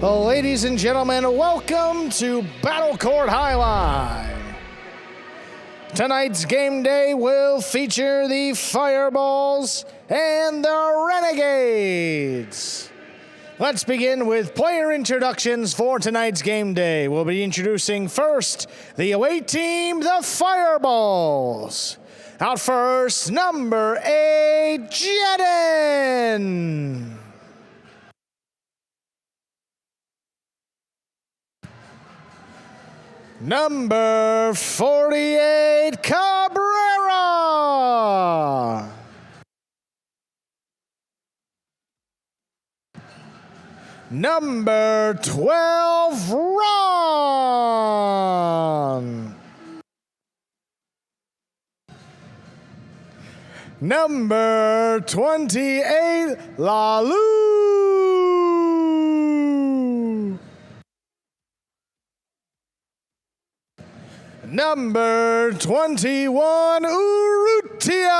Ladies and gentlemen, welcome to Battle Court Jai-Alai. Tonight's game day will feature the Fireballs and the Renegades. Let's begin with player introductions for tonight's game day. We'll be introducing first the away team, the Fireballs. Out first, number 8, Jeden. Number 48, Cabrera. Number 12, Ron. Number 28, Lalu. Number 21, Urrutia.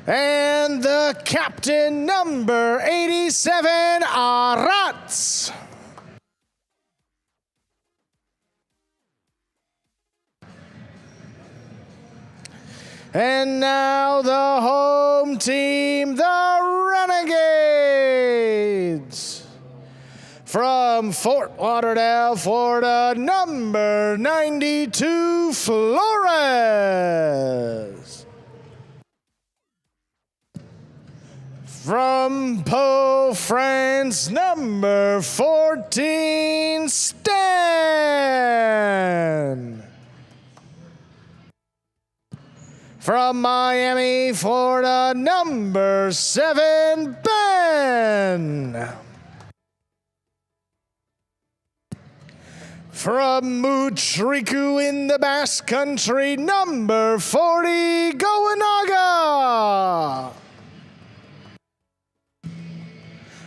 And the captain, number 87, Arats. And now the home team, the Renegades. From Fort Lauderdale, Florida, number 92, Flores. From Pau, France, number 14, Stan. From Miami, Florida, number 7, Ben. From Mutriku in the Basque Country, number 40, Goanaga.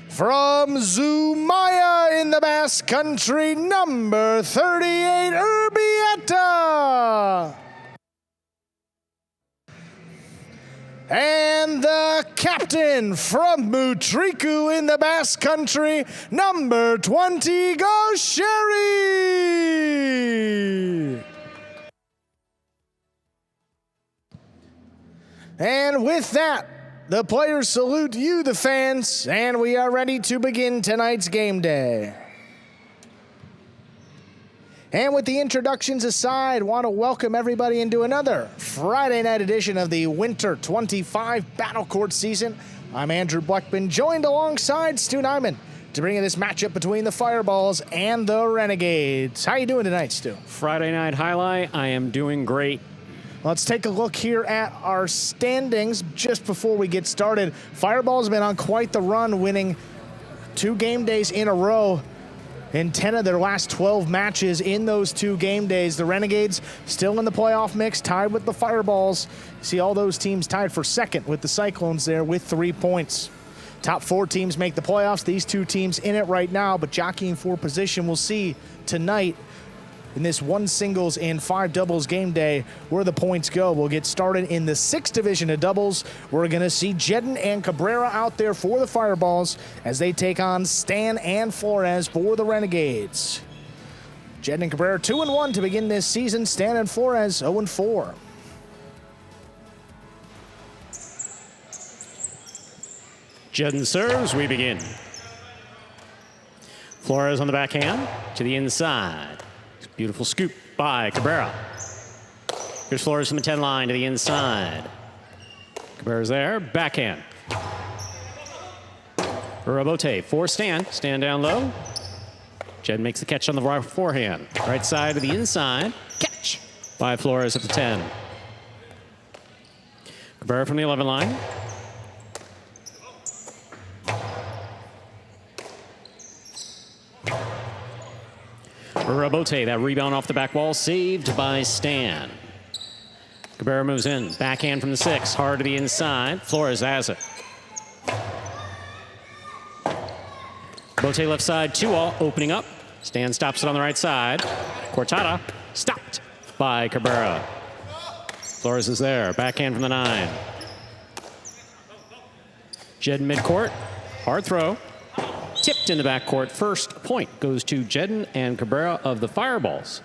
From Zumaya in the Basque Country, number 38, Urbieta. And the captain from Mutriku in the Basque Country, number 20, Gosheri. And with that, the players salute you, the fans, and we are ready to begin tonight's game day. And with the introductions aside, want to welcome everybody into another Friday night edition of the Winter 25 Battle Court season. I'm Andrew Blackman, joined alongside Stu Nyman to bring you this matchup between the Fireballs and the Renegades. How you doing tonight, Stu? Friday night highlight, I am doing great. Let's take a look here at our standings just before we get started. Fireballs have been on quite the run, winning 2 game days in a row in 10 of their last 12 matches in those 2 game days. The Renegades still in the playoff mix, tied with the Fireballs. You see all those teams tied for second with the Cyclones there with 3 points. Top 4 teams make the playoffs. These 2 teams in it right now, but jockeying for position. We'll see tonight in this 1 singles and 5 doubles game day where the points go. We'll get started in the 6th division of doubles. We're going to see Jeden and Cabrera out there for the Fireballs as they take on Stan and Flores for the Renegades. Jeden and Cabrera 2-1 to begin this season. Stan and Flores 0-4. Jeden serves, we begin. Flores on the backhand to the inside. Beautiful scoop by Cabrera. Here's Flores from the 10 line to the inside. Cabrera's there, backhand. Rabote for Stan. Stan down low. Jed makes the catch on the right forehand. Right side to the inside. Catch by Flores at the 10. Cabrera from the 11 line. Rabote, that rebound off the back wall, saved by Stan. Cabrera moves in, backhand from the 6, hard to the inside. Flores has it. Bote left side, 2-all, opening up. Stan stops it on the right side. Cortada stopped by Cabrera. Flores is there, backhand from the 9. Jedden midcourt, hard throw, tipped in the backcourt. First point goes to Jedden and Cabrera of the Fireballs.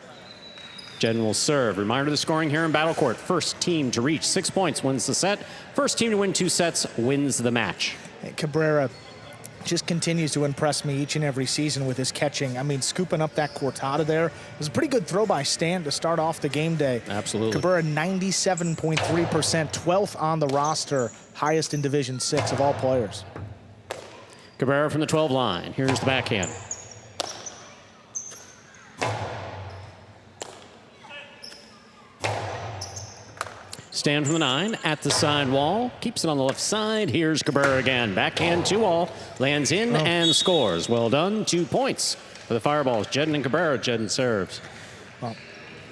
Jedden will serve. Reminder of the scoring here in Battle Court. First team to reach 6 points wins the set. First team to win 2 sets wins the match. Cabrera just continues to impress me each and every season with his catching. I mean, scooping up that cortada there. It was a pretty good throw by Stan to start off the game day. Absolutely. Cabrera 97.3%, 12th on the roster, highest in Division 6 of all players. Cabrera from the 12 line. Here's the backhand. Stan from the 9 at the side wall. Keeps it on the left side. Here's Cabrera again. Backhand 2-all. Lands in and scores. Well done. 2 points for the Fireballs. Jedden and Cabrera. Jedden serves. Well,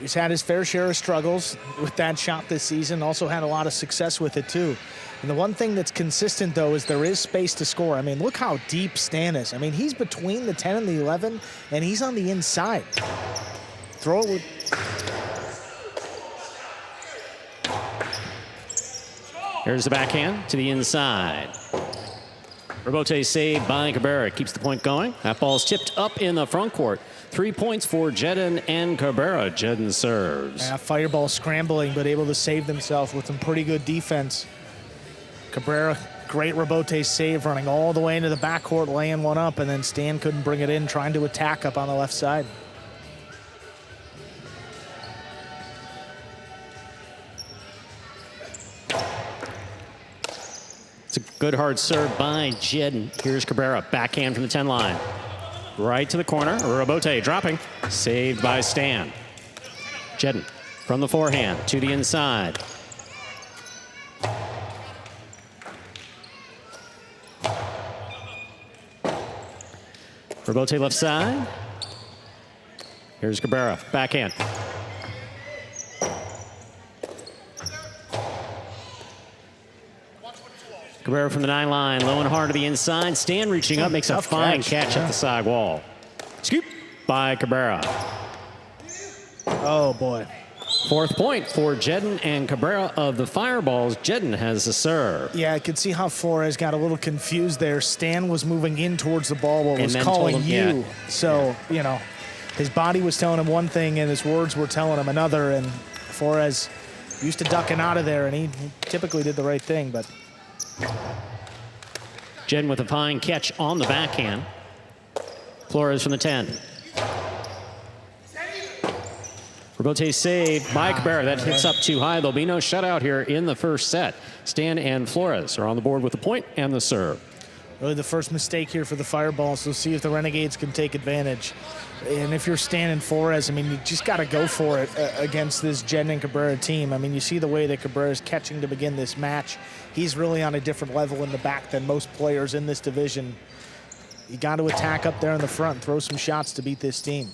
he's had his fair share of struggles with that shot this season. Also had a lot of success with it, too. And the one thing that's consistent, though, is there is space to score. I mean, look how deep Stan is. I mean, he's between the 10 and the 11, and he's on the inside. Throw it with... Here's the backhand to the inside. Rebote saved by Cabrera. Keeps the point going. That ball's tipped up in the front court. 3 points for Jedden and Cabrera. Jedden serves. Yeah, Fireball scrambling, but able to save themselves with some pretty good defense. Cabrera, great rebote save, running all the way into the backcourt, laying one up, and then Stan couldn't bring it in, trying to attack up on the left side. It's a good hard serve by Jedden. Here's Cabrera, backhand from the 10 line. Right to the corner, Rebote dropping, saved by Stan. Jedden from the forehand to the inside. Rebote left side. Here's Cabrera, backhand. Cabrera from the 9 line, low and hard to the inside. Stan reaching up, makes a fine catch at the side wall. Scoop by Cabrera. Oh, boy. 4th point for Jedden and Cabrera of the Fireballs. Jedden has the serve. Yeah, I could see how Flores got a little confused there. Stan was moving in towards the ball, but was calling you. So, you know, his body was telling him one thing and his words were telling him another. And Flores used to ducking out of there, and he typically did the right thing, but... Jedden with a fine catch on the backhand. Flores from the 10. Rebote saved by Cabrera. That hits up too high. There'll be no shutout here in the first set. Stan and Flores are on the board with the point and the serve. Really the first mistake here for the Fireballs. We'll see if the Renegades can take advantage. And if you're Stan and Flores, I mean, you just got to go for it against this Jedden and Cabrera team. I mean, you see the way that Cabrera's catching to begin this match. He's really on a different level in the back than most players in this division. You got to attack up there in the front, throw some shots to beat this team.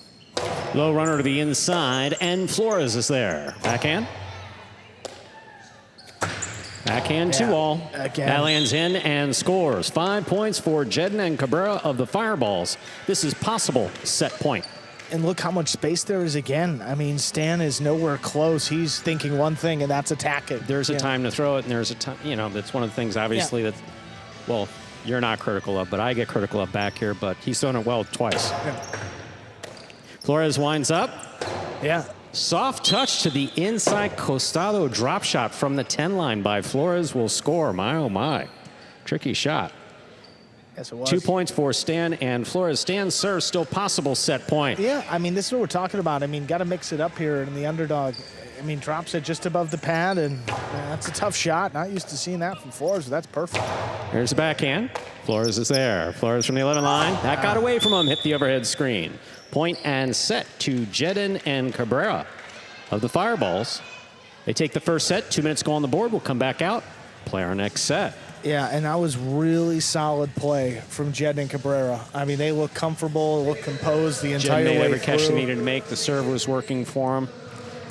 Low runner to the inside, and Flores is there. Backhand. Backhand 2-all. That lands in and scores. 5 points for Jedden and Cabrera of the Fireballs. This is possible set point. And look how much space there is again. I mean, Stan is nowhere close. He's thinking one thing, and that's attacking. There's a time to throw it, and there's a time, you know, that's one of the things, obviously, that, well, you're not critical of, but I get critical of back here, but he's done it well twice. Yeah. Flores winds up. Yeah. Soft touch to the inside costado drop shot from the 10 line by Flores will score. My, oh, my. Tricky shot. Yes, it was. 2 points for Stan and Flores. Stan serves, still possible set point. Yeah, I mean, this is what we're talking about. I mean, got to mix it up here, and the underdog, I mean, drops it just above the pad, and that's a tough shot. Not used to seeing that from Flores, but that's perfect. Here's the backhand. Flores is there. Flores from the 11 line. That got away from him, hit the overhead screen. Point and set to Jedden and Cabrera of the Fireballs. They take the first set. 2 minutes go on the board. We'll come back out, play our next set. Yeah, and that was really solid play from Jedden and Cabrera. I mean, they look comfortable, look composed the entire way through. Jedden made every catch they needed to make. The serve was working for him.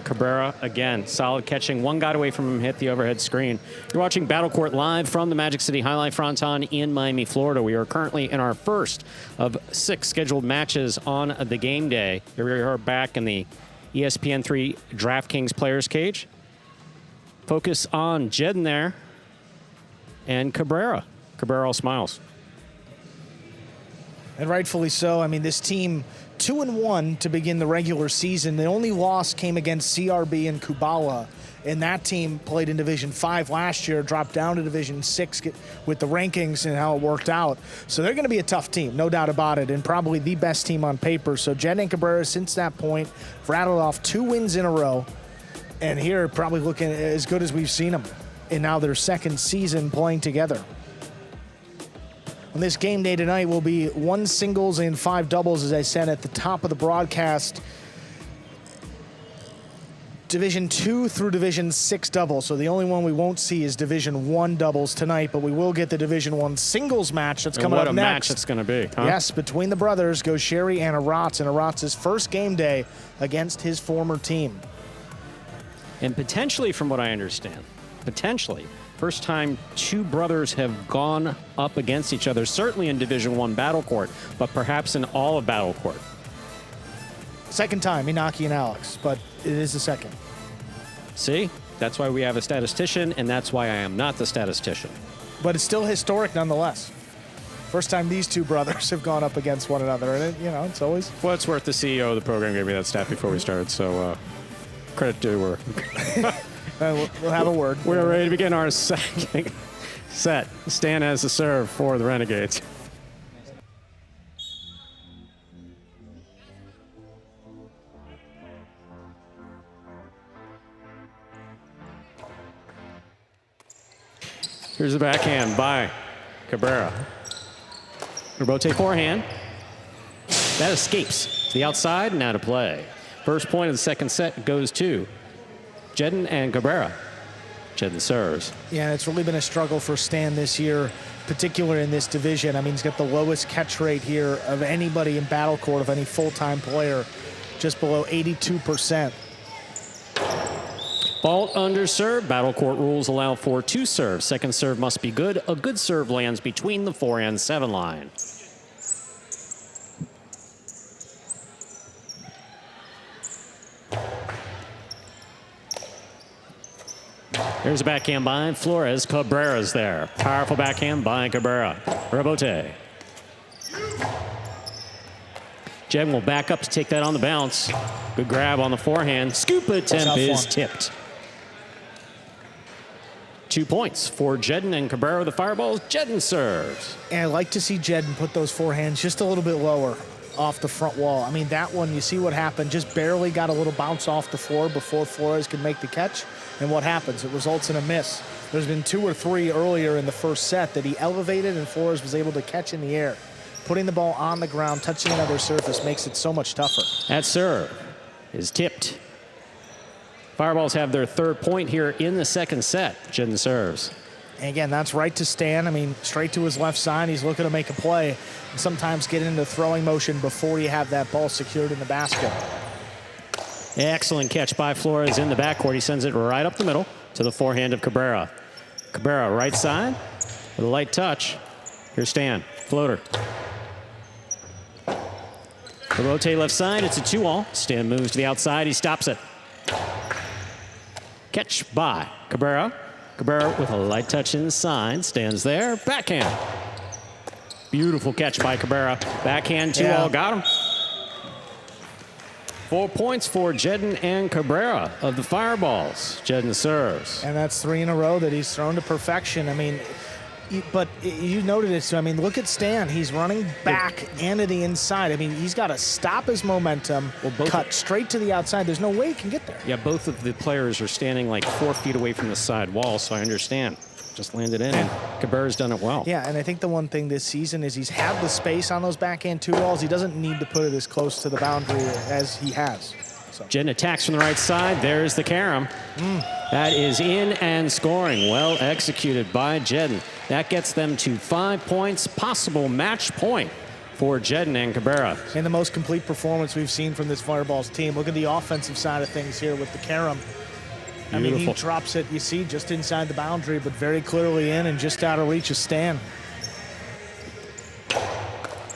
Cabrera, again, solid catching. One got away from him, hit the overhead screen. You're watching Battle Court live from the Magic City Jai-Alai Fronton in Miami, Florida. We are currently in our first of 6 scheduled matches on the game day. Here we are back in the ESPN3 DraftKings Players Cage. Focus on Jedden there and Cabrera. Cabrera all smiles. And rightfully so. I mean, this team 2-1 to begin the regular season. The only loss came against CRB and Kubala. And that team played in Division 5 last year, dropped down to Division 6 with the rankings and how it worked out. So they're going to be a tough team, no doubt about it, and probably the best team on paper. So Jed and Cabrera, since that point, rattled off 2 wins in a row. And here, probably looking as good as we've seen them in now their second season playing together. On this game day tonight will be 1 singles and 5 doubles, as I said at the top of the broadcast. Division 2 through Division 6 doubles. So the only one we won't see is Division 1 doubles tonight, but we will get the Division 1 singles match that's coming up next. What a match it's going to be, huh? Yes, between the brothers goes Sherry and Aratz, and Aratz's first game day against his former team. And potentially, from what I understand, first time 2 brothers have gone up against each other, certainly in Division 1 Battle Court, but perhaps in all of Battle Court. Second time, Inaki and Alex, but it is the second. See? That's why we have a statistician, and that's why I am not the statistician. But it's still historic nonetheless. First time these 2 brothers have gone up against one another, and it's always... Well, it's worth the CEO of the program gave me that stat before we started, so credit to her. We'll have a word. We're ready to begin our second set. Stan has the serve for the Renegades. Here's the backhand by Cabrera. Rebote forehand. That escapes to the outside, now to play. First point of the second set goes to Jedden and Cabrera. Jedden serves. Yeah, it's really been a struggle for Stan this year, particularly in this division. I mean, he's got the lowest catch rate here of anybody in Battle Court, of any full-time player, just below 82%. Fault under serve. Battle Court rules allow for 2 serves. Second serve must be good. A good serve lands between the 4 and 7 line. Here's a backhand by Flores. Cabrera's there. Powerful backhand by Cabrera. Rebote. Jen will back up to take that on the bounce. Good grab on the forehand. Scoop attempt is tipped. 2 points for Jedden and Cabrera. The fireballs. Jedden serves. And I like to see Jedden put those forehands just a little bit lower off the front wall. I mean, that one, you see what happened. Just barely got a little bounce off the floor before Flores could make the catch. And what happens? It results in a miss. There's been 2 or 3 earlier in the first set that he elevated and Flores was able to catch in the air. Putting the ball on the ground, touching another surface makes it so much tougher. That serve is tipped. Fireballs have their 3rd point here in the second set. Jedden serves. And again, that's right to Stan. I mean, straight to his left side. He's looking to make a play. And sometimes get into throwing motion before you have that ball secured in the basket. Excellent catch by Flores in the backcourt. He sends it right up the middle to the forehand of Cabrera. Cabrera right side with a light touch. Here's Stan. Floater. Rebote left side. It's a 2-all. Stan moves to the outside. He stops it. Catch by Cabrera. Cabrera with a light touch inside. Stands there. Backhand. Beautiful catch by Cabrera. Backhand 2-all. Got him. 4 points for Jedden and Cabrera of the Fireballs. Jedden serves. And that's 3 in a row that he's thrown to perfection. I mean, but you noted it. So, I mean, look at Stan. He's running back and to the inside. I mean, he's got to stop his momentum, cut straight to the outside. There's no way he can get there. Yeah, both of the players are standing like 4 feet away from the side wall, so I understand. Just landed in, and Cabrera's done it well. Yeah, and I think the one thing this season is he's had the space on those backhand 2-alls. He doesn't need to put it as close to the boundary as he has. So. Jedden attacks from the right side. There's the carom. That is in and scoring. Well executed by Jedden. That gets them to 5 points. Possible match point for Jedden and Cabrera. And the most complete performance we've seen from this Fireballs team. Look at the offensive side of things here with the carom. I mean, he drops it, you see, just inside the boundary, but very clearly in and just out of reach of Stan.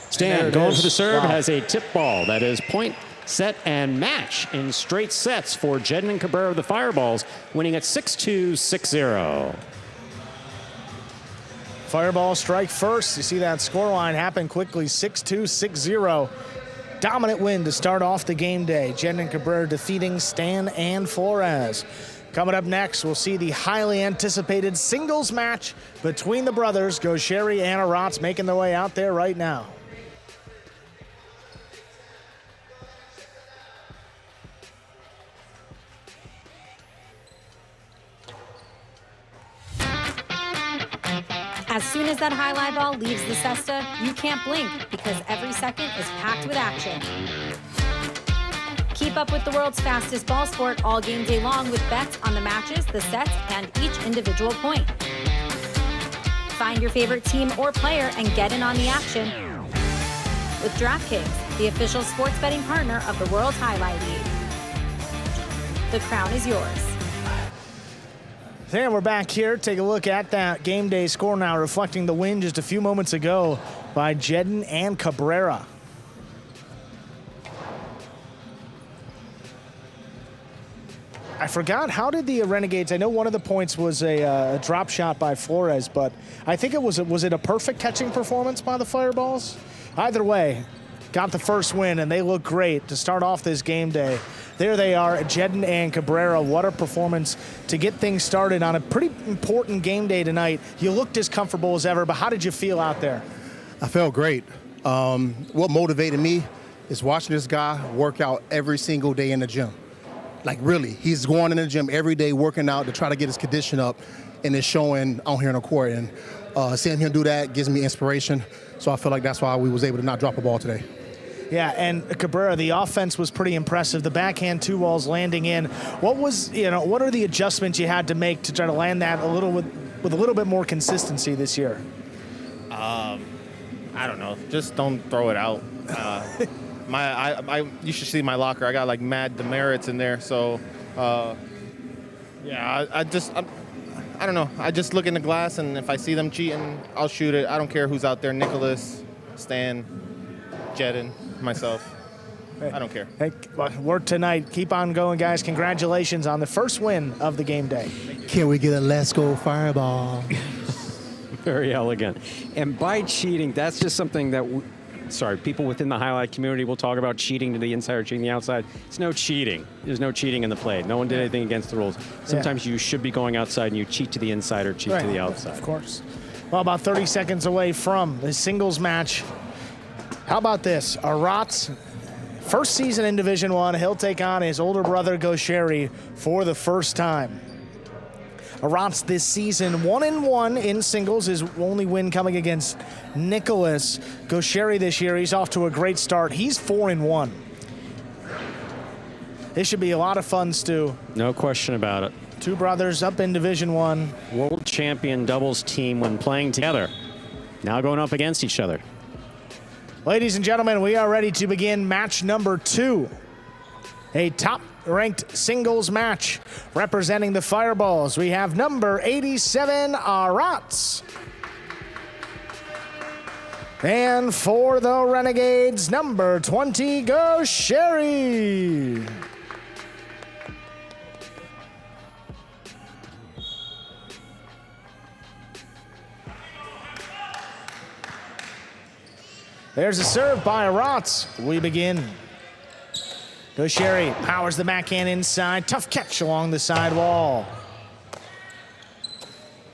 Stan going for the serve, has a tip ball. That is point, set, and match in straight sets for Jedden and Cabrera of the Fireballs, winning at 6-2, 6-0. Fireball strike first. You see that scoreline happen quickly, 6-2, 6-0. Dominant win to start off the game day. Jedden and Cabrera defeating Stan and Flores. Coming up next, we'll see the highly anticipated singles match between the brothers, Gaucheri and Arats, making their way out there right now. As soon as that highlight ball leaves the cesta, you can't blink because every second is packed with action. Keep up with the world's fastest ball sport all game day long with bets on the matches, the sets, and each individual point. Find your favorite team or player and get in on the action with DraftKings, the official sports betting partner of the World Jai-Alai League. The crown is yours. And we're back here. Take a look at that game day score now, reflecting the win just a few moments ago by Jedden and Cabrera. I forgot, how did the Renegades, I know one of the points was a drop shot by Flores, but I think was it a perfect catching performance by the Fireballs? Either way, got the first win, and they look great to start off this game day. There they are, Jedden and Cabrera. What a performance to get things started on a pretty important game day tonight. You looked as comfortable as ever, but how did you feel out there? I felt great. What motivated me is watching this guy work out every single day in the gym. Like, really, he's going in the gym every day working out to try to get his condition up, and it's showing on here in the court. And seeing him do that gives me inspiration. So I feel like that's why we was able to not drop a ball today. Yeah, and Cabrera, the offense was pretty impressive. The backhand two walls landing in. What are the adjustments you had to make to try to land that with a little bit more consistency this year? I don't know. Just don't throw it out. You should see my locker. I got like mad demerits in there. So, yeah, I don't know. I just look in the glass, and if I see them cheating, I'll shoot it. I don't care who's out there. Nicholas, Stan, Jedden, myself. I don't care. Hey, work tonight. Keep on going, guys. Congratulations on the first win of the game day. Can we get a let's go Fireball? Very elegant. And by cheating, that's just something that, people within the highlight community will talk about cheating to the inside or cheating the outside. It's no cheating. There's no cheating in the play. No one did anything against the rules. Sometimes you should be going outside and you cheat to the inside or cheat to the outside. Of course. Well, about 30 seconds away from the singles match. How about this? Arats, first season in Division I. He'll take on his older brother, Gaucheri, for the first time. Arats this season 1-1 in singles, his only win coming against Nicholas. Gaucheri this year, he's off to a great start. He's 4-1. This should be a lot of fun, Stu. No question about it. Two brothers up in Division I. World champion doubles team when playing together. Now going up against each other. Ladies and gentlemen, we are ready to begin match number 2. A top-ranked singles match representing the Fireballs. We have number 87, Arats. And for the Renegades, number 20, Gaucheri. There's a serve by Arats. We begin. Gaucheri powers the backhand inside. Tough catch along the side wall.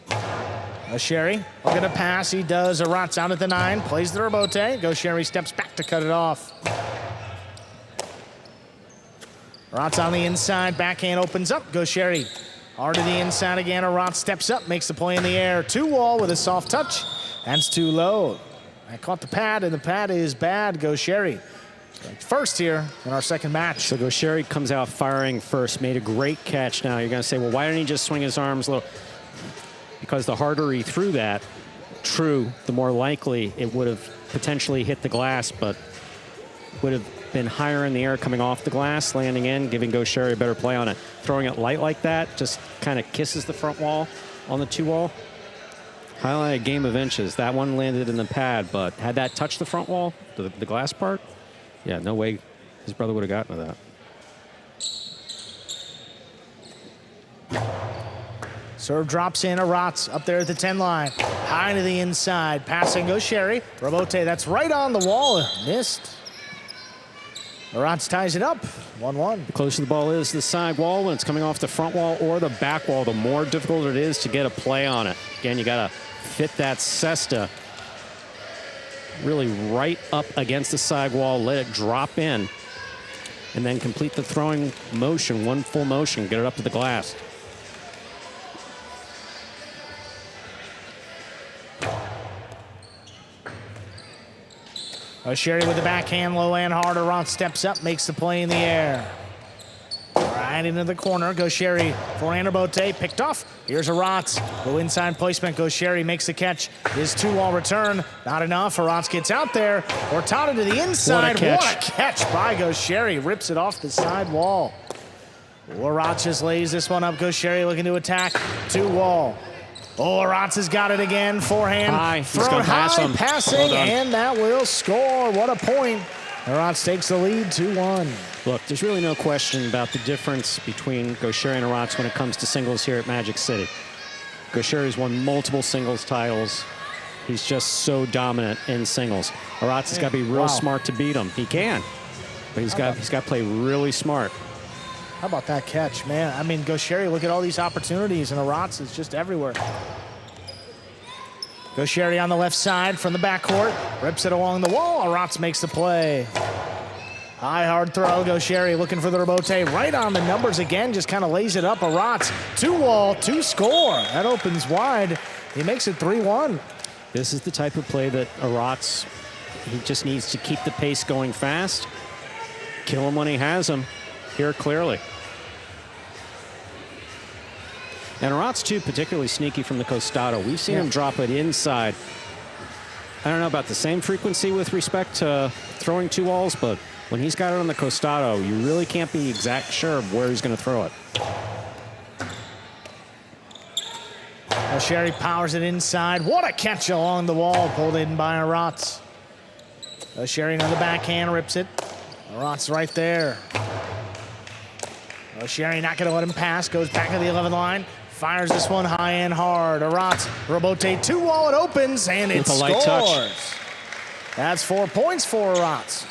Gaucheri looking to pass. He does. Arats out at the 9. Plays the rebote. Gaucheri steps back to cut it off. Arats on the inside. Backhand opens up. Gaucheri hard to the inside again. Arats steps up. Makes the play in the air. 2-wall with a soft touch. That's too low. I caught the pad, and the pad is bad. Gaucheri first here in our second match. So Gaucheri comes out firing first, made a great catch. Now you're going to say, well, why didn't he just swing his arms a little? Because the harder he threw that, the more likely it would have potentially hit the glass, but would have been higher in the air coming off the glass, landing in, giving Gaucheri a better play on it. Throwing it light like that just kind of kisses the front wall on the 2-wall. Highlight a game of inches. That one landed in the pad, but had that touched the front wall, the glass part, yeah, no way his brother would have gotten to that. Serve drops in, Arats up there at the 10 line. High to the inside, passing goes Sherry. Robote, that's right on the wall, missed. Arats ties it up, 1-1. The closer the ball is to the side wall, when it's coming off the front wall or the back wall, the more difficult it is to get a play on it. Again, you got to fit that cesta really right up against the side wall, let it drop in, and then complete the throwing motion, one full motion, get it up to the glass. Sherry with the backhand, low and hard. Arats steps up, makes the play in the air. Right into the corner, goes Sherry. Forehand Robote, picked off. Here's Arats. Low inside placement, goes Sherry, makes the catch. His 2-wall return, not enough. Arats gets out there. Hurtado to the inside. What a catch by goes Sherry. Rips it off the side wall. Arats just lays this one up. Goes Sherry looking to attack. 2-wall. Arats has got it again. Forehand. High. Thrown high, passing, well, and that will score. What a point. Arats takes the lead, 2-1. Look, there's really no question about the difference between Gaucheri and Arats when it comes to singles here at Magic City. Gaucheri's won multiple singles titles. He's just so dominant in singles. Arats has got to be real smart to beat him. He can, but he's got to play really smart. How about that catch, man? I mean, Gaucheri, look at all these opportunities, and Arats is just everywhere. Gaucheri on the left side from the backcourt, rips it along the wall. Arats makes the play. High, hard throw. Gaucheri looking for the Robote. Right on the numbers again, just kind of lays it up. Arats, 2-wall, 2-score. That opens wide. He makes it 3-1. This is the type of play that Arats, he just needs to keep the pace going fast. Kill him when he has him. Here clearly. And Arats, too, particularly sneaky from the costado. We've seen him drop it inside. I don't know about the same frequency with respect to throwing 2 walls, but when he's got it on the costado, you really can't be exact sure of where he's going to throw it. Sherry powers it inside. What a catch along the wall, pulled in by Arats. Sherry on the backhand, rips it. Arats right there. Sherry not going to let him pass, goes back to the 11 line. Fires this one high and hard. Arats, Robote, 2-wall, it opens, and it scores. Touch. That's 4 points for Arats.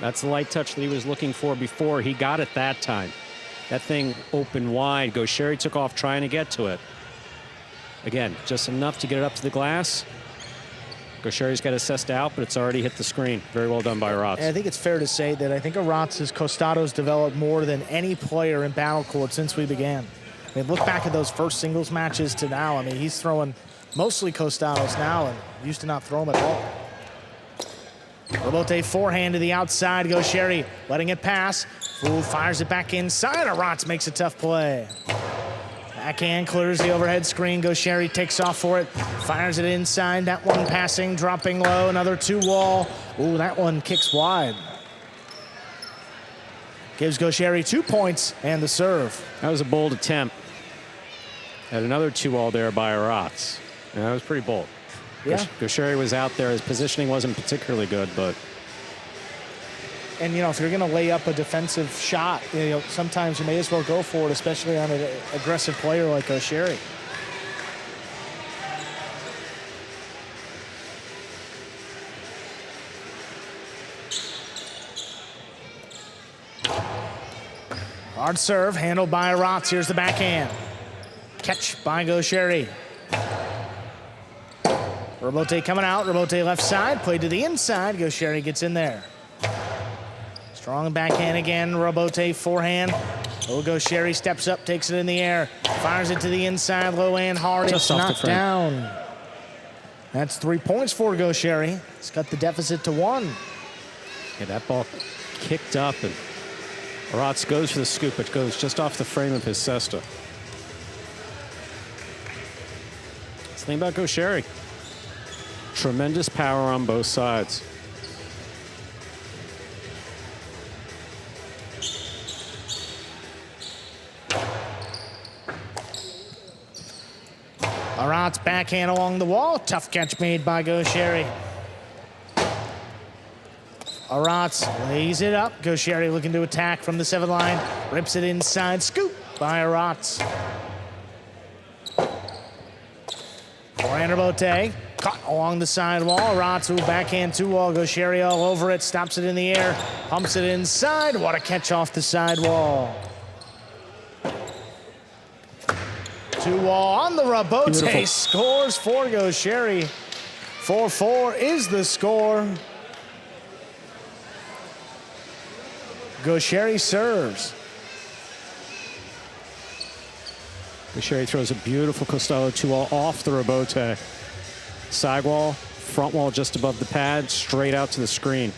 That's the light touch that he was looking for before. He got it that time. That thing opened wide. Gaucheri took off trying to get to it. Again, just enough to get it up to the glass. Gaucheri's got it assessed out, but it's already hit the screen. Very well done by Arats. I think it's fair to say that I think Arats' costados developed more than any player in Battle Court since we began. I mean, look back at those first singles matches to now. I mean, he's throwing mostly costados now and used to not throw them at all. Robote forehand to the outside. Gaucheri letting it pass. Fool fires it back inside. Arats makes a tough play. Backhand clears the overhead screen. Gaucheri takes off for it. Fires it inside. That one passing, dropping low. Another 2-wall. Ooh, that one kicks wide. Gives Gaucheri 2 points and the serve. That was a bold attempt. Had another 2-wall there by Arats. And that was pretty bold. Yeah. Gaucheri was out there. His positioning wasn't particularly good, but... And, you know, if you're going to lay up a defensive shot, you know, sometimes you may as well go for it, especially on an aggressive player like Gaucheri. Hard serve, handled by Arats. Here's the backhand. Catch by Gaucheri. Robote coming out. Robote left side. Played to the inside. Gaucheri gets in there. Strong backhand again. Robote forehand. Gaucheri steps up, takes it in the air. Fires it to the inside. Low and hard. It's knocked down. That's 3 points for Gaucheri. It's cut the deficit to 1. Yeah, that ball kicked up, and Arats goes for the scoop. It goes just off the frame of his cesta. That's the thing about Gaucheri. Tremendous power on both sides. Arats backhand along the wall. Tough catch made by Gaucheri. Arats lays it up. Gaucheri looking to attack from the 7 line. Rips it inside. Scoop by Arats. Forehand rebote. Caught along the sidewall. Ratsu backhand 2-wall. Gaucheri all over it. Stops it in the air. Pumps it inside. What a catch off the sidewall. 2-wall on the rebote. Beautiful. Scores for Gaucheri. 4-4 is the score. Gaucheri serves. Gaucheri throws a beautiful Costello 2-wall off the rebote. Sidewall, front wall just above the pad, straight out to the screen.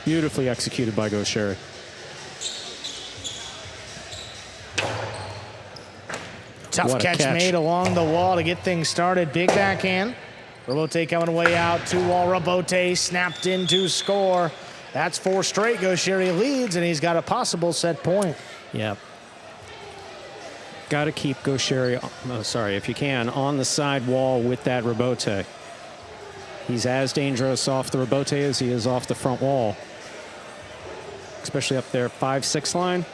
Beautifully executed by Gaucheri. Tough catch made along the wall to get things started. Big backhand. Rebote coming way out. 2-wall rebote snapped in to score. That's 4 straight. Gaucheri leads, and he's got a possible set point. Yep. Got to keep Gaucheri, if you can, on the side wall with that rebote. He's as dangerous off the rebote as he is off the front wall, especially up there 5-6 line.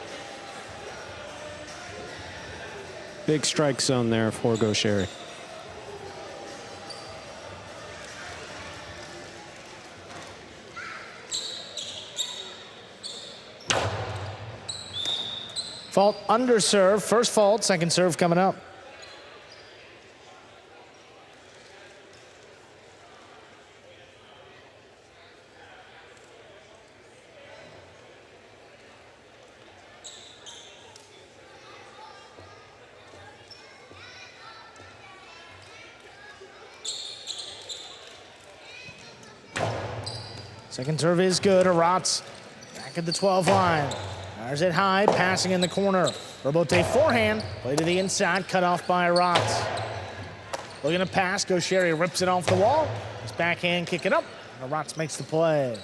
Big strike zone there for Gaucheri. Fault under serve. First fault, second serve coming up. Second serve is good. Arats back at the 12 line. Fires it high, passing in the corner. Rebote forehand, play to the inside, cut off by Arats. Looking to pass, Gaucheri rips it off the wall. His backhand kick it up. Arats makes the play.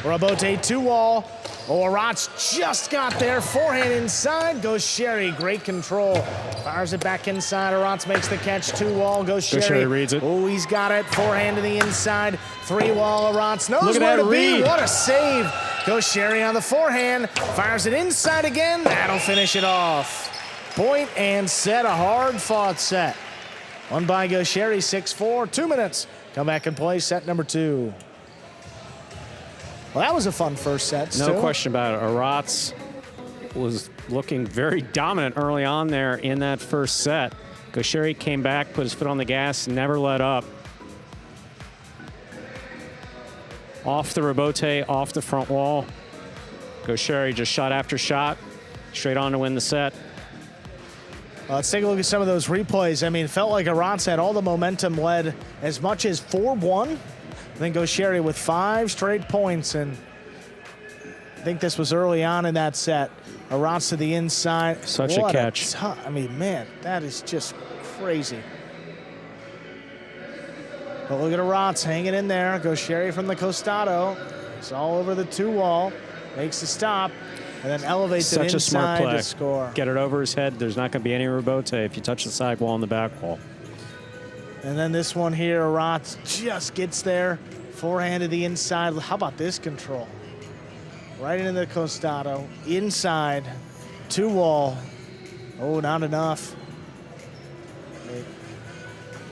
Rebote 2-wall. Oh, Arats just got there. Forehand inside. Gaucheri, great control. Fires it back inside. Arats makes the catch. 2-wall. Gaucheri reads it. Oh, he's got it. Forehand to the inside. 3-wall. Arats knows Look at where that to read. be. What a save. Gaucheri on the forehand. Fires it inside again. That'll finish it off. Point and set. A hard-fought set. Won by Gaucheri, 6-4. 2 minutes. Come back and play set number 2. Well, that was a fun first set. No question about it. Arats was looking very dominant early on there in that first set. Gaucheri came back, put his foot on the gas, never let up. Off the rebote, off the front wall. Gaucheri just shot after shot, straight on to win the set. Let's take a look at some of those replays. I mean, it felt like Arats had all the momentum, led as much as 4-1. I think Gaucheri with 5 straight points, and I think this was early on in that set. Arats to the inside. Such a catch. I mean, man, that is just crazy. But look at Arats hanging in there. Gaucheri from the costado. It's all over the 2-wall. Makes the stop, and then elevates it Such a smart inside play. to score. Get it over his head. There's not going to be any rebote if you touch the side wall and the back wall. And then this one here, Arats just gets there. Forehand to the inside. How about this control? Right into the costado. Inside. 2-wall. Oh, not enough.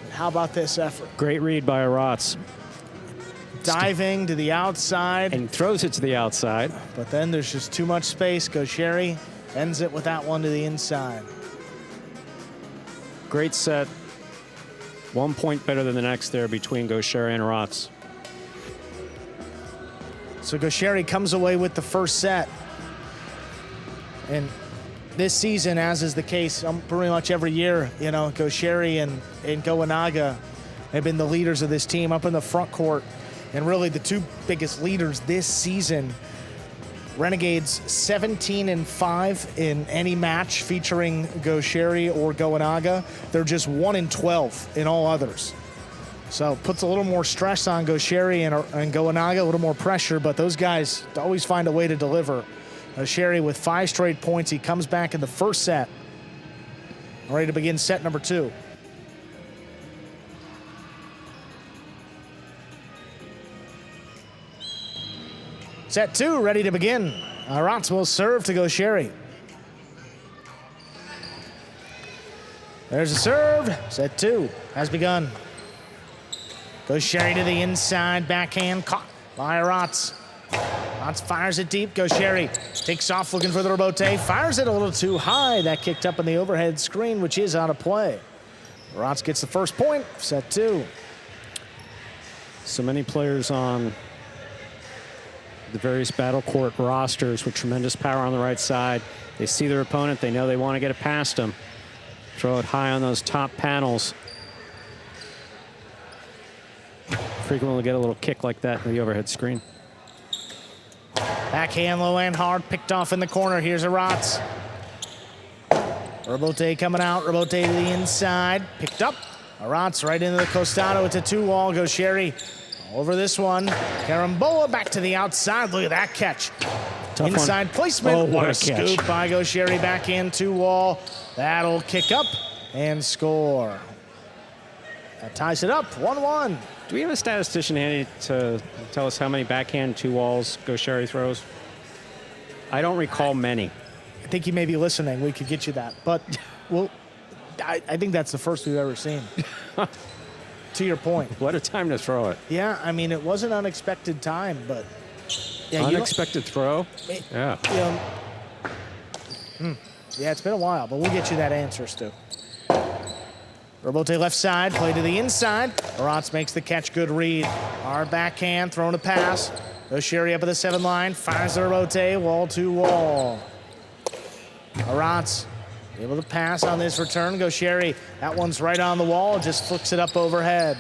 How about this effort? Great read by Arats. Diving to the outside. And throws it to the outside. But then there's just too much space. Gaucheri ends it with that one to the inside. Great set. 1 point better than the next there between Gaucheri and Arats. So Gaucheri comes away with the first set. And this season, as is the case pretty much every year, you know, Gaucheri and Goenaga have been the leaders of this team up in the front court. And really the 2 biggest leaders this season. Renegades 17-5 in any match featuring Gaucheri or Goenaga. They're just 1-12 in all others. So puts a little more stress on Gaucheri and Goenaga, a little more pressure, but those guys always find a way to deliver. Gaucheri with 5 straight points. He comes back in the first set. Ready to begin set number 2. Set 2 ready to begin. Arats will serve to Gaucheri. There's a serve. Set 2 has begun. Goes Sherry to the inside, backhand, caught by Rotz. Rotz fires it deep, goes Sherry. Takes off looking for the rebote, fires it a little too high. That kicked up in the overhead screen, which is out of play. Rotz gets the first point, set 2. So many players on the various battle court rosters with tremendous power on the right side. They see their opponent, they know they want to get it past them. Throw it high on those top panels. Frequently get a little kick like that in the overhead screen. Backhand, low and hard, picked off in the corner. Here's a Rotz. Rebote coming out, rebote to the inside, picked up. Rotz right into the costado. It's a 2-wall, goes Sherry. Over this one, Carambola back to the outside. Look at that catch. Tough Inside one. placement. Oh, what a scoop catch. by Go Sherry, backhand 2-wall. That'll kick up and score. That ties it up, 1-1. Do we have a statistician handy to tell us how many backhand 2-walls Go Sherry throws? I don't recall many. I think you may be listening. We could get you that. But well, I think that's the first we've ever seen. To your point. What a time to throw it. Yeah, I mean, it was an unexpected time, but... Yeah, Unexpected throw? Yeah. Yeah, it's been a while, but we'll get you that answer, Stu. Rebote left side, play to the inside. Rotz makes the catch, good read. Hard backhand, throwing a pass. Goes Sherry up at the 7 line, fires the rebote, wall to wall. Rotz able to pass on this return. Goes Sherry. That one's right on the wall, just flicks it up overhead.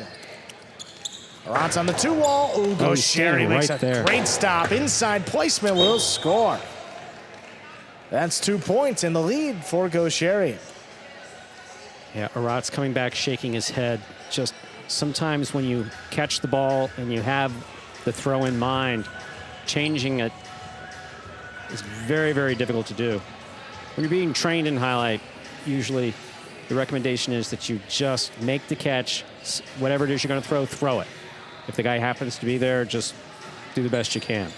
Rotz on the 2-wall. Ooh, goes Sherry, makes right a there. great stop. Inside placement will score. That's 2 points in the lead for Go Sherry. Yeah, Rotz coming back, shaking his head. Just sometimes when you catch the ball and you have the throw in mind, changing it is very, very difficult to do. When you're being trained in highlight, usually the recommendation is that you just make the catch. Whatever it is you're going to throw it. If the guy happens to be there, just do the best you can.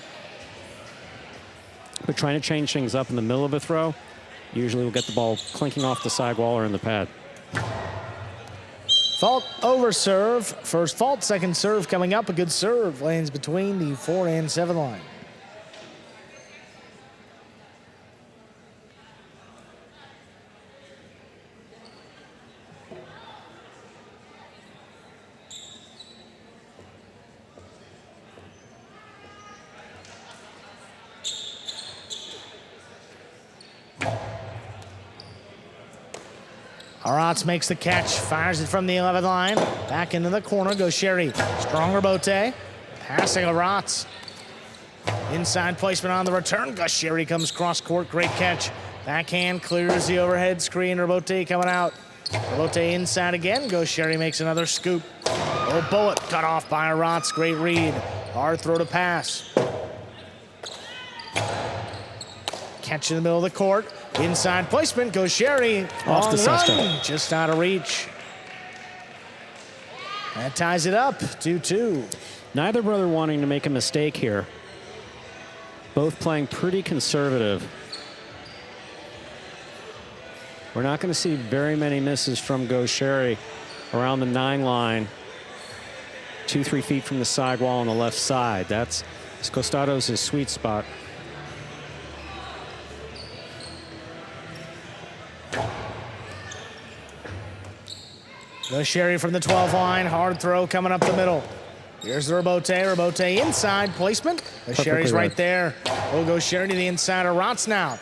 But trying to change things up in the middle of a throw, usually we'll get the ball clinking off the sidewall or in the pad. Fault over serve. First fault, second serve coming up. A good serve lands between the 4 and 7 line. Rotz makes the catch, fires it from the 11th line. Back into the corner goes Sherry. Strong rebote. Passing a Rotz. Inside placement on the return. Gus Sherry comes cross court. Great catch. Backhand clears the overhead screen. Rebote coming out. Rebote inside again. Goes Sherry makes another scoop. Oh, bullet cut off by a Rotz. Great read. Hard throw to pass. Catch in the middle of the court. Inside placement goes Sherry. Off the run, just out of reach. That ties it up, 2-2. Neither brother wanting to make a mistake here. Both playing pretty conservative. We're not going to see very many misses from Go Sherry around the 9 line. 2-3 feet from the sidewall on the left side. That's Costado's his sweet spot. Goes Sherry from the 12 line. Hard throw coming up the middle. Here's the rebote. Rebote inside placement. Sherry's right there. Oh, goes Sherry to the inside of Rotz now.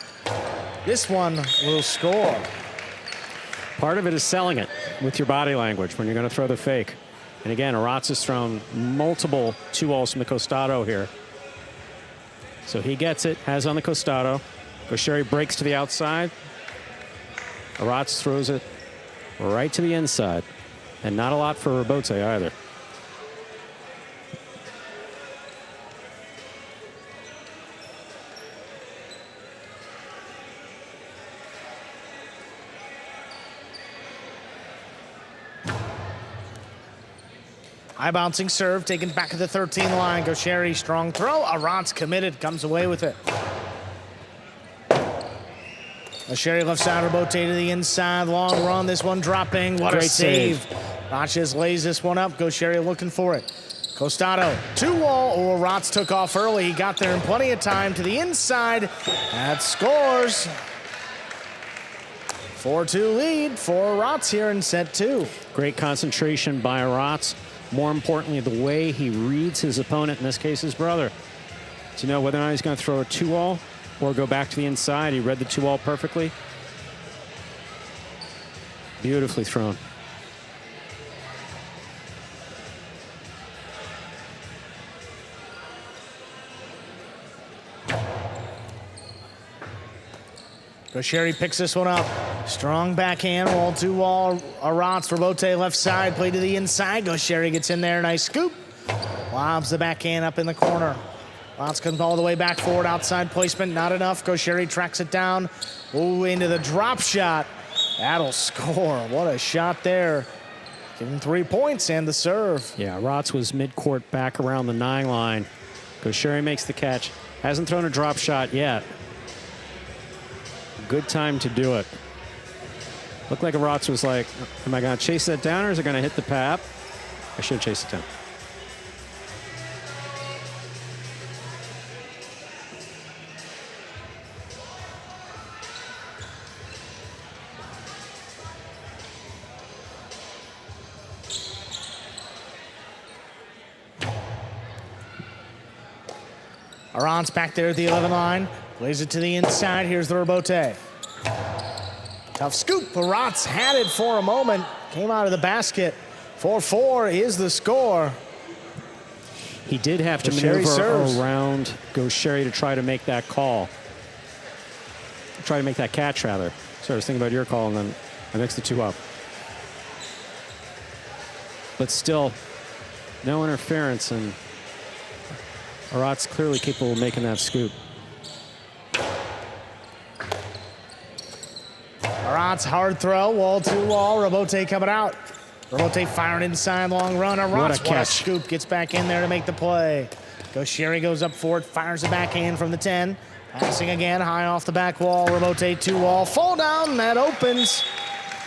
This one will score. Part of it is selling it with your body language when you're going to throw the fake. And again, Rotz has thrown multiple 2-walls from the costado here. So he gets it, has on the costado. Go Sherry breaks to the outside. Rotz throws it right to the inside. And not a lot for Rebote either. High bouncing serve taken back at the 13 line. Go Sherry, strong throw. Rotz committed, comes away with it. Sherry left side, Robote to the inside, long run, this one dropping. What Great a save. Rotches lays this one up. Sherry looking for it. Costado, 2-wall, or Rotz took off early. He got there in plenty of time to the inside. That scores. 4-2 lead for Rotz here in set 2. Great concentration by Rotz. More importantly, the way he reads his opponent, in this case his brother, to know whether or not he's going to throw a 2-wall or go back to the inside. He read the 2-wall perfectly. Beautifully thrown. Sherry picks this one up. Strong backhand, wall 2-wall. Rotz, Robote left side, play to the inside. Sherry gets in there, nice scoop. Lobs the backhand up in the corner. Rotz comes all the way back forward, outside placement, not enough. Sherry tracks it down. Ooh, into the drop shot. That'll score. What a shot there. Give him 3 points and the serve. Yeah, Rotz was mid-court back around the 9 line. Sherry makes the catch. Hasn't thrown a drop shot yet. Good time to do it. Looked like Rotz was like, am I going to chase that down or is it going to hit the pap? I should chase it down. Aron's back there at the 11 line. Plays it to the inside. Here's the Robote. Tough scoop. Rotz had it for a moment. Came out of the basket. 4-4 is the score. He did have to Sherry maneuver serves around Sherry to try to make that call. Try to make that catch, rather. So I was thinking about your call, and then I mixed the 2 up. But still, no interference, and Rotz clearly capable of making that scoop. Rotz, hard throw, wall 2-wall, Robote coming out. Robote firing inside, long run. Rotz, What a catch. Scoop, gets back in there to make the play. Sherry goes up for it, fires the backhand from the 10. Passing again, high off the back wall, Robote 2-wall, fall down, that opens.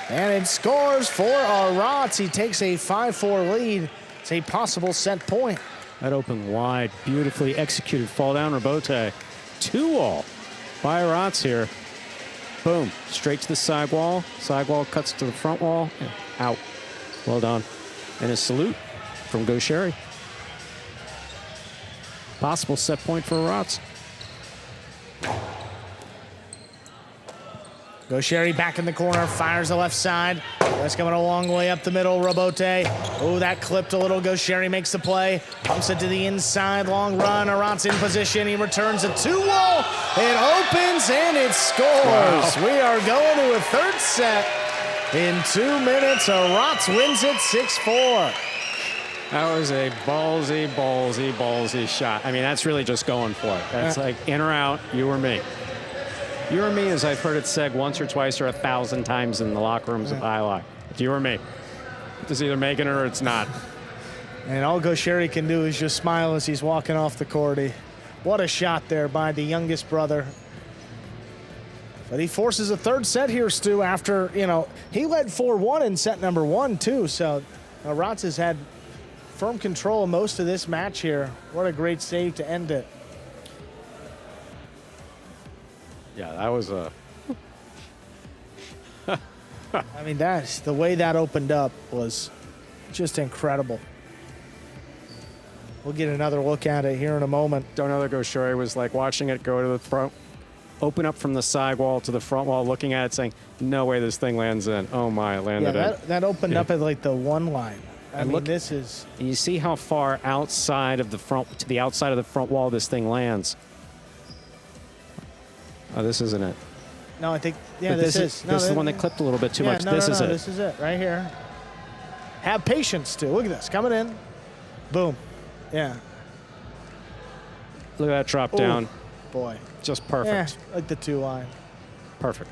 And it scores for Rotz. He takes a 5-4 lead. It's a possible set point. That opened wide, beautifully executed fall down Robote. 2-wall by Rotz here. Boom, straight to the sidewall. Sidewall cuts to the front wall. Out. Well done. And a salute from Sherry. Possible set point for Rotz. Sherry back in the corner, fires the left side. That's coming a long way up the middle, Robote. Oh, that clipped a little. Sherry makes the play. Pumps it to the inside, long run. Rotz in position. He returns a 2-wall. It opens and it scores. Wow. We are going to a third set in 2 minutes. Rotz wins it 6-4. That was a ballsy, ballsy, ballsy shot. I mean, that's really just going for it. That's like in or out, you or me. You or me, as I've heard it said once or twice or 1,000 times in the locker rooms of Jai-Alai. You or me. It's either making it or it's not. And all Sherry can do is just smile as he's walking off the court. What a shot there by the youngest brother. But he forces a third set here, Stu, after, he led 4-1 in set number 1, too. So Rotz has had firm control of most of this match here. What a great save to end it. Yeah, that was a... I mean, the way that opened up was just incredible. We'll get another look at it here in a moment. Don't know that Sherry was like watching it go to the front, open up from the side wall to the front wall, looking at it saying, no way this thing lands in. Oh my, it landed in. That opened up at like the 1 line. I mean, this is... You see how far outside of the front, to the outside of the front wall this thing lands. Oh, this isn't it. No, I think, this is the one that clipped a little bit too much. This is it. This is it, right here. Have patience, Stu. Look at this, coming in. Boom. Yeah. Look at that drop down. Boy. Just perfect. Yeah, like the 2 line. Perfect.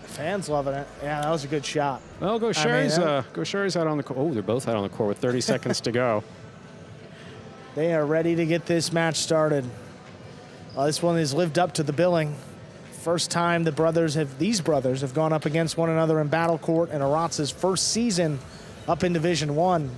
Fans loving it. Yeah, that was a good shot. Well, Sherry's out on the court. Oh, they're both out on the court with 30 seconds to go. They are ready to get this match started. This one has lived up to the billing. First time these brothers have gone up against one another in Battle Court in Aratz's first season up in Division One.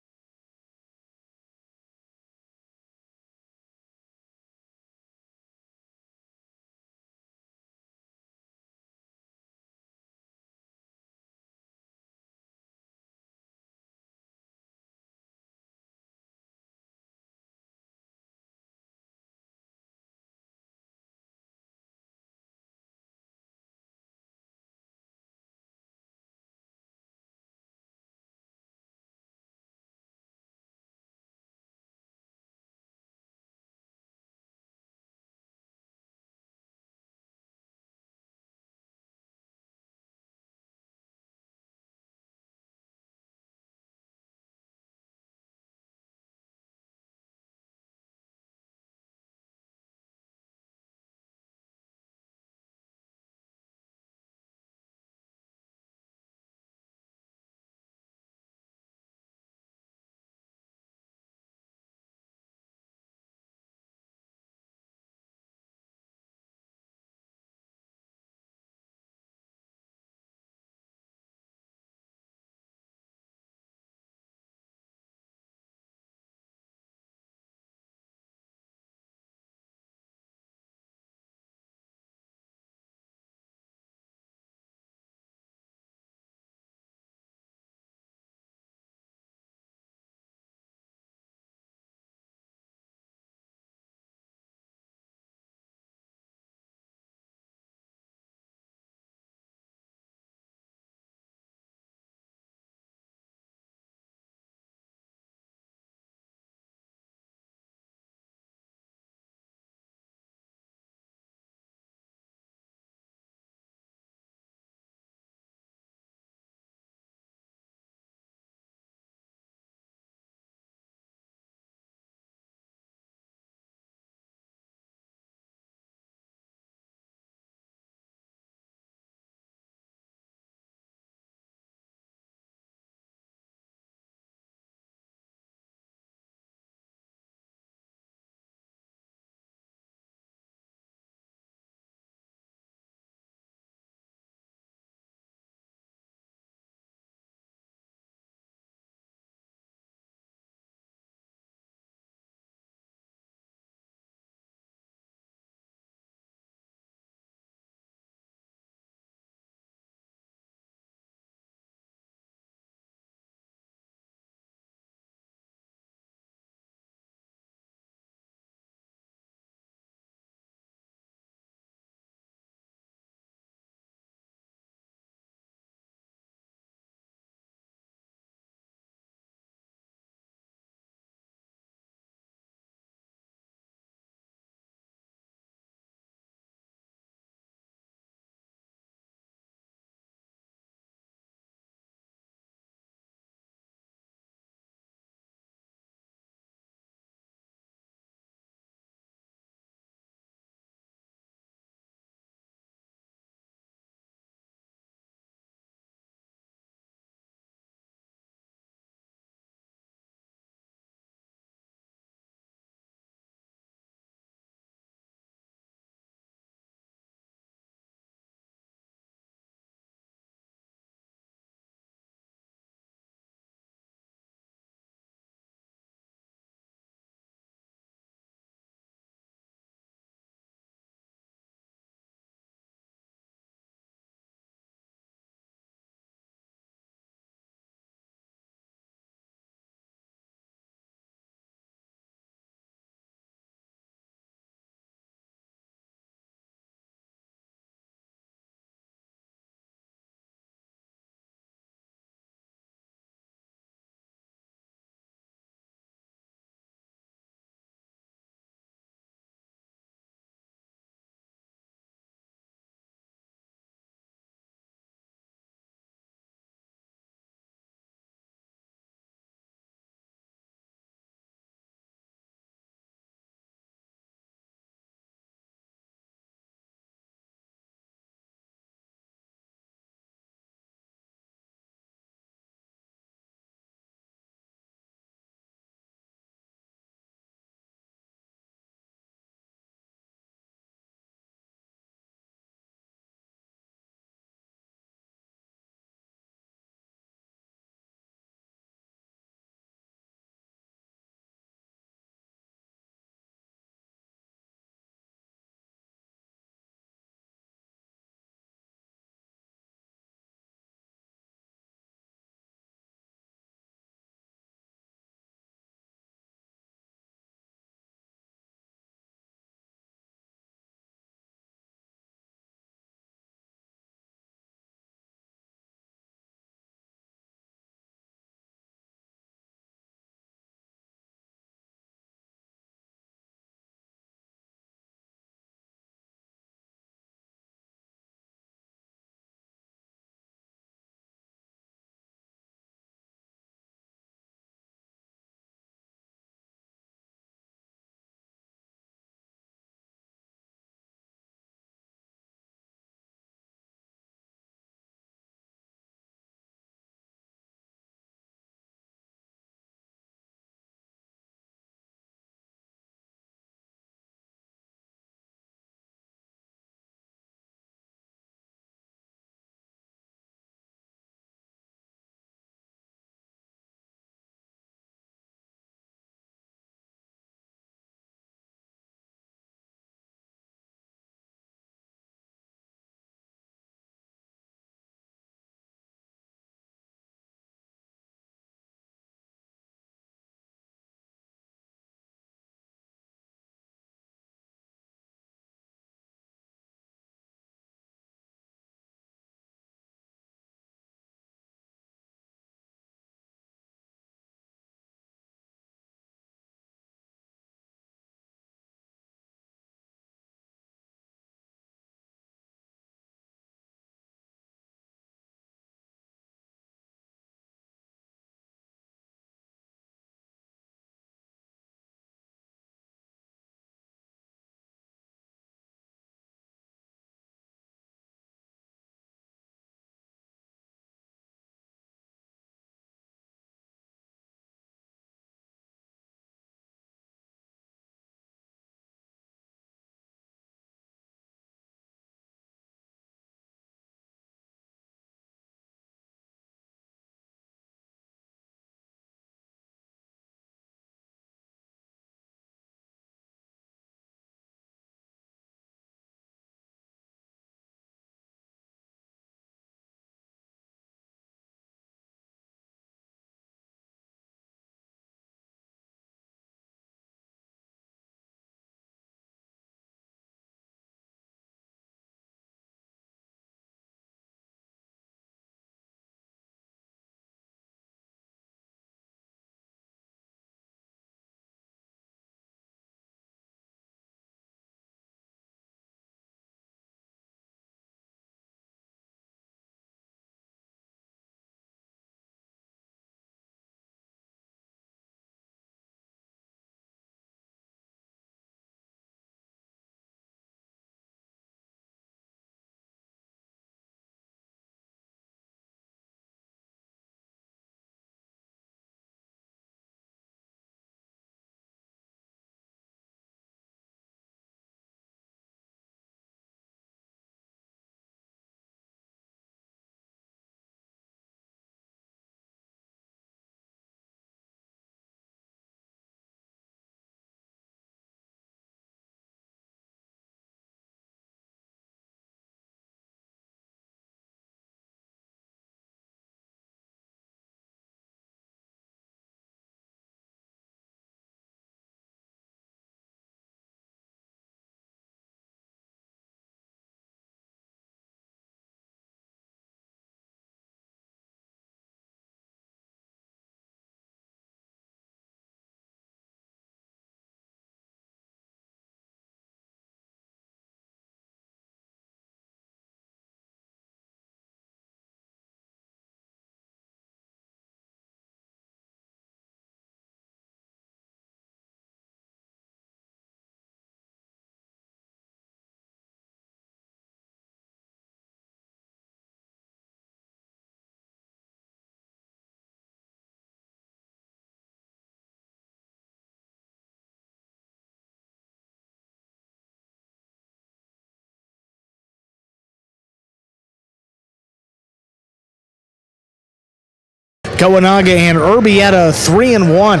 Goanaga and Urbieta 3-1.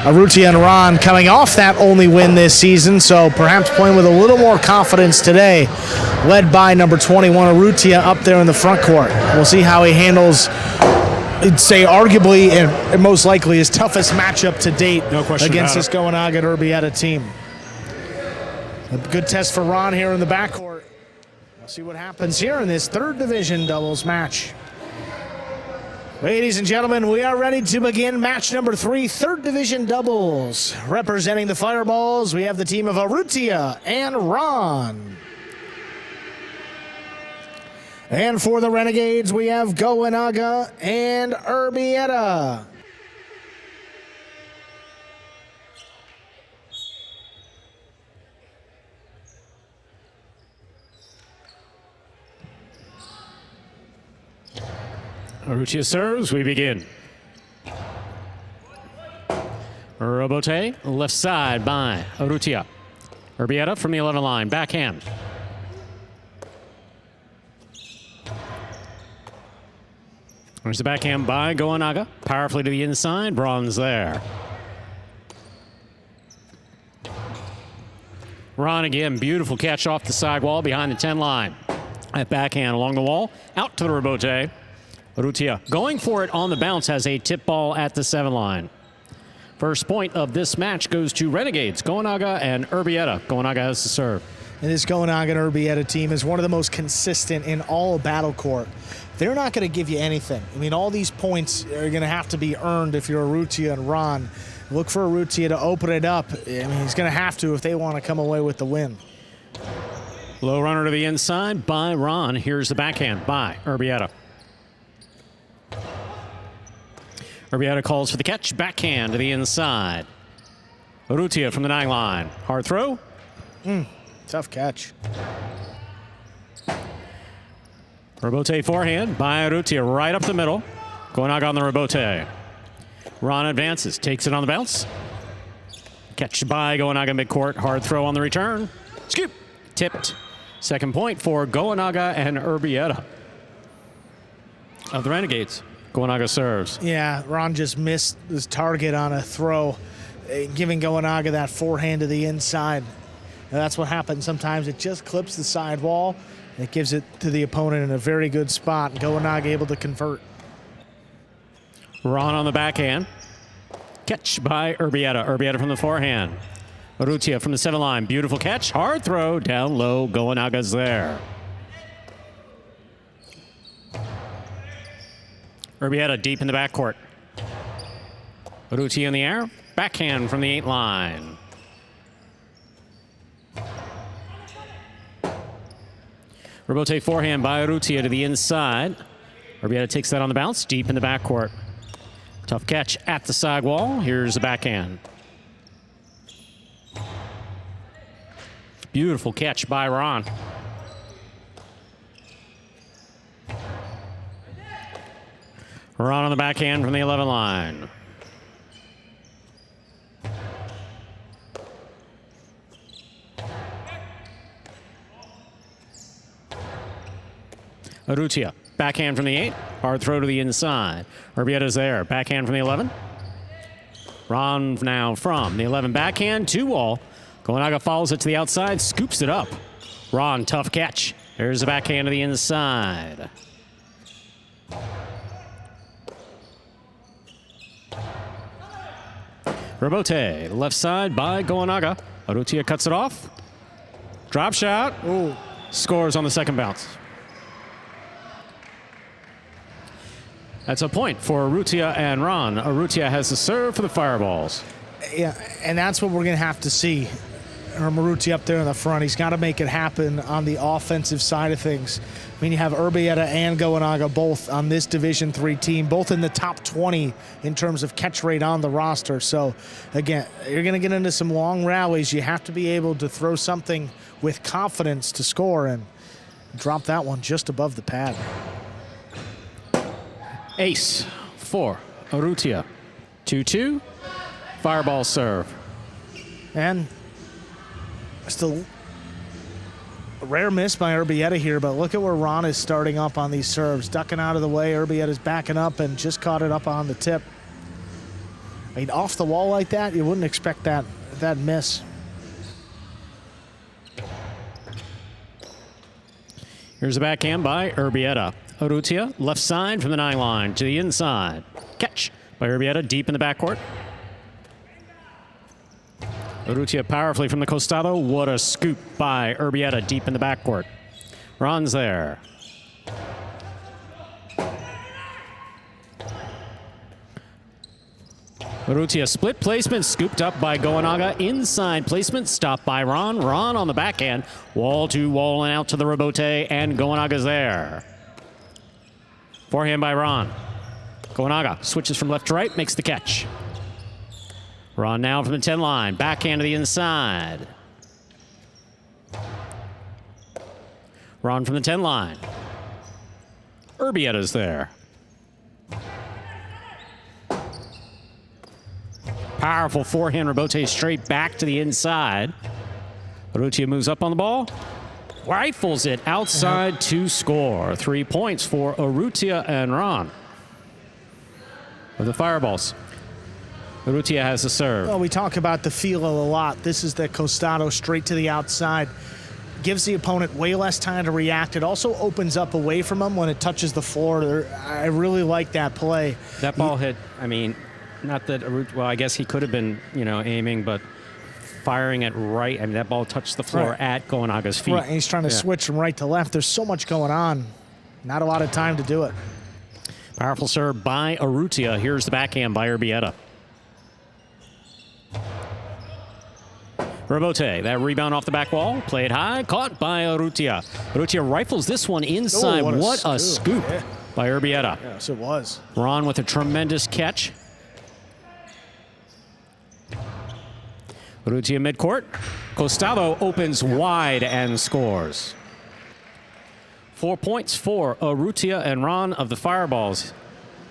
Urrutia and Ron coming off that only win this season, so perhaps playing with a little more confidence today, led by number 21, Urrutia, up there in the front court. We'll see how he handles, I'd say, arguably and most likely his toughest matchup to date against this Goanaga and Urbieta team. A good test for Ron here in the backcourt. We'll see what happens here in this third division doubles match. Ladies and gentlemen, we are ready to begin match number 3, third division doubles. Representing the Fireballs, we have the team of Urrutia and Ron. And for the Renegades, we have Goanaga and Urbieta. Urrutia serves, we begin. Robote, left side by Urrutia. Urbieta from the 11 line, backhand. There's the backhand by Goanaga, powerfully to the inside, bronze there. Ron again, beautiful catch off the side wall behind the 10 line. That backhand along the wall, out to the Robote. Urrutia going for it on the bounce, has a tip ball at the 7 line. First point of this match goes to Renegades, Goanaga and Urbieta. Goanaga has to serve. And this Goanaga and Urbieta team is one of the most consistent in all of Battle Court. They're not going to give you anything. I mean, all these points are going to have to be earned if you're Urrutia and Ron. Look for Urrutia to open it up. I mean, he's going to have to if they want to come away with the win. Low runner to the inside by Ron. Here's the backhand by Urbieta. Urbieta calls for the catch, backhand to the inside. Urrutia from the 9 line. Hard throw. Tough catch. Robote forehand by Urrutia right up the middle. Goanaga on the Robote. Ron advances, takes it on the bounce. Catch by Goanaga midcourt. Hard throw on the return. Scoop. Tipped. Second point for Goanaga and Urbieta of the Renegades. Goanaga serves. Yeah, Ron just missed his target on a throw, giving Goanaga that forehand to the inside. And that's what happens sometimes. It just clips the side wall. And it gives it to the opponent in a very good spot. And Goanaga able to convert. Ron on the backhand. Catch by Urbieta. Urbieta from the forehand. Urrutia from the 7 line. Beautiful catch. Hard throw. Down low. Goanaga's there. Urbieta deep in the backcourt. Urrutia in the air. Backhand from the 8 line. Robote forehand by Urrutia to the inside. Urbieta takes that on the bounce. Deep in the backcourt. Tough catch at the side wall. Here's the backhand. Beautiful catch by Ron. Ron on the backhand from the 11 line. Urrutia, backhand from the 8. Hard throw to the inside. Urbieta's there. Backhand from the 11. Ron now from the 11 backhand, 2 wall. Goanaga follows it to the outside, scoops it up. Ron, tough catch. There's the backhand to the inside. Robote, left side by Goanaga. Urrutia cuts it off. Drop shot. Ooh. Scores on the second bounce. That's a point for Urrutia and Ron. Urrutia has the serve for the Fireballs. Yeah, and that's what we're going to have to see. Urrutia up there in the front. He's got to make it happen on the offensive side of things. I mean, you have Urbieta and Goanaga both on this Division III team, both in the top 20 in terms of catch rate on the roster. So, again, you're going to get into some long rallies. You have to be able to throw something with confidence to score and drop that one just above the pad. Ace for Urrutia. 2-2. Fireball serve. And still Rare miss by Urbieta here, but look at where Ron is starting up on these serves. Ducking out of the way, Urbieta's backing up and just caught it up on the tip. I mean, off the wall like that, you wouldn't expect that miss. Here's a backhand by Urbieta. Urrutia, left side from the 9 line to the inside. Catch by Urbieta, deep in the backcourt. Urrutia powerfully from the costado. What a scoop by Urbieta, deep in the backcourt. Ron's there. Urrutia split placement, scooped up by Goenaga. Inside placement, stopped by Ron. Ron on the backhand. Wall to wall and out to the rebote, and Goenaga's there. Forehand by Ron. Goenaga switches from left to right, makes the catch. Ron now from the 10 line. Backhand to the inside. Ron from the 10 line. Urbieta's there. Powerful forehand rebote straight back to the inside. Urrutia moves up on the ball. Rifles it outside to score. 3 points for Urrutia and Ron. With the fireballs. Urrutia has the serve. Well, we talk about the feel a lot. This is the costado straight to the outside. Gives the opponent way less time to react. It also opens up away from them when it touches the floor. I really like that play. That ball hit, I mean, not that Urrutia, well, I guess he could have been, aiming, but firing it right. I mean, that ball touched the floor at Goenaga's feet. Right, and he's trying to switch from right to left. There's so much going on. Not a lot of time to do it. Powerful serve by Urrutia. Here's the backhand by Urbieta. Rebote, that rebound off the back wall, played high, caught by Urrutia. Urrutia rifles this one inside. Oh, what a scoop by Urbieta. Yes, it was. Ron with a tremendous catch. Urrutia midcourt. Costado opens wide and scores. 4 points for Urrutia and Ron of the Fireballs.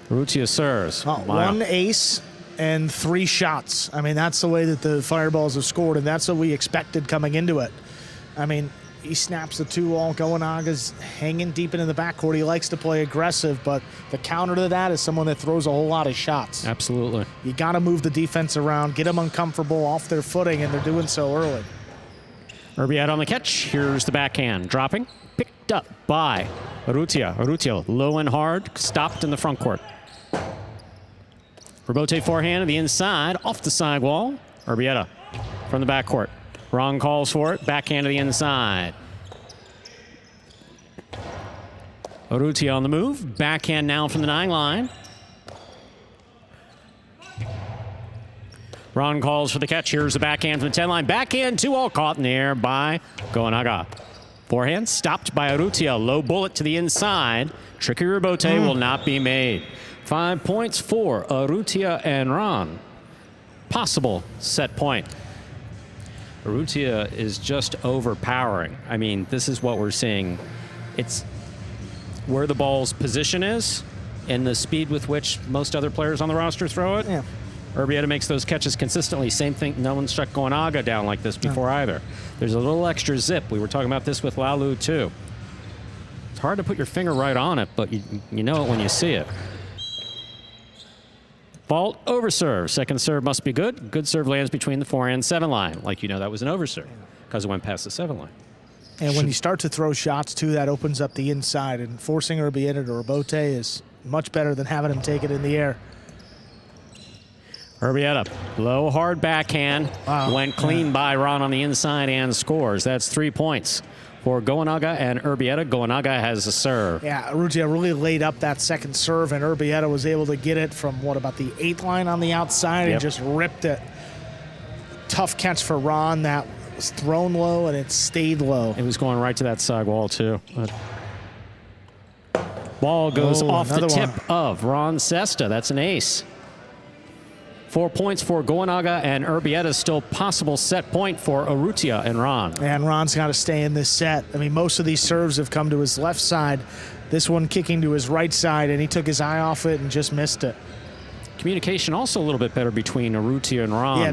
Urrutia serves. Oh, one ace and 3 shots. I mean, that's the way that the Fireballs have scored, and that's what we expected coming into it. I mean, he snaps the 2-all. Goenaga's hanging deep into the backcourt. He likes to play aggressive, but the counter to that is someone that throws a whole lot of shots. Absolutely. You got to move the defense around, get them uncomfortable off their footing, and they're doing so early. Urbieta on the catch. Here's the backhand. Dropping. Picked up by Urrutia. Urrutia low and hard. Stopped in the front court. Rebote forehand to the inside. Off the side wall. Urbieta from the backcourt. Ron calls for it. Backhand to the inside. Urrutia on the move. Backhand now from the 9 line. Ron calls for the catch. Here's the backhand from the 10 line. Backhand 2-all caught in the air by Goenaga. Forehand stopped by Urrutia. Low bullet to the inside. Tricky rebote will not be made. 5 points for Urrutia and Ron. Possible set point. Urrutia is just overpowering. I mean, this is what we're seeing. It's where the ball's position is and the speed with which most other players on the roster throw it. Yeah. Urbieta makes those catches consistently. Same thing, no one struck Goenaga down like this before either. There's a little extra zip. We were talking about this with Lalu too. It's hard to put your finger right on it, but you know it when you see it. Fault, over serve. Second serve must be good. Good serve lands between the 4 and 7 line. Like that was an over serve because it went past the 7 line. And when you start to throw shots, too, that opens up the inside. And forcing Urbieta to rebote is much better than having him take it in the air. Urbieta, low, hard backhand. Wow. Went clean by Ron on the inside and scores. That's 3 points for Goenaga and Urbieta. Goenaga has a serve. Yeah, Urrutia really laid up that second serve, and Urbieta was able to get it from, about the 8th line on the outside and just ripped it. Tough catch for Ron. That was thrown low, and it stayed low. It was going right to that side wall, too. Ball goes off the tip of Ron Sesta. That's an ace. 4 points for Goenaga, and Urbieta still possible set point for Urrutia and Ron. And Ron's got to stay in this set. I mean, most of these serves have come to his left side. This one kicking to his right side, and he took his eye off it and just missed it. Communication also a little bit better between Urrutia and Ron. Yeah,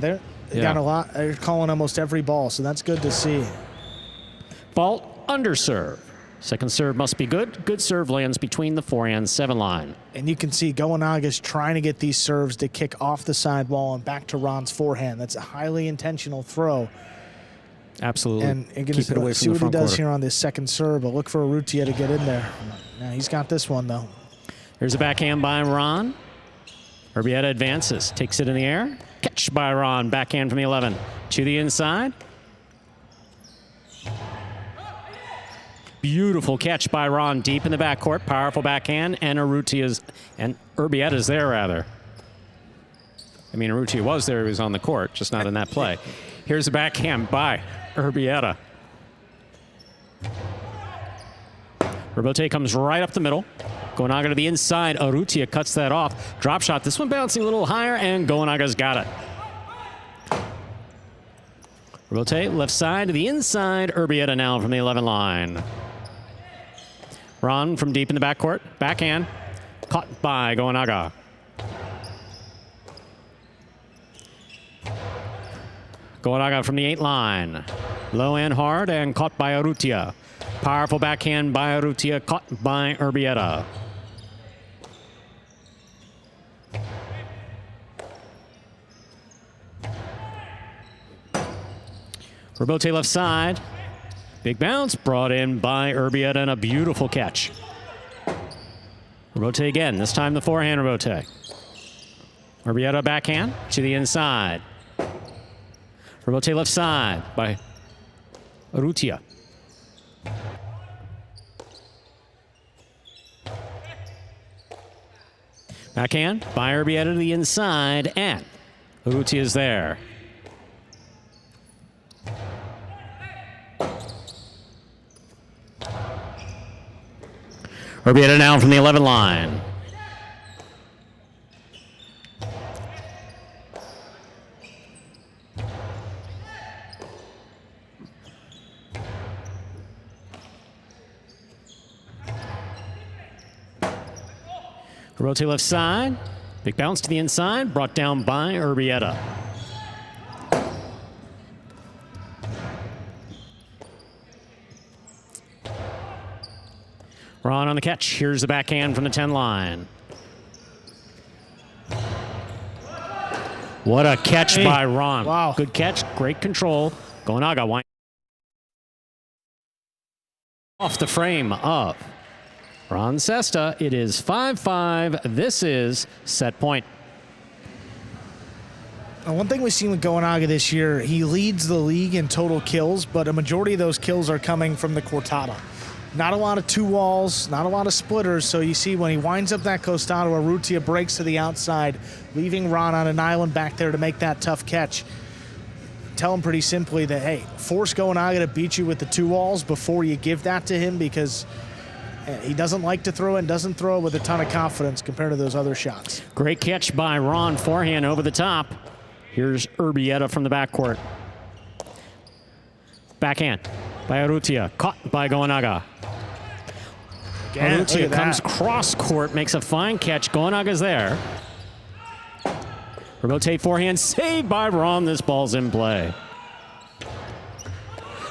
they got a lot. They're calling almost every ball, so that's good to see. Fault underserve. Second serve must be good. Good serve lands between the 4 and 7 line. And you can see Goenaga's trying to get these serves to kick off the sidewall and back to Ron's forehand. That's a highly intentional throw. Absolutely. And keep it away see from the what he front does quarter. here on this second serve, but look for Urrutia to get in there. Now he's got this one, though. Here's a backhand by Ron. Urbieta advances, takes it in the air. Catch by Ron, backhand from the 11. To the inside. Beautiful catch by Ron, deep in the backcourt. Powerful backhand, and Urbieta's there, rather. I mean, Urrutia was there, he was on the court, just not in that play. Here's a backhand by Urbieta. Robote comes right up the middle. Goenaga to the inside. Urrutia cuts that off. Drop shot. This one bouncing a little higher, and Goenaga's got it. Robote left side to the inside. Urbieta now from the 11 line. Ron from deep in the backcourt. Backhand. Caught by Goenaga. Goenaga from the 8 line. Low and hard, and caught by Urrutia. Powerful backhand by Urrutia, caught by Urbieta. Robote left side. Big bounce brought in by Urbieta, and a beautiful catch. Robote again, this time the forehand Robote. Urbieta backhand to the inside. Robote left side by Urrutia. Backhand by Urbieta to the inside, and Urrutia is there. Urbieta now from the 11 line. Robote left side. Big bounce to the inside, brought down by Urbieta. Ron on the catch. Here's the backhand from the 10 line. What a catch by Ron. Wow. Good catch, great control. Goenaga wind off the frame of Ron Sesta. It is 5-5. This is set point. Now, one thing we've seen with Goenaga this year, he leads the league in total kills, but a majority of those kills are coming from the cortada. Not a lot of 2 walls, not a lot of splitters, so you see when he winds up that costado, Urrutia breaks to the outside, leaving Ron on an island back there to make that tough catch. Tell him pretty simply that, hey, force Goenaga to beat you with the 2 walls before you give that to him, because he doesn't like to throw it and doesn't throw it with a ton of confidence compared to those other shots. Great catch by Ron, forehand over the top. Here's Urbieta from the backcourt. Backhand by Urrutia, caught by Goenaga. Urrutia comes cross court, makes a fine catch. Goenaga's there. Robote forehand, saved by Ron. This ball's in play.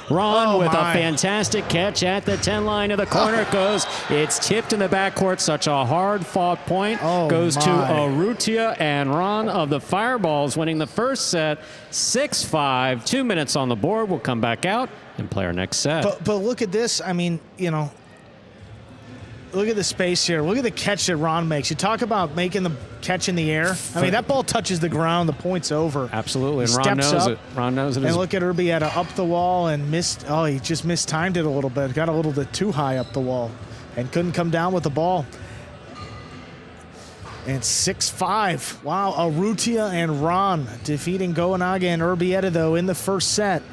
Ron with a fantastic catch at the 10 line of the corner. It goes. It's tipped in the backcourt. Such a hard-fought point. Goes to Urrutia, and Ron of the Fireballs winning the first set, 6-5. 2 minutes on the board. We'll come back out and play our next set. But look at this. I mean, you know, look at the space here. Look at the catch that Ron makes. You talk about making the catch in the air. I mean, that ball touches the ground. The point's over. Absolutely, and Ron knows it. Ron knows it. And look at Urbieta up the wall and missed. Oh, he just mistimed it a little bit. Got a little bit too high up the wall and couldn't come down with the ball. And 6-5. Wow, Urrutia and Ron defeating Goenaga and Urbieta, though, in the first set.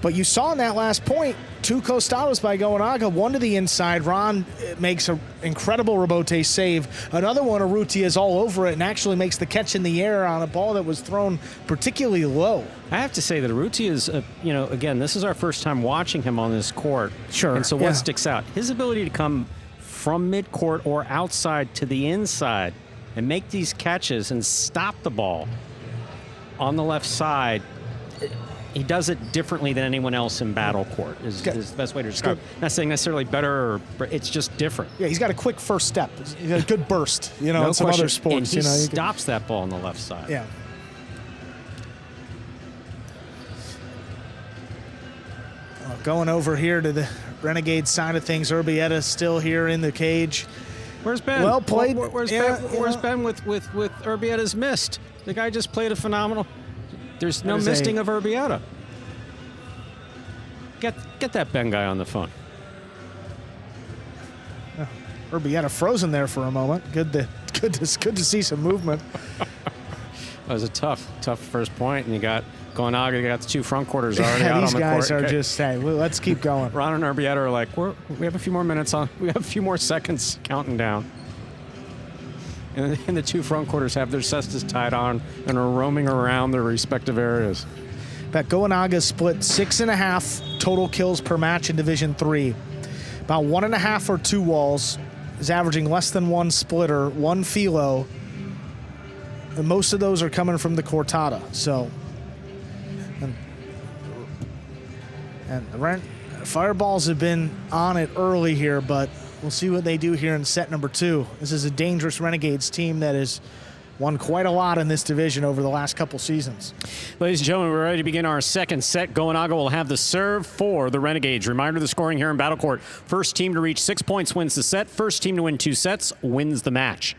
But you saw in that last point, 2 costados by Goenaga, 1 to the inside. Ron makes an incredible Robote save. Another one, Urrutia is all over it and actually makes the catch in the air on a ball that was thrown particularly low. I have to say that Urrutia is, you know, again, this is our first time watching him on this court. Sure. And so what sticks out? His ability to come from midcourt or outside to the inside and make these catches and stop the ball on the left side. he does it differently than anyone else in battle court. Is the best way to describe it. Not saying necessarily better, but it's just different. Yeah, he's got a quick first step. He's got a good burst. You know, No in some question. other sports. And he you know, stops that ball on the left side. Yeah. Going over here to the Renegade side of things, Urbieta still here in the cage. Where's Ben? Well played. Where's Ben with Urbieta's missed? The guy just played a phenomenal. There's no misting of Urbieta. Get that Ben guy on the phone. Urbieta frozen there for a moment. Good to see some movement. That was a tough first point, and you got Gamedays. You got the 2 front quarters already out on the court. These guys are just saying, well, let's keep going. Ron and Urbieta are like, we have a few more minutes on. We have a few more seconds counting down. And the 2 front quarters have their cestas tied on and are roaming around their respective areas. That Gamedays split 6.5 total kills per match in Division 3. About 1.5 or 2 walls. Is averaging less than 1 splitter, 1 philo. And most of those are coming from the Cortada. So, and the Fireballs have been on it early here, but we'll see what they do here in set number 2. This is a dangerous Renegades team that has won quite a lot in this division over the last couple seasons. Ladies and gentlemen, we're ready to begin our second set. Gamedays will have the serve for the Renegades. Reminder, the scoring here in Battle Court. First team to reach 6 points wins the set. First team to win 2 sets wins the match.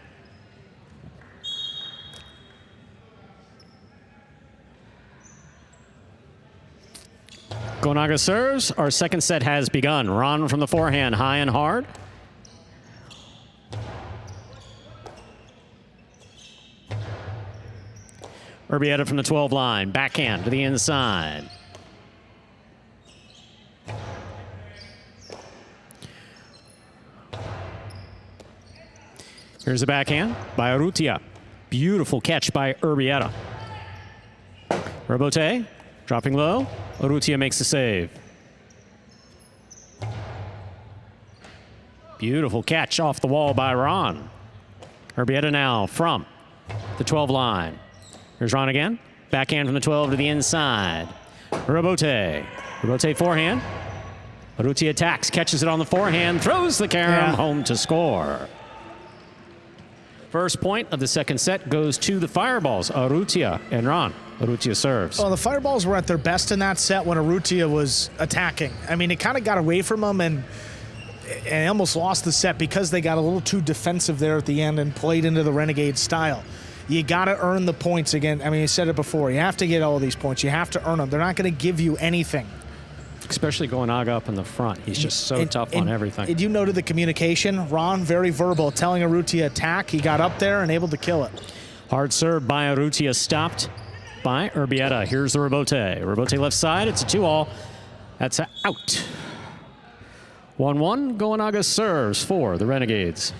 Gamedays serves. Our second set has begun. Ron from the forehand, high and hard. Urbieta from the 12 line, backhand to the inside. Here's the backhand by Urrutia. Beautiful catch by Urbieta. Rebote dropping low. Urrutia makes the save. Beautiful catch off the wall by Ron. Urbieta now from the 12 line. Here's Ron again. Backhand from the 12 to the inside. Rebote. Rebote forehand. Urrutia attacks, catches it on the forehand, throws the carom home to score. First point of the second set goes to the Fireballs, Urrutia and Ron. Urrutia serves. Well, the Fireballs were at their best in that set when Urrutia was attacking. I mean, it kind of got away from them and almost lost the set because they got a little too defensive there at the end and played into the Renegade style. You got to earn the points again. I mean, you said it before. You have to get all of these points. You have to earn them. They're not going to give you anything. Especially Gamedays up in the front. He's just so tough on everything. Did you notice the communication? Ron, very verbal, telling Urrutia attack. He got up there and able to kill it. Hard serve by Urrutia, stopped by Urbieta. Here's the Rebote. Rebote left side. It's a 2-all. That's out. 1-1. Gamedays serves for the Renegades.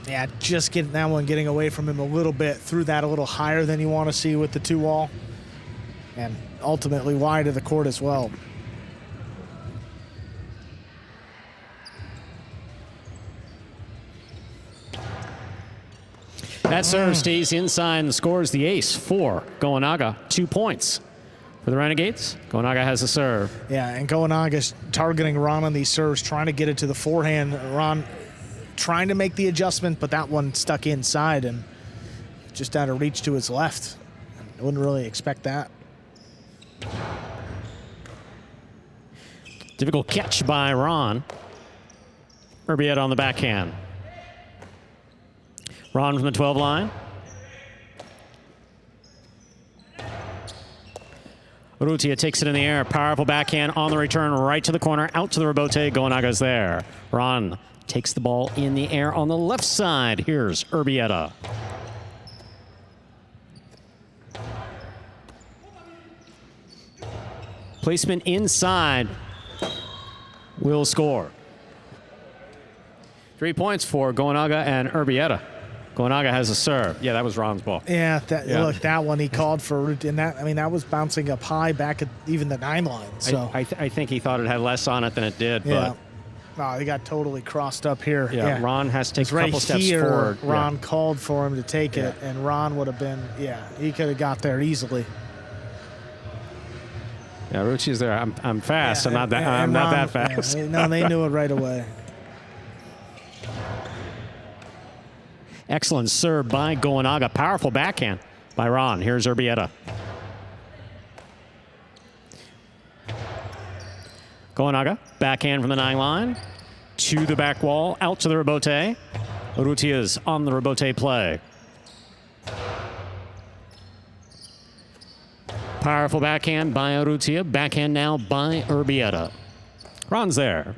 Yeah, just getting that one, getting away from him a little bit. Threw that a little higher than you want to see with the 2-all. And ultimately wide of the court as well. That serve stays inside and scores the ace for Gamedays. 2 points for the Renegades. Gamedays has a serve. Yeah, and Gamedays targeting Ron on these serves, trying to get it to the forehand. Ron trying to make the adjustment, but that one stuck inside and just out of reach to his left. I wouldn't really expect that. Difficult catch by Ron. Urbieta on the backhand. Ron from the 12 line. Urrutia takes it in the air. Powerful backhand on the return, right to the corner, out to the Rebote. Gamedays there. Ron takes the ball in the air on the left side. Here's Urbieta. Placement inside will score. 3 points for Gamedays and Urbieta. Gamedays has a serve. Yeah, that was Ron's ball. Yeah, look, that one he called for, and that, I mean, that was bouncing up high back at even the 9 line. So I think he thought it had less on it than it did, but no, he got totally crossed up here. Yeah, Ron has to take a couple steps here, forward. Ron called for him to take it, and Ron would have been, he could have got there easily. Yeah, Ruchia's there. I'm fast. I'm not that fast. Yeah, no, they knew it right away. Excellent serve by Goenaga. Powerful backhand by Ron. Here's Urbieta. Goenaga, backhand from the 9 line. To the back wall, out to the rebote. Urrutia's on the rebote play. Powerful backhand by Urrutia. Backhand now by Urbieta. Ron's there.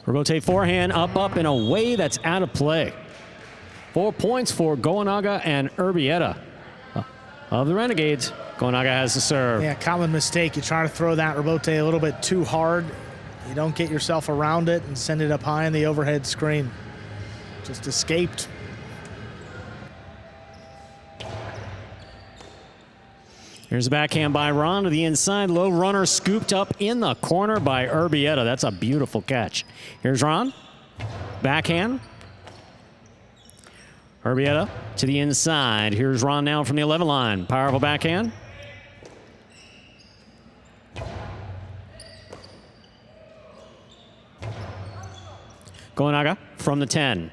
Rebote forehand, up, and away. That's out of play. 4 points for Goenaga and Urbieta of the Renegades. Goenaga has the serve. Yeah, common mistake. You try to throw that rebote a little bit too hard. You don't get yourself around it and send it up high in the overhead screen. Just escaped. Here's a backhand by Ron to the inside. Low runner scooped up in the corner by Urbieta. That's a beautiful catch. Here's Ron. Backhand. Urbieta to the inside. Here's Ron now from the 11 line. Powerful backhand. Goenaga from the 10.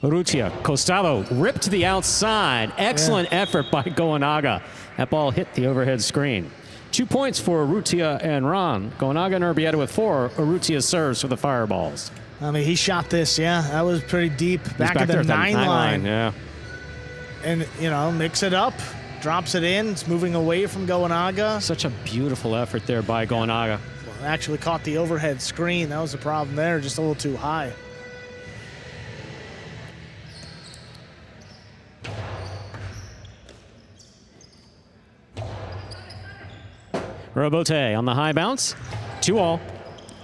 Urrutia, Costado ripped to the outside. Excellent effort by Goenaga. That ball hit the overhead screen. 2 points for Urrutia and Ron. Goenaga and Urbieta with 4. Urrutia serves for the Fireballs. I mean, he shot this, yeah. That was pretty deep. Back at there the 9 line. Yeah. And, you know, mix it up. Drops it in. It's moving away from Goenaga. Such a beautiful effort there by Goenaga. Well, actually caught the overhead screen. That was the problem there. Just a little too high. Robote on the high bounce. 2-all.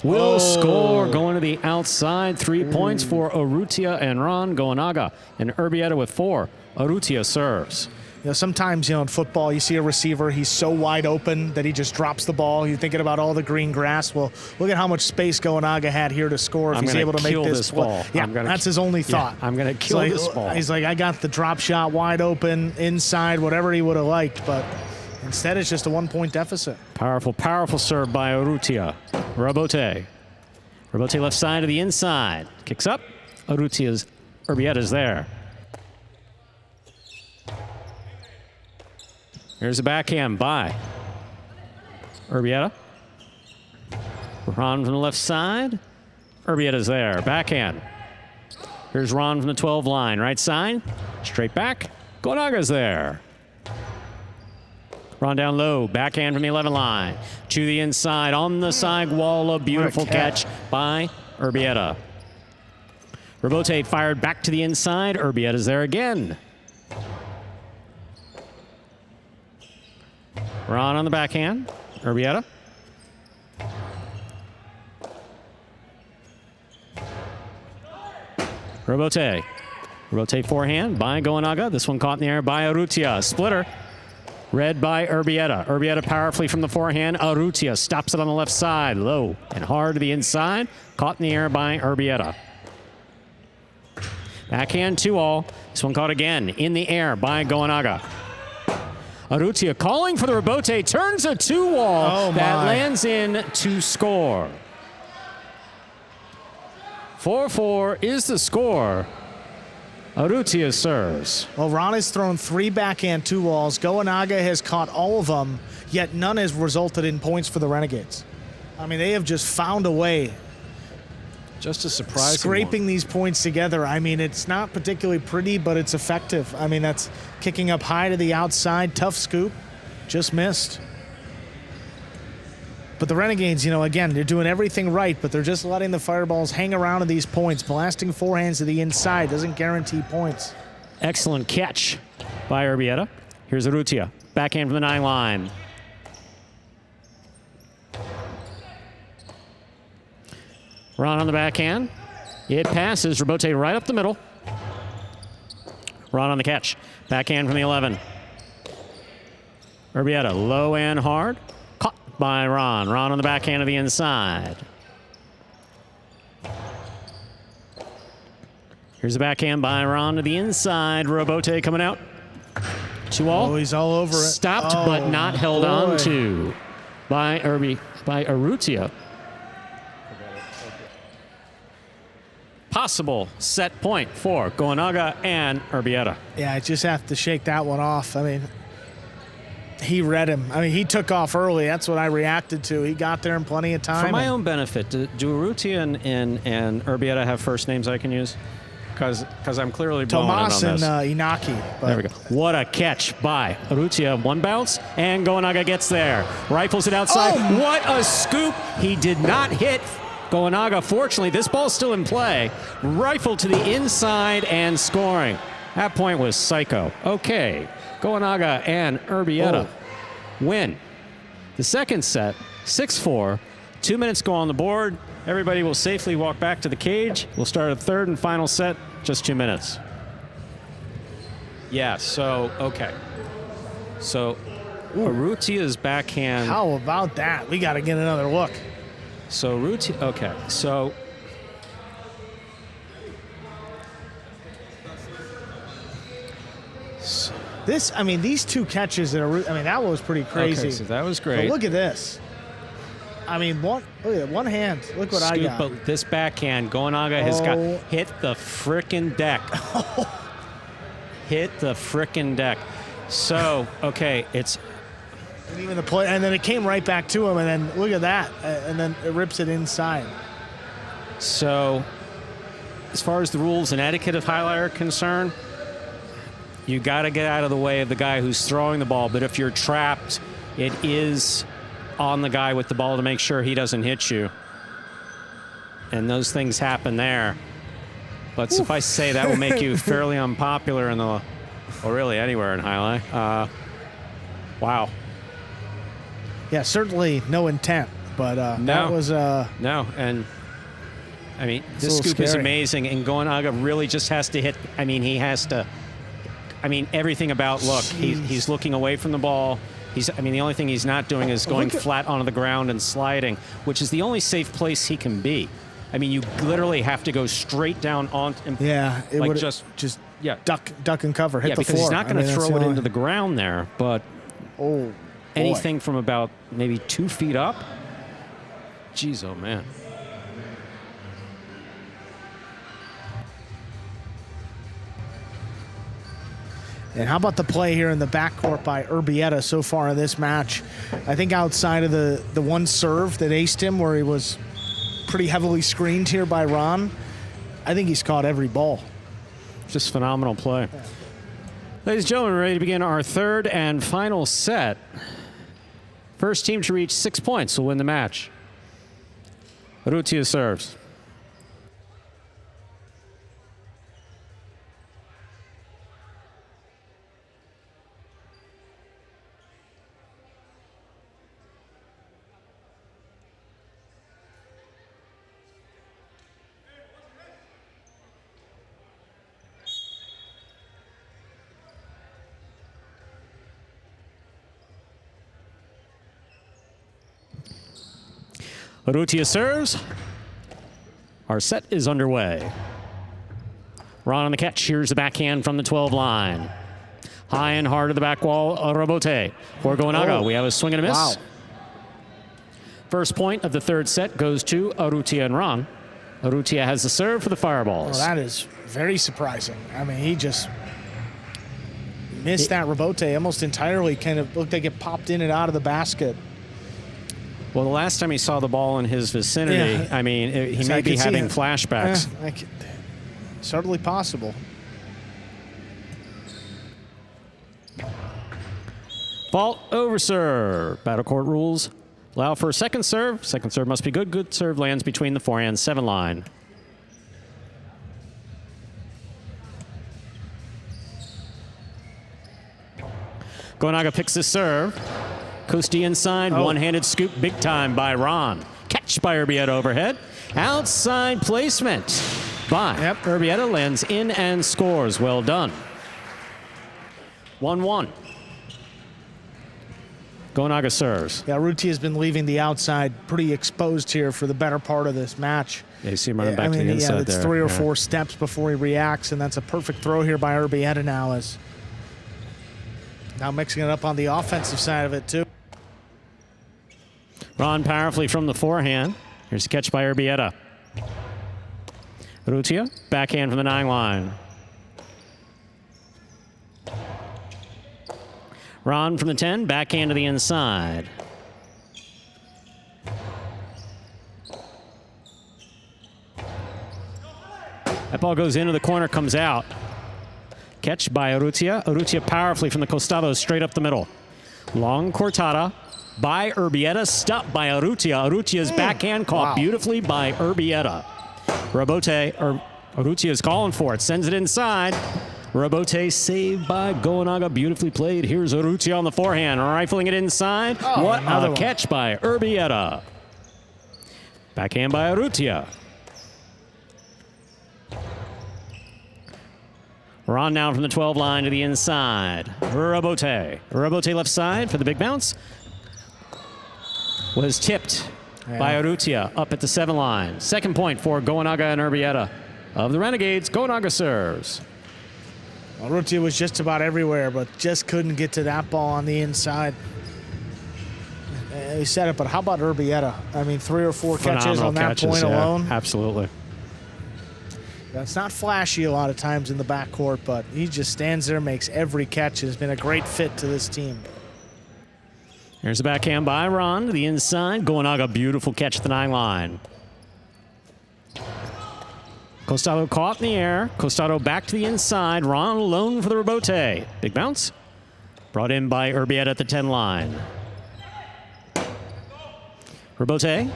Will score going to the outside. 3 points for Urrutia and Ron. Goenaga and Urbieta with 4. Urrutia serves. You know, sometimes, you know, in football, you see a receiver, he's so wide open that he just drops the ball. You're thinking about all the green grass. Well, look at how much space Goenaga had here to score if he's able to make this ball. Yeah, that's his only thought. Yeah, I'm going to kill this ball. He's like, I got the drop shot wide open, inside, whatever he would have liked, but instead it's just a 1-point deficit. Powerful, powerful serve by Urrutia. Robote. Robote left side to the inside. Kicks up. Urbieta's there. Here's a backhand by Urbieta. Ron from the left side. Urbieta's there. Backhand. Here's Ron from the 12 line. Right side. Straight back. Goenaga's there. Ron down low. Backhand from the 11 line. To the inside. On the side wall. A beautiful catch by Urbieta. Robote fired back to the inside. Urbieta's there again. Ron on the backhand. Urbieta. Robote. Robote forehand by Goenaga. This one caught in the air by Urrutia. Splitter. Read by Urbieta. Urbieta powerfully from the forehand. Urrutia stops it on the left side. Low and hard to the inside. Caught in the air by Urbieta. Backhand 2-all. This one caught again in the air by Goenaga. Urrutia calling for the rebote, turns a 2-wall that lands in to score. 4-4 is the score. Urrutia serves. Well, Ron has thrown 3 backhand 2-walls. Goenaga has caught all of them, yet none has resulted in points for the Renegades. I mean, they have just found a way. Just a surprising scraping these points together. I mean, it's not particularly pretty, but it's effective. I mean, that's kicking up high to the outside. Tough scoop. Just missed. But the Renegades, you know, again, they're doing everything right, but they're just letting the Fireballs hang around in these points. Blasting forehands to the inside doesn't guarantee points. Excellent catch by Urbieta. Here's Urrutia. Backhand from the 9 line. Ron on the backhand. It passes. Robote right up the middle. Ron on the catch. Backhand from the 11. Urbieta low and hard. Caught by Ron. Ron on the backhand of the inside. Here's the backhand by Ron to the inside. Robote coming out. 2-all. Oh, he's all over it. Stopped Oh, but not held boy. on to by Urrutia. Possible set point for Goenaga and Urbieta. Yeah, I just have to shake that one off. I mean, he read him. I mean, he took off early. That's what I reacted to. He got there in plenty of time. For my own benefit, do Urrutia and Urbieta have first names I can use? Because I'm clearly blowing Tomas it on and this. Inaki. But There we go. What a catch by Urrutia. One bounce, and Goenaga gets there. Rifles it outside. Oh! What a scoop. He did not hit Goenaga. Fortunately, this ball's still in play. Rifle to the inside and scoring. That point was psycho. Okay, Goenaga and Urbieta win the second set, 6-4. 2 minutes go on the board. Everybody will safely walk back to the cage. We'll start a third and final set, just 2 minutes. Yeah, so, okay. So, Urrutia's backhand. how about that? We got to get another look. So, Urrutia, okay. So, This, I mean, these two catches that are, I mean, that was pretty crazy. okay, so that was But great. look at this. I mean, look at that, one hand. Look what I Scoop, got. but this backhand, Goenaga has got Oh. hit the frickin' deck. Hit the frickin' deck. So, okay, it's And even the play, and then it came right back to him, and then look at that, and then it rips it inside. so. As far as the rules and etiquette of highlight are concerned, you got to get out of the way of the guy who's throwing the ball. But if you're trapped, it is on the guy with the ball to make sure he doesn't hit you. And those things happen there. But suffice to say, that will make you fairly unpopular in the, or really anywhere in highlight. Wow. Yeah, certainly no intent, but that No. was No, and I mean, a this little scoop is scary. amazing, and Goenaga really just has to hit. I mean, he has to. I mean, everything about look. He's looking away from the ball. I mean, the only thing he's not doing is going flat onto the ground and sliding, which is the only safe place he can be. I mean, you literally have to go straight down on. yeah, it like would just yeah, duck and cover, hit yeah, the because floor. he's not going I to mean, throw that's it the into the ground there, but only- Oh, anything from about maybe 2 feet up. Jeez, oh man. And how about the play here in the backcourt by Urbieta so far in this match? I think outside of the one serve that aced him where he was pretty heavily screened here by Ron, I think he's caught every ball. Just phenomenal play. Ladies and gentlemen, we're ready to begin our third and final set. First team to reach 6 points will win the match. Urrutia serves. Urrutia serves. Our set is underway. Ron on the catch. Here's the backhand from the 12 line. High and hard to the back wall. Robote for Goenaga. We have a swing and a miss. Wow. First point of the third set goes to Urrutia and Ron. Urrutia has the serve for the Fireballs. Well, that is very surprising. I mean, he just missed that Robote almost entirely. Kind of looked like it popped in and out of the basket. Well, the last time he saw the ball in his vicinity, Yeah. I mean, he So may I be could see having it. flashbacks. Certainly possible. Fault over serve. Battle court rules allow for a second serve. Second serve must be good. Good serve lands between the 4 and 7 line. Goenaga picks the serve. Kosti inside. One-handed scoop big time by Ron. Catch by Urbieta overhead. Outside placement by Urbieta, lands in and scores. Well done. 1-1. Gonaga serves. Yeah, Ruti has been leaving the outside pretty exposed here for the better part of this match. Yeah, you see him running back to the inside yeah, it's there. 3 or 4 steps before he reacts, and that's a perfect throw here by Urbieta now. Now mixing it up on the offensive side of it, too. Ron powerfully from the forehand. Here's a catch by Urbieta. Rutia, backhand from the 9 line. Ron from the 10, backhand to the inside. That ball goes into the corner, comes out. Catch by Urrutia. Urrutia powerfully from the costado, straight up the middle. Long cortada by Urbieta, stopped by Urrutia. Urrutia's backhand caught beautifully by Urbieta. Urrutia is calling for it, sends it inside. Rebote saved by Gonaga, beautifully played. Here's Urrutia on the forehand, rifling it inside. What a catch by Urbieta. Backhand by Urrutia. Ron now from the 12 line to the inside. Rebote. Rebote left side for the big bounce. Was tipped by Urrutia up at the 7 line. Second point for Gonaga and Urbieta of the Renegades. Gonaga serves. Well, Urrutia was just about everywhere, but just couldn't get to that ball on the inside. He said it, but how about Urbieta? I mean, 3 or 4 catches on that point alone. Absolutely. That's not flashy a lot of times in the backcourt, but he just stands there, makes every catch, and has been a great fit to this team. Here's the backhand by Ron to the inside. Gonaga, beautiful catch at the 9 line. Costado caught in the air. Costado back to the inside. Ron alone for the rebote. Big bounce. Brought in by Urbieta at the 10 line. Rebote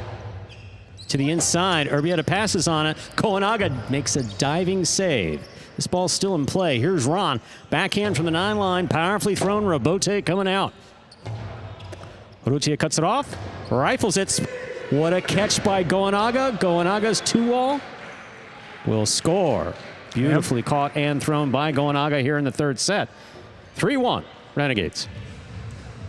to the inside. Urbieta passes on it. Gonaga makes a diving save. This ball's still in play. Here's Ron. Backhand from the 9 line. Powerfully thrown. Rebote coming out. Urrutia cuts it off. Rifles it. What a catch by Gonaga. Goanaga's 2-wall will score. Beautifully caught and thrown by Gonaga here in the 3rd set. 3-1, Renegades.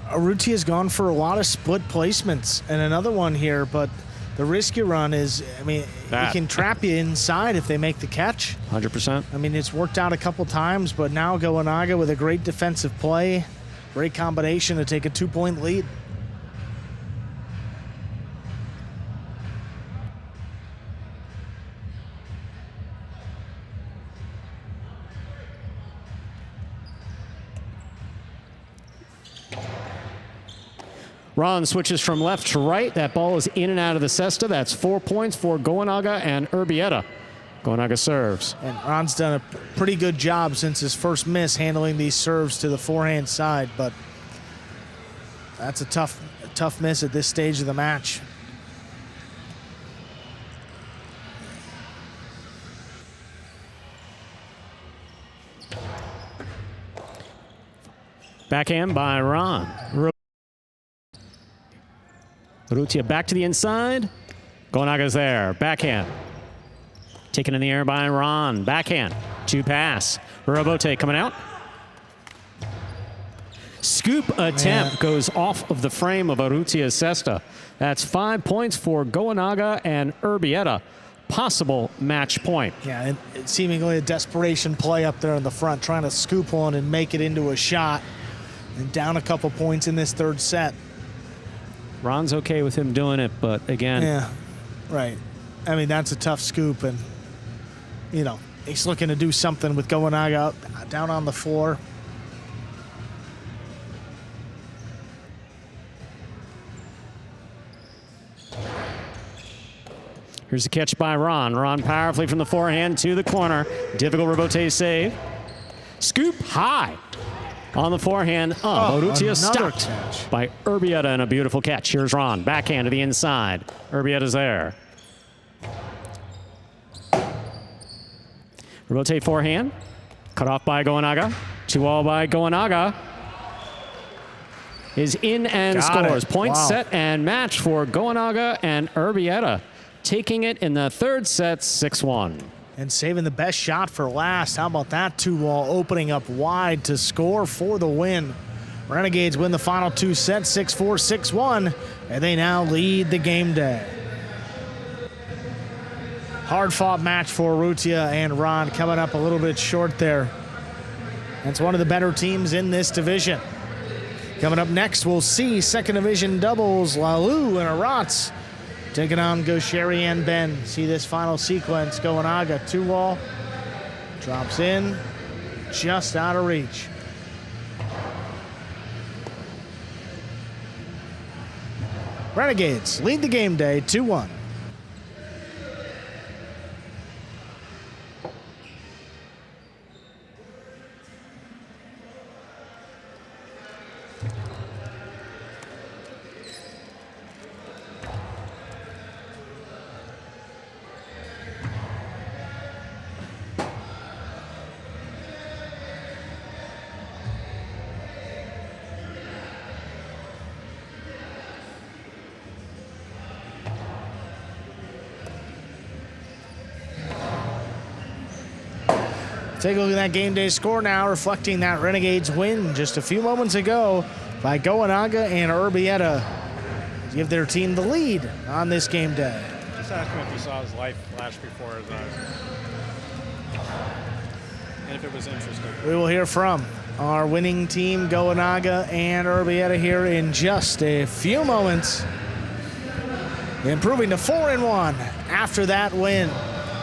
Urrutia has gone for a lot of split placements and another one here, but the risk you run is, I mean, he can trap you inside if they make the catch. 100%. I mean, it's worked out a couple times, but now Gonaga with a great defensive play, great combination to take a 2-point lead. Ron switches from left to right. That ball is in and out of the cesta. That's 4 points for Gonaga and Urbieta. Gonaga serves. And Ron's done a pretty good job since his first miss handling these serves to the forehand side, but that's a tough miss at this stage of the match. Backhand by Ron. Urrutia back to the inside. Gonaga's there. Backhand. Taken in the air by Ron. Backhand. 2 pass. Rebote coming out. Scoop attempt goes off of the frame of Urrutia's cesta. That's 5 points for Gonaga and Urbieta. Possible match point. Yeah, and it's seemingly a desperation play up there in the front, trying to scoop one and make it into a shot. And down a couple points in this 3rd set. Ron's okay with him doing it, but again. Yeah, right. I mean, that's a tough scoop, and, you know, he's looking to do something with Gonaga down on the floor. Here's the catch by Ron. Ron powerfully from the forehand to the corner. Difficult rebote save. Scoop high. On the forehand, Urrutia stopped by Urbieta and a beautiful catch. Here's Ron, backhand to the inside. Urbieta's there. Rebote forehand, cut off by Gonaga. 2-all by Gonaga. Is in and scores. Point set and match for Gonaga and Urbieta. Taking it in the 3rd set, 6-1. And saving the best shot for last. How about that 2-wall opening up wide to score for the win Renegades win the final 2 sets, 6-4, 6-1, and they now lead the game day. Hard-fought match for Urrutia and Ron, coming up a little bit short there. That's one of the better teams in this division. Coming up next, we'll see second division doubles, Lalu and Arats taking on Gosheri and Ben. See this final sequence. Goanaga, 2-wall, drops in, just out of reach. Renegades lead the game day 2-1. Take a look at that game day score now, reflecting that Renegades win just a few moments ago by Goanaga and Urbieta to give their team the lead on this game day. Just ask him if he saw his life flash before his eyes. And if it was interesting. We will hear from our winning team, Goanaga and Urbieta, here in just a few moments. Improving to 4-1 after that win.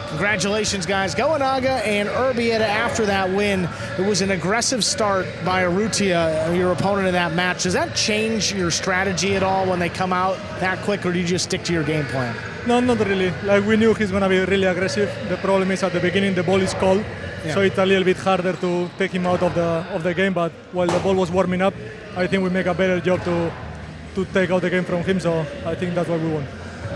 Congratulations, guys. Goanaga and Urbieta after that win. It was an aggressive start by Urrutia, your opponent in that match. Does that change your strategy at all when they come out that quick, or do you just stick to your game plan? No, not really. Like, we knew he's going to be really aggressive. The problem is at the beginning the ball is cold, so it's a little bit harder to take him out of the game. But while the ball was warming up, I think we make a better job to take out the game from him, so I think that's what we won.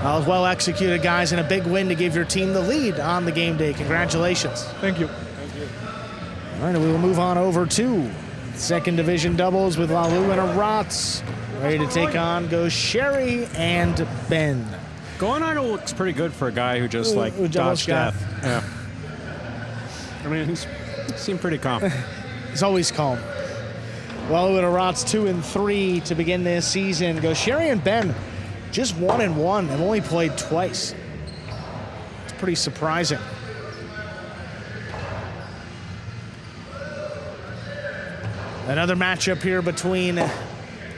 Well executed, guys, and a big win to give your team the lead on the game day. Congratulations. Thank you. All right, we will move on over to second division doubles with Lalu and Arats ready to take on Gosheri and Ben. Goanaga looks pretty good for a guy who just dodged death. Yeah. I mean, he's seemed pretty calm. He's always calm. Lalu and Arats 2 and 3 to begin this season. Gosheri and Ben just 1-1, have only played twice. It's pretty surprising. Another matchup here between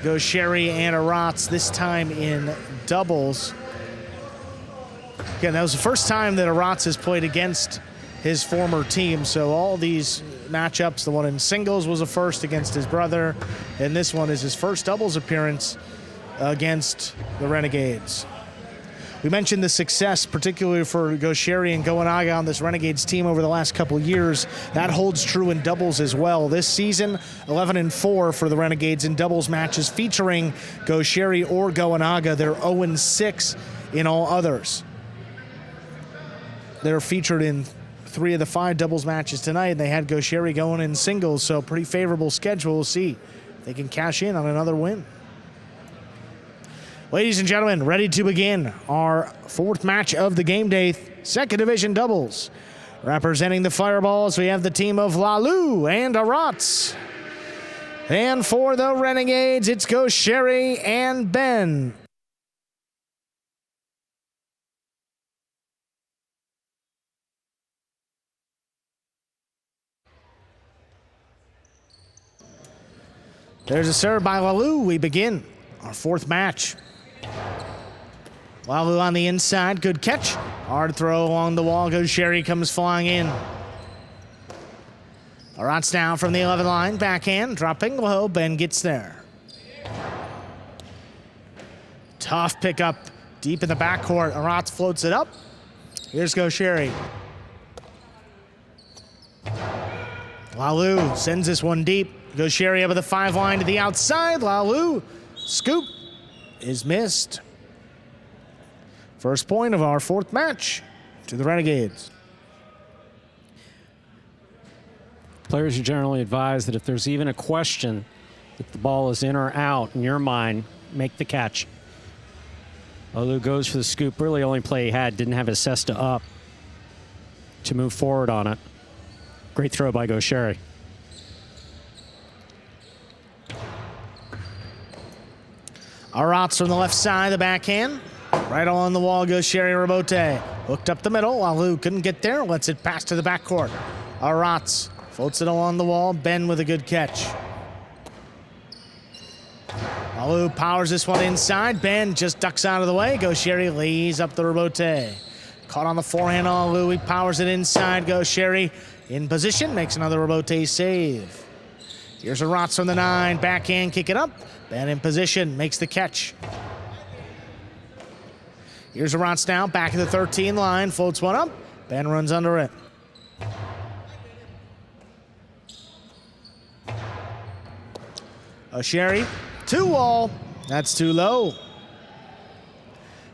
Gosheri and Arats, this time in doubles. Again, that was the first time that Arats has played against his former team, so all these matchups, the one in singles was a first against his brother, and this one is his first doubles appearance against the Renegades. We mentioned the success, particularly for Gosheri and Goanaga on this Renegades team over the last couple years. That holds true in doubles as well. This season, 11-4 for the Renegades in doubles matches featuring Gosheri or Goanaga. They're 0-6 in all others. They're featured in 3 of the 5 doubles matches tonight, and they had Gosheri going in singles, so pretty favorable schedule. We'll see if they can cash in on another win. Ladies and gentlemen, ready to begin our 4th match of the game day, second division doubles. Representing the Fireballs, we have the team of Lalu and Arats. And for the Renegades, it's Gosheri and Ben. There's a serve by Lalu. We begin our 4th match. Lalu on the inside, good catch. Hard throw along the wall, Gosheri comes flying in. Arats down from the 11 line, backhand, dropping low, Ben gets there. Tough pickup deep in the backcourt. Arats floats it up. Here's Gosheri. Lalu sends this one deep. Gosheri up at the 5 line to the outside. Lalu, scoop is missed. First point of our 4th match to the Renegades. Players are generally advised that if there's even a question if the ball is in or out, in your mind, make the catch. Lalu goes for the scoop. Really only play he had, didn't have his cesta up to move forward on it. Great throw by Gosheri. Arats from the left side, the backhand. Right along the wall goes Sherry Robote. Hooked up the middle. Walu couldn't get there. Lets it pass to the backcourt. Arats floats it along the wall. Ben with a good catch. Walu powers this one inside. Ben just ducks out of the way. Goes Sherry, lays up the Robote. Caught on the forehand, Walu. He powers it inside. Goes Sherry in position. Makes another Robote save. Here's Arats from the 9. Backhand, kick it up. Ben in position. Makes the catch. Here's Arats now, back of the 13 line, floats one up. Ben runs under it. Sherry, 2-all. That's too low.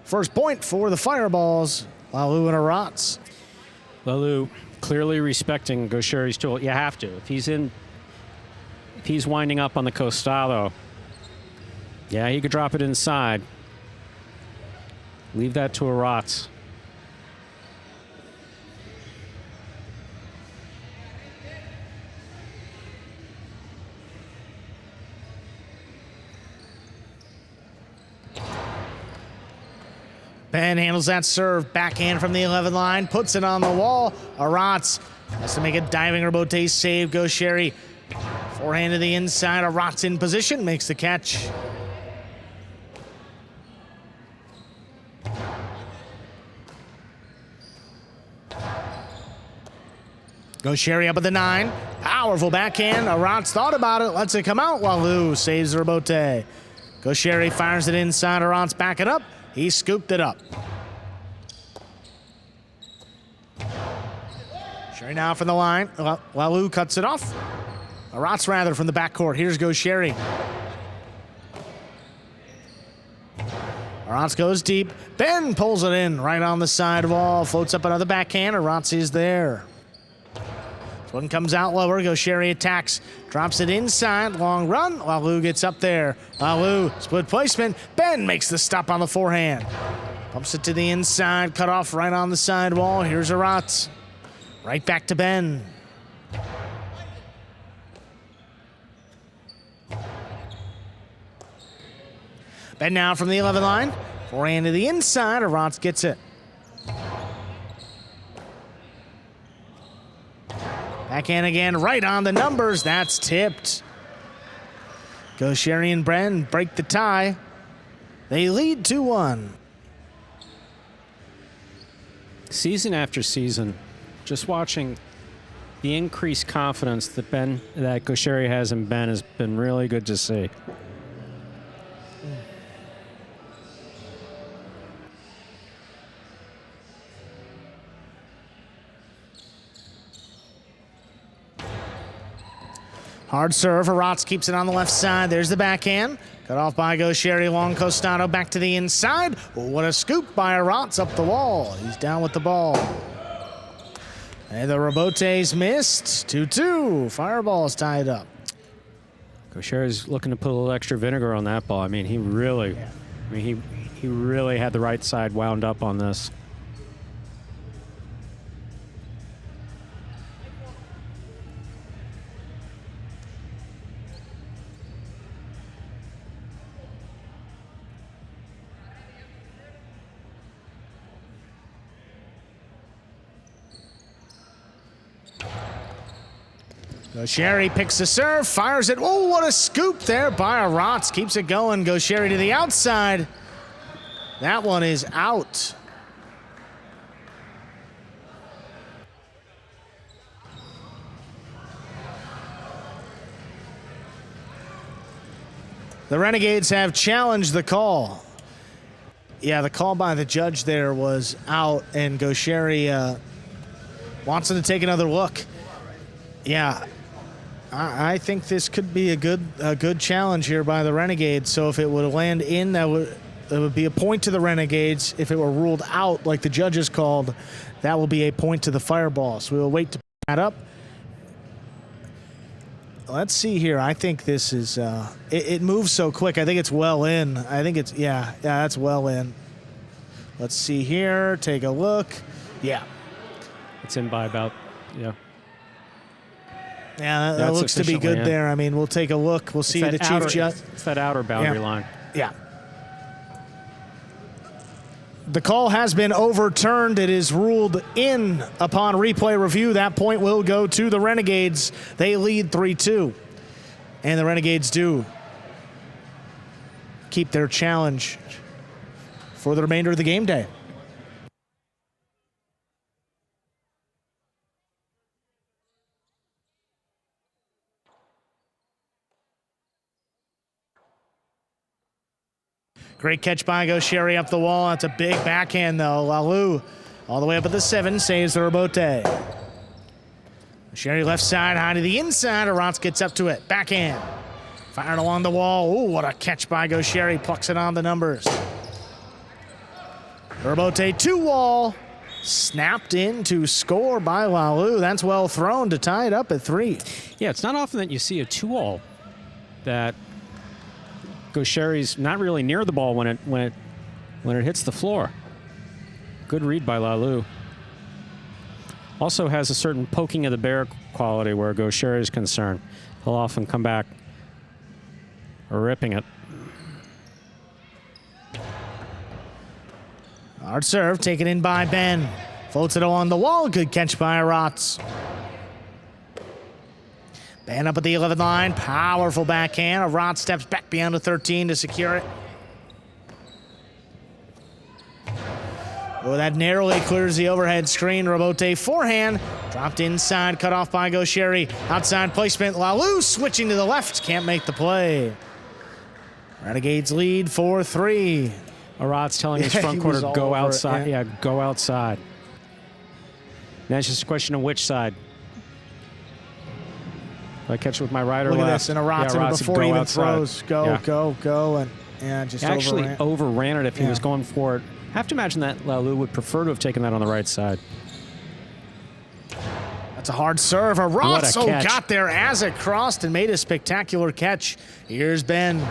First point for the Fireballs. Walu and Arats. Walu clearly respecting Gosheri's tool. You have to. If he's winding up on the costado, yeah, he could drop it inside. Leave that to Arats. Ben handles that serve. Backhand from the 11 line. Puts it on the wall. Arats has to make a diving Robote save. Goes Sherry. Forehand to the inside. Arats in position. Makes the catch. Goes Sherry up at the 9. Powerful backhand. Arats thought about it. Lets it come out. Walu saves Robote. Goes Sherry, fires it inside. Arats back it up. He scooped it up. Sherry now from the line. Walu cuts it off. Arats rather from the backcourt. Here's Goes Sherry. Arats goes deep. Ben pulls it in right on the side wall. Floats up another backhand. Arats is there. One comes out lower. Goes Sherry attacks. Drops it inside. Long run. Walu gets up there. Walu, split placement. Ben makes the stop on the forehand. Pumps it to the inside. Cut off right on the side wall. Here's Arats. Right back to Ben. Ben now from the 11 line. Forehand to the inside. Arats gets it. Backhand again, right on the numbers. That's tipped. Goes Sherry and Bren, break the tie. They lead 2-1. Season after season, just watching the increased confidence that Gosheri has in Ben has been really good to see. Hard serve. Arats keeps it on the left side. There's the backhand. Cut off by Goes Sherry. Long costado back to the inside. Oh, what a scoop by Arats up the wall. He's down with the ball. And the Robotes missed. 2-2. Fireball's tied up. Gosheri's looking to put a little extra vinegar on that ball. I mean, he really had the right side wound up on this. Sherry picks the serve, fires it. Oh, what a scoop there by Arats. Keeps it going. Goes Sherry to the outside. That one is out. The Renegades have challenged the call. Yeah, the call by the judge there was out, and Goes Sherry wants him to take another look. Yeah. I think this could be a good challenge here by the Renegades. So if it would land in, that would be a point to the Renegades. If it were ruled out, like the judges called, that will be a point to the Fireball. So we will wait to pick that up. Let's see here. I think this is it moves so quick. I think it's well in. I think it's yeah, that's well in. Let's see here. Take a look. Yeah, it's in by about Yeah, that looks to be good there. I mean, we'll take a look. We'll see the chief judge. It's that outer boundary line. Yeah. The call has been overturned. It is ruled in upon replay review. That point will go to the Renegades. They lead 3-2. And the Renegades do keep their challenge for the remainder of the game day. Great catch by Gaucheri up the wall. That's a big backhand, though. Lalou all the way up at the 7, saves the rebote. Gaucheri left side, high to the inside. Arantz gets up to it. Backhand. Fired along the wall. Ooh, what a catch by Gaucheri. Plucks it on the numbers. Rebote to wall. Snapped in to score by Lalou. That's well thrown to tie it up at 3. Yeah, it's not often that you see a 2-all that Gaucheri's not really near the ball when it hits the floor. Good read by Lalou. Also has a certain poking of the bear quality where Gaucheri is concerned. He'll often come back ripping it. Hard serve taken in by Ben. Floats it along the wall. Good catch by Arantz. Ben up at the 11th line. Powerful backhand. Arantz steps back beyond the 13 to secure it. Oh, that narrowly clears the overhead screen. Rebote forehand. Dropped inside. Cut off by Gaucheri. Outside placement. Lalou switching to the left. Can't make the play. Renegades lead 4-3. Arantz telling his front quarter, go outside. Yeah, go outside. Now it's just a question of which side. Do I catch it with my right or left? Look at this, and Arantz before he even throws. Go, and just actually overran it if he was going for it. I have to imagine that Lalou would prefer to have taken that on the right side. That's a hard serve. Arantz got there as it crossed and made a spectacular catch. Here's Ben.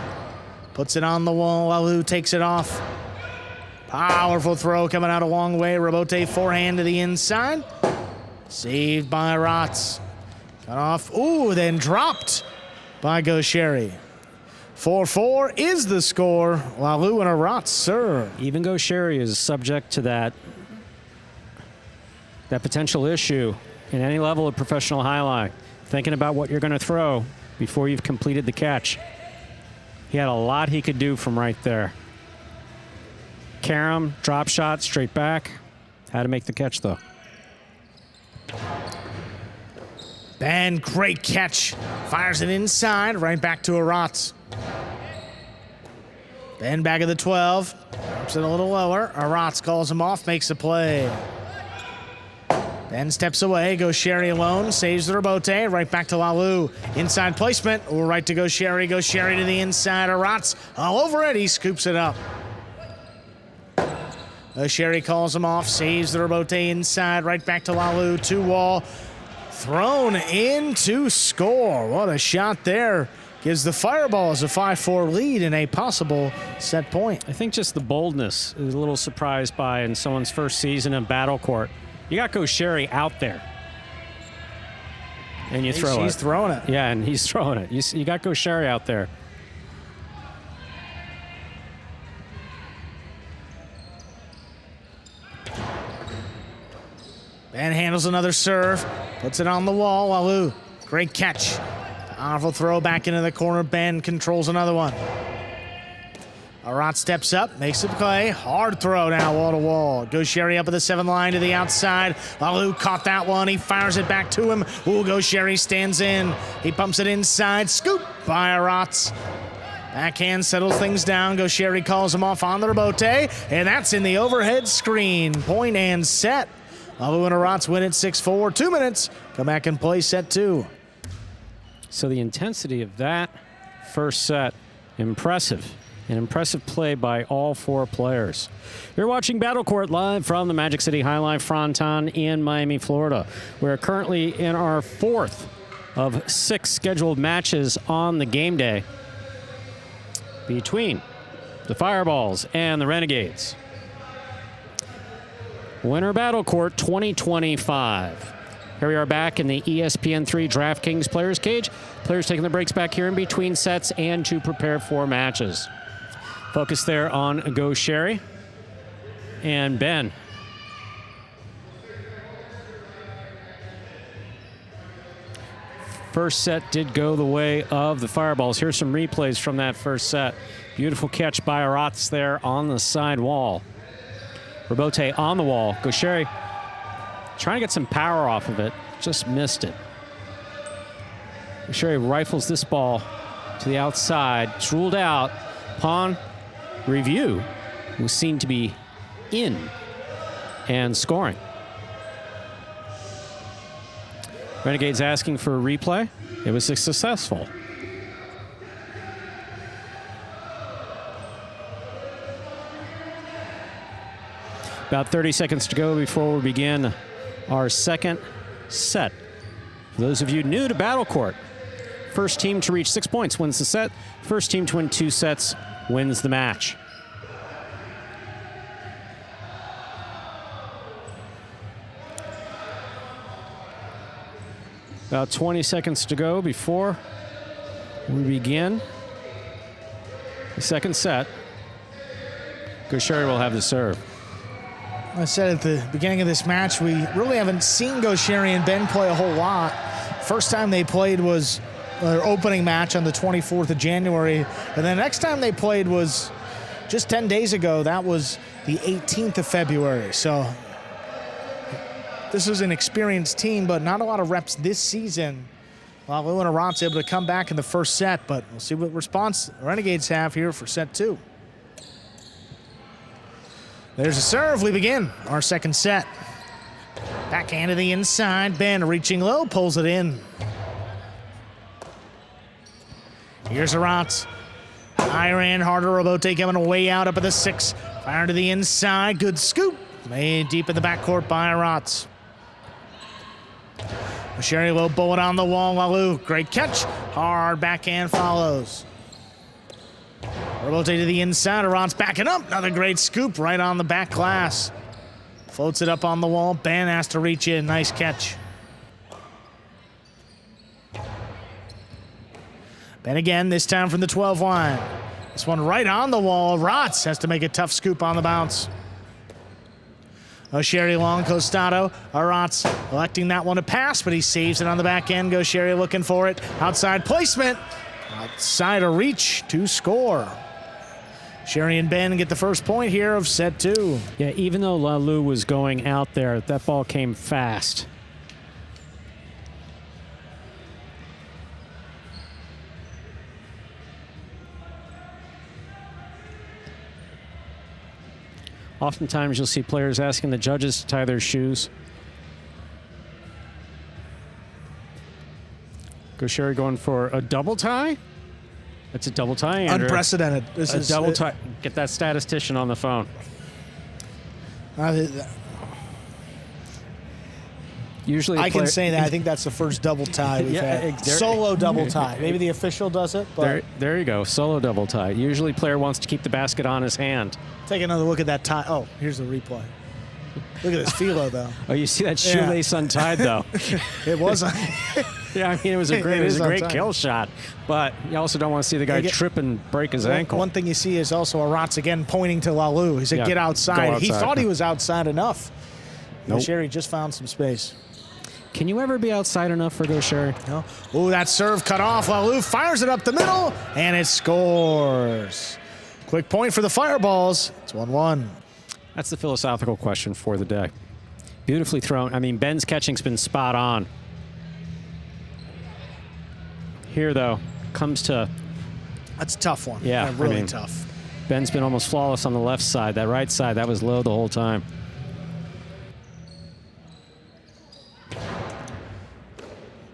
Puts it on the wall. Lalou takes it off. Powerful throw coming out a long way. Rebote forehand to the inside. Saved by Arantz. Cut off. Ooh, then dropped by Gaucheri. 4-4 is the score. Lalou and Arantz serve. Even Gaucheri is subject to that potential issue in any level of professional highlight. Thinking about what you're going to throw before you've completed the catch. He had a lot he could do from right there. Karam, drop shot, straight back. Had to make the catch, though. Ben, great catch. Fires it inside, right back to Arantz. Ben back at the 12. Drops it a little lower. Arantz calls him off, makes a play. Ben steps away. Gaucheri alone. Saves the rebote. Right back to Lalou. Inside placement. Right to Gaucheri. Gaucheri to the inside. Arantz all over it. He scoops it up. Gaucheri calls him off. Saves the rebote inside. Right back to Lalou. 2-wall. Thrown in to score. What a shot there. Gives the Fireballs a 5-4 lead in a possible set point. I think just the boldness is a little surprised by in someone's first season in Battle Court. You got Gaucheri out there. And you throw it. He's throwing it. Yeah, and he's throwing it. You got Gaucheri out there. Ben handles another serve. Puts it on the wall. Lalou, great catch. Powerful throw back into the corner. Ben controls another one. Arantz steps up, makes a play. Hard throw now, wall to wall. Gaucheri up at the 7 line to the outside. Lalou caught that one. He fires it back to him. Ooh, Gaucheri stands in. He pumps it inside. Scoop by Arantz. Backhand settles things down. Gaucheri calls him off on the rebote, and that's in the overhead screen. Point and set. Lalou and Arantz win it 6-4. 2 minutes. Come back and play set 2. So the intensity of that first set, impressive. An impressive play by all 4 players. You're watching Battle Court live from the Magic City League Fronton in Miami, Florida. We're currently in our 4th of 6 scheduled matches on the game day between the Fireballs and the Renegades. Winter Battle Court 2025. Here we are back in the ESPN3 DraftKings Players Cage. Players taking the breaks back here in between sets and to prepare for matches. Focus there on Gaucheri. and Ben. First set did go the way of the Fireballs. Here's some replays from that first set. Beautiful catch by Arats there on the side wall. Robote on the wall. Gaucheri trying to get some power off of it. Just missed it. Gaucheri rifles this ball to the outside. It's ruled out. Upon review, was seen to be in and scoring. Renegades asking for a replay. It was successful. About 30 seconds to go before we begin our second set. For those of you new to Battle Court, first team to reach 6 points wins the set. First team to win 2 sets wins the match. About 20 seconds to go before we begin the second set. Gaucheri will have the serve. I said at the beginning of this match, we really haven't seen Gaucheri and Ben play a whole lot. First time they played was their opening match on the 24th of January. And the next time they played was just 10 days ago. That was the 18th of February. So this is an experienced team, but not a lot of reps this season. Lalu and Arats able to come back in the first set, but we'll see what response the Renegades have here for set 2. There's a serve. We begin our second set. Backhand to the inside. Ben reaching low, pulls it in. Here's Arats. Higher and harder. Robote coming way out up at the 6. Fire to the inside. Good scoop. Made deep in the backcourt by Arats. Gaucheri low bullet on the wall. Lalu, great catch. Hard backhand follows. Robote to the inside. Arats backing up. Another great scoop right on the back glass. Floats it up on the wall. Ben has to reach in. Nice catch. Ben again, this time from the 12 line. This one right on the wall. Arats has to make a tough scoop on the bounce. Gaucheri long Costado. Arats electing that one to pass, but he saves it on the back end. Gaucheri looking for it. Outside placement. Outside of reach to score. Sherry and Ben get the first point here of set 2. Yeah, even though Lalu was going out there, that ball came fast. Oftentimes you'll see players asking the judges to tie their shoes. Gaucheri going for a double tie? It's a double tie, Andrew. Unprecedented. This is a double tie. Get that statistician on the phone. Usually I can say that. I think that's the first double tie we've had. Solo double tie. Maybe the official does it. But there you go. Solo double tie. Usually player wants to keep the basket on his hand. Take another look at that tie. Oh, here's the replay. Look at this philo, though. Oh, you see that shoelace untied, though. It wasn't. Yeah, I mean, it was a great kill shot, but you also don't want to see the guy trip and break his ankle. One thing you see is also Arats again pointing to Lalu. He said, get outside. He thought he was outside enough. Nope. Gaucheri just found some space. Can you ever be outside enough for Gaucheri? No. Ooh, that serve cut off. Lalu fires it up the middle, and it scores. Quick point for the Fireballs. It's 1-1. That's the philosophical question for the day. Beautifully thrown. I mean, Ben's catching's been spot on. Here, though, comes to... That's a tough one. Yeah, really tough. Ben's been almost flawless on the left side. That right side, that was low the whole time.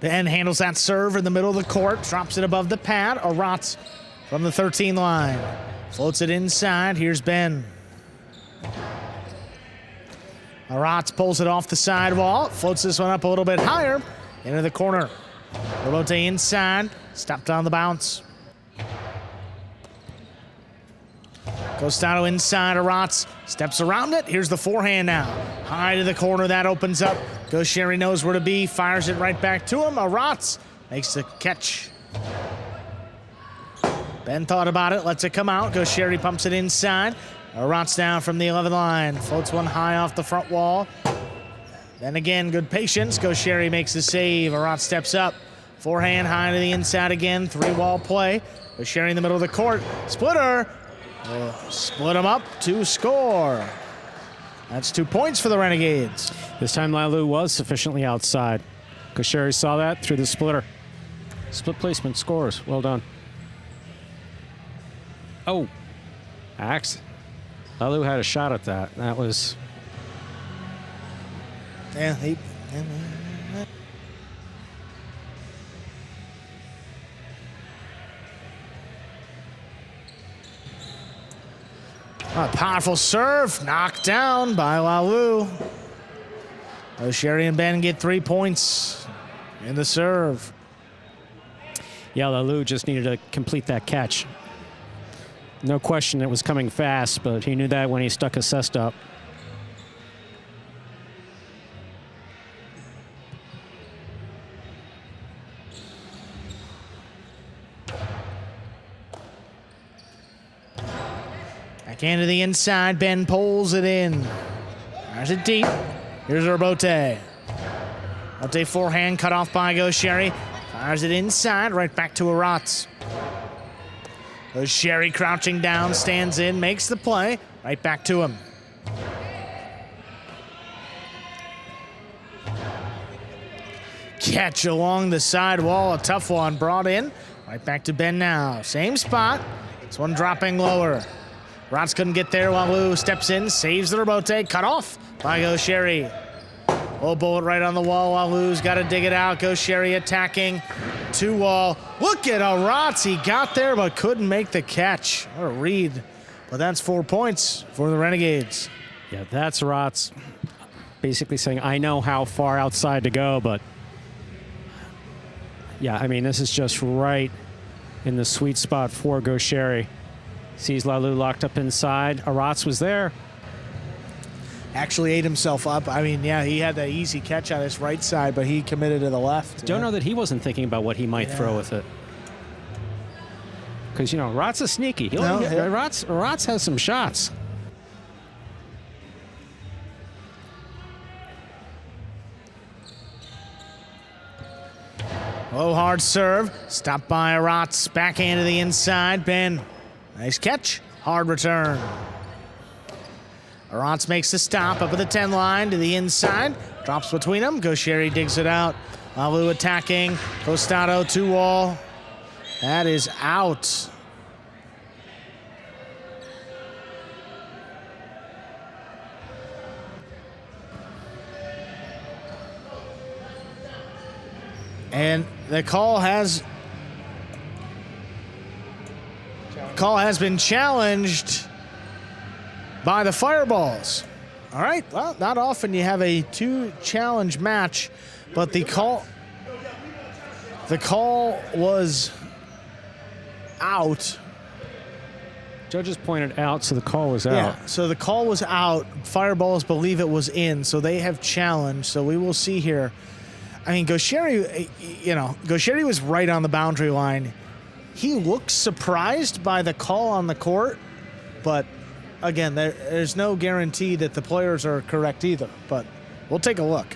Ben handles that serve in the middle of the court, drops it above the pad. Arats from the 13 line. Floats it inside. Here's Ben. Arats pulls it off the sidewall. Floats this one up a little bit higher. Into the corner. Robote inside. Stopped on the bounce. Costado inside. Arats steps around it. Here's the forehand now. High to the corner. That opens up. Gaucheri knows where to be. Fires it right back to him. Arats makes the catch. Ben thought about it. Lets it come out. Gaucheri pumps it inside. Rots down from the 11 line. Floats one high off the front wall. Then again, good patience. Gaucheri makes the save. Arat steps up. Forehand high to the inside again. 3-wall play. Gaucheri in the middle of the court. Splitter. Split them up to score. That's 2 points for the Renegades. This time Lalu was sufficiently outside. Gaucheri saw that through the splitter. Split placement scores. Well done. Oh. Axe. Lalu had a shot at that. That was... Yeah, a powerful serve, knocked down by Lalu. Gaucheri and Ben get 3 points in the serve. Yeah, Lalu just needed to complete that catch. No question it was coming fast, but he knew that when he stuck his cest up. Backhand to the inside. Ben pulls it in. There's it deep. Here's Urbote. Urbote forehand cut off by Gaucheri. Fires it inside, right back to Arat. Gaucheri crouching down, stands in, makes the play. Right back to him. Catch along the side wall, a tough one brought in. Right back to Ben now. Same spot. This one dropping lower. Rotz couldn't get there while Lou steps in, saves the Urbote, cut off by Gaucheri. Oh, bullet right on the wall while Lou's got to dig it out. Gaucheri attacking, 2-wall. Look at Aratz, he got there but couldn't make the catch. What a read. But that's 4 points for the Renegades. Yeah, that's Aratz basically saying, I know how far outside to go, but yeah, I mean, this is just right in the sweet spot for Gaucheri. Sees Lalu locked up inside. Aratz was there. Actually ate himself up. I mean, yeah, he had that easy catch on his right side, but he committed to the left. Don't know that he wasn't thinking about what he might throw with it. Because, you know, Aratz is sneaky. Aratz has some shots. Oh, hard serve. Stopped by Aratz. Backhand to the inside. Ben. Nice catch. Hard return. Aratz makes the stop up at the 10 line to the inside. Drops between them. Gaucheri digs it out. Lalu attacking. Costado 2-wall. That is out. And the call has been challenged by the Fireballs. All right, well, not often you have a 2-challenge match, but the call was out. Judges pointed out, so the call was out. Yeah, so the call was out. Fireballs believe it was in, so they have challenged. So we will see here. I mean, Gaucheri was right on the boundary line. He looks surprised by the call on the court, but again, there's no guarantee that the players are correct either, but we'll take a look.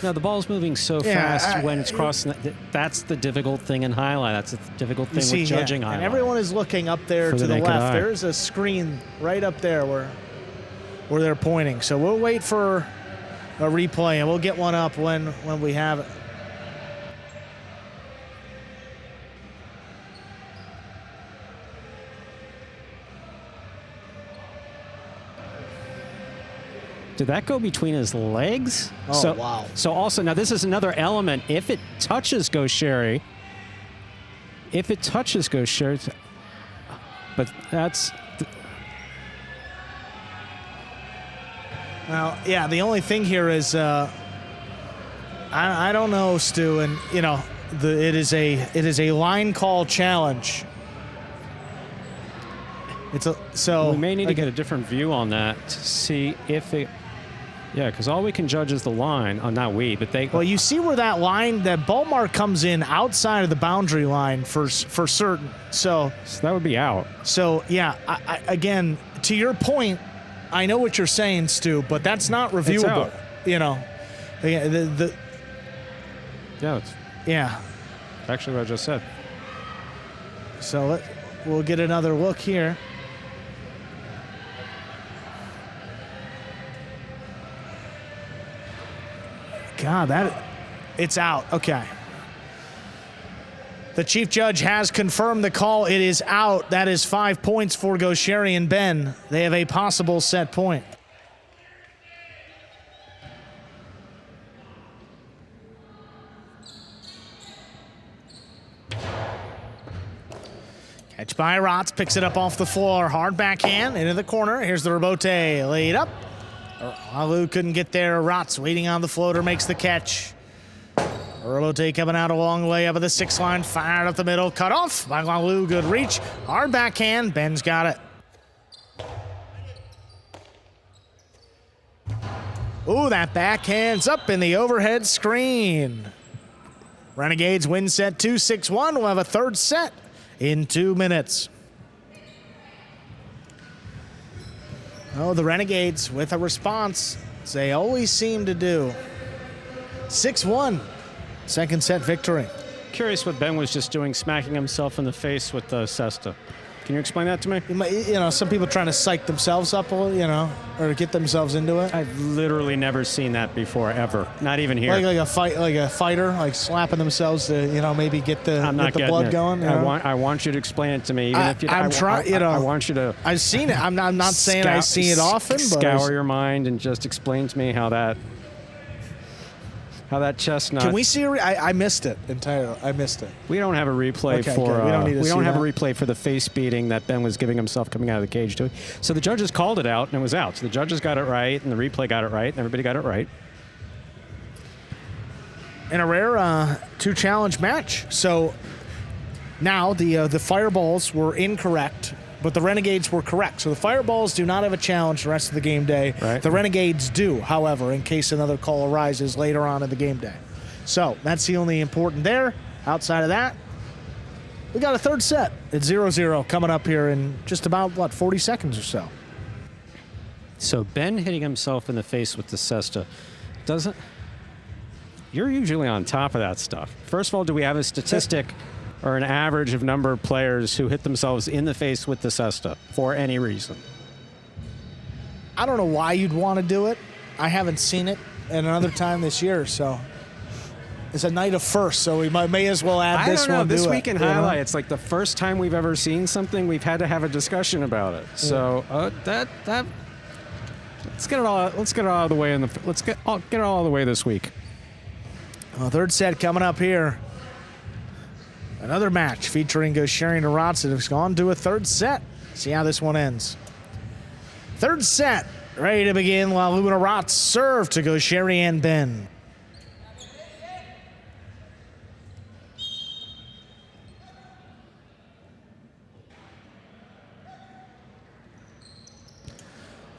No, the ball's moving so fast when it's crossing. That's the difficult thing in highlight. That's the difficult thing with judging highlight. And everyone is looking up there to the left. There's a screen right up there where they're pointing. So we'll wait for a replay, and we'll get one up when we have it. Did that go between his legs? Oh, wow. So also, now this is another element. If it touches Gaucheri, but that's... Now, yeah, the only thing here is, I don't know, Stu, and you know, it is a line call challenge. So we may need to get a different view on that to see if it. Yeah, because all we can judge is the line. Oh, not we, but they. Well, you see where that ball mark comes in outside of the boundary line for certain. So that would be out. So yeah, again, to your point, I know what you're saying, Stu, but that's not reviewable. You know, Yeah, that's yeah. actually what I just said. So we'll get another look here. God, it's out. Okay. The chief judge has confirmed the call. It is out. That is 5 points for Gaucheri and Ben. They have a possible set point. Catch by Rotz, picks it up off the floor. Hard backhand into the corner. Here's the rebote laid up. Alu couldn't get there. Rotz waiting on the floater, makes the catch. Rebote coming out a long way up at the 6 line, fired up the middle, cut off by Lalu, good reach. Hard backhand, Ben's got it. Ooh, that backhand's up in the overhead screen. Renegades win set 2, 6-1. We'll have a third set in 2 minutes. Oh, the Renegades with a response, as they always seem to do. 6-1, second set victory. Curious what Ben was just doing, smacking himself in the face with the cesta. Can you explain that to me? You know, some people trying to psych themselves up, you know, or get themselves into it. I've literally never seen that before, ever. Not even here. Like a fighter, like slapping themselves to, you know, maybe get the blood going. You know? I want you to explain it to me. Even if you, I'm trying, you know. I want you to. I've seen it. I'm not saying I see it often, but scour your mind and just explain to me how that chestnut. Can we see? I missed it entirely. I missed it. We don't have a replay Okay, for. good. We don't need to we see don't have that. a replay for the face beating that Ben was giving himself coming out of the cage doing. So the judges called it out and it was out. So the judges got it right and the replay got it right and everybody got it right. In a rare 2-challenge match. So now the fireballs were incorrect, but the Renegades were correct. So the fireballs do not have a challenge the rest of the game day. Right. The Renegades do, however, in case another call arises later on in the game day. So that's the only important there. Outside of that, we got a third set at 0-0 coming up here in just about, 40 seconds or so. So Ben hitting himself in the face with the cesta doesn't. You're usually on top of that stuff. First of all, do we have a statistic or an average of number of players who hit themselves in the face with the cesta for any reason? I don't know why you'd want to do it. I haven't seen it at another time this year, so it's a night of first, so we may as well add this one to it. This week in Highlight, it's like the first time we've ever seen something. We've had to have a discussion about it. So let's get it all. Let's get it all out of the way. Let's get it all out of the way this week. Well, third set coming up here. Another match featuring Gaucheri and Rotz. It's gone to a third set. See how this one ends. Third set ready to begin while Lumina Rotz serve to Gaucheri and Ben.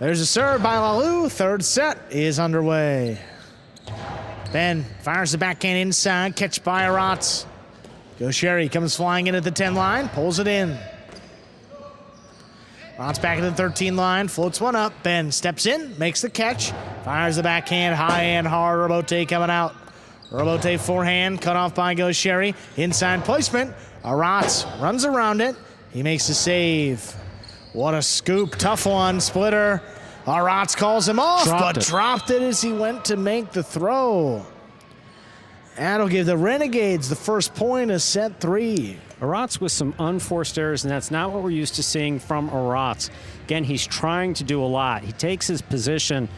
There's a serve by Lalu. Third set is underway. Ben fires the backhand inside. Catch by Rotz. Gaucheri comes flying in at the 10 line. Pulls it in. Rotz back at the 13 line. Floats one up. Ben steps in. Makes the catch. Fires the backhand high and hard. Rebote coming out. Rebote forehand. Cut off by Gaucheri. Inside placement. Rotz runs around it. He makes the save. What a scoop. Tough one. Splitter. Rotz calls him off, dropped it as he went to make the throw. That'll give the Renegades the first point of set 3. Rotz with some unforced errors, and that's not what we're used to seeing from Rotz. Again, he's trying to do a lot. He takes his position,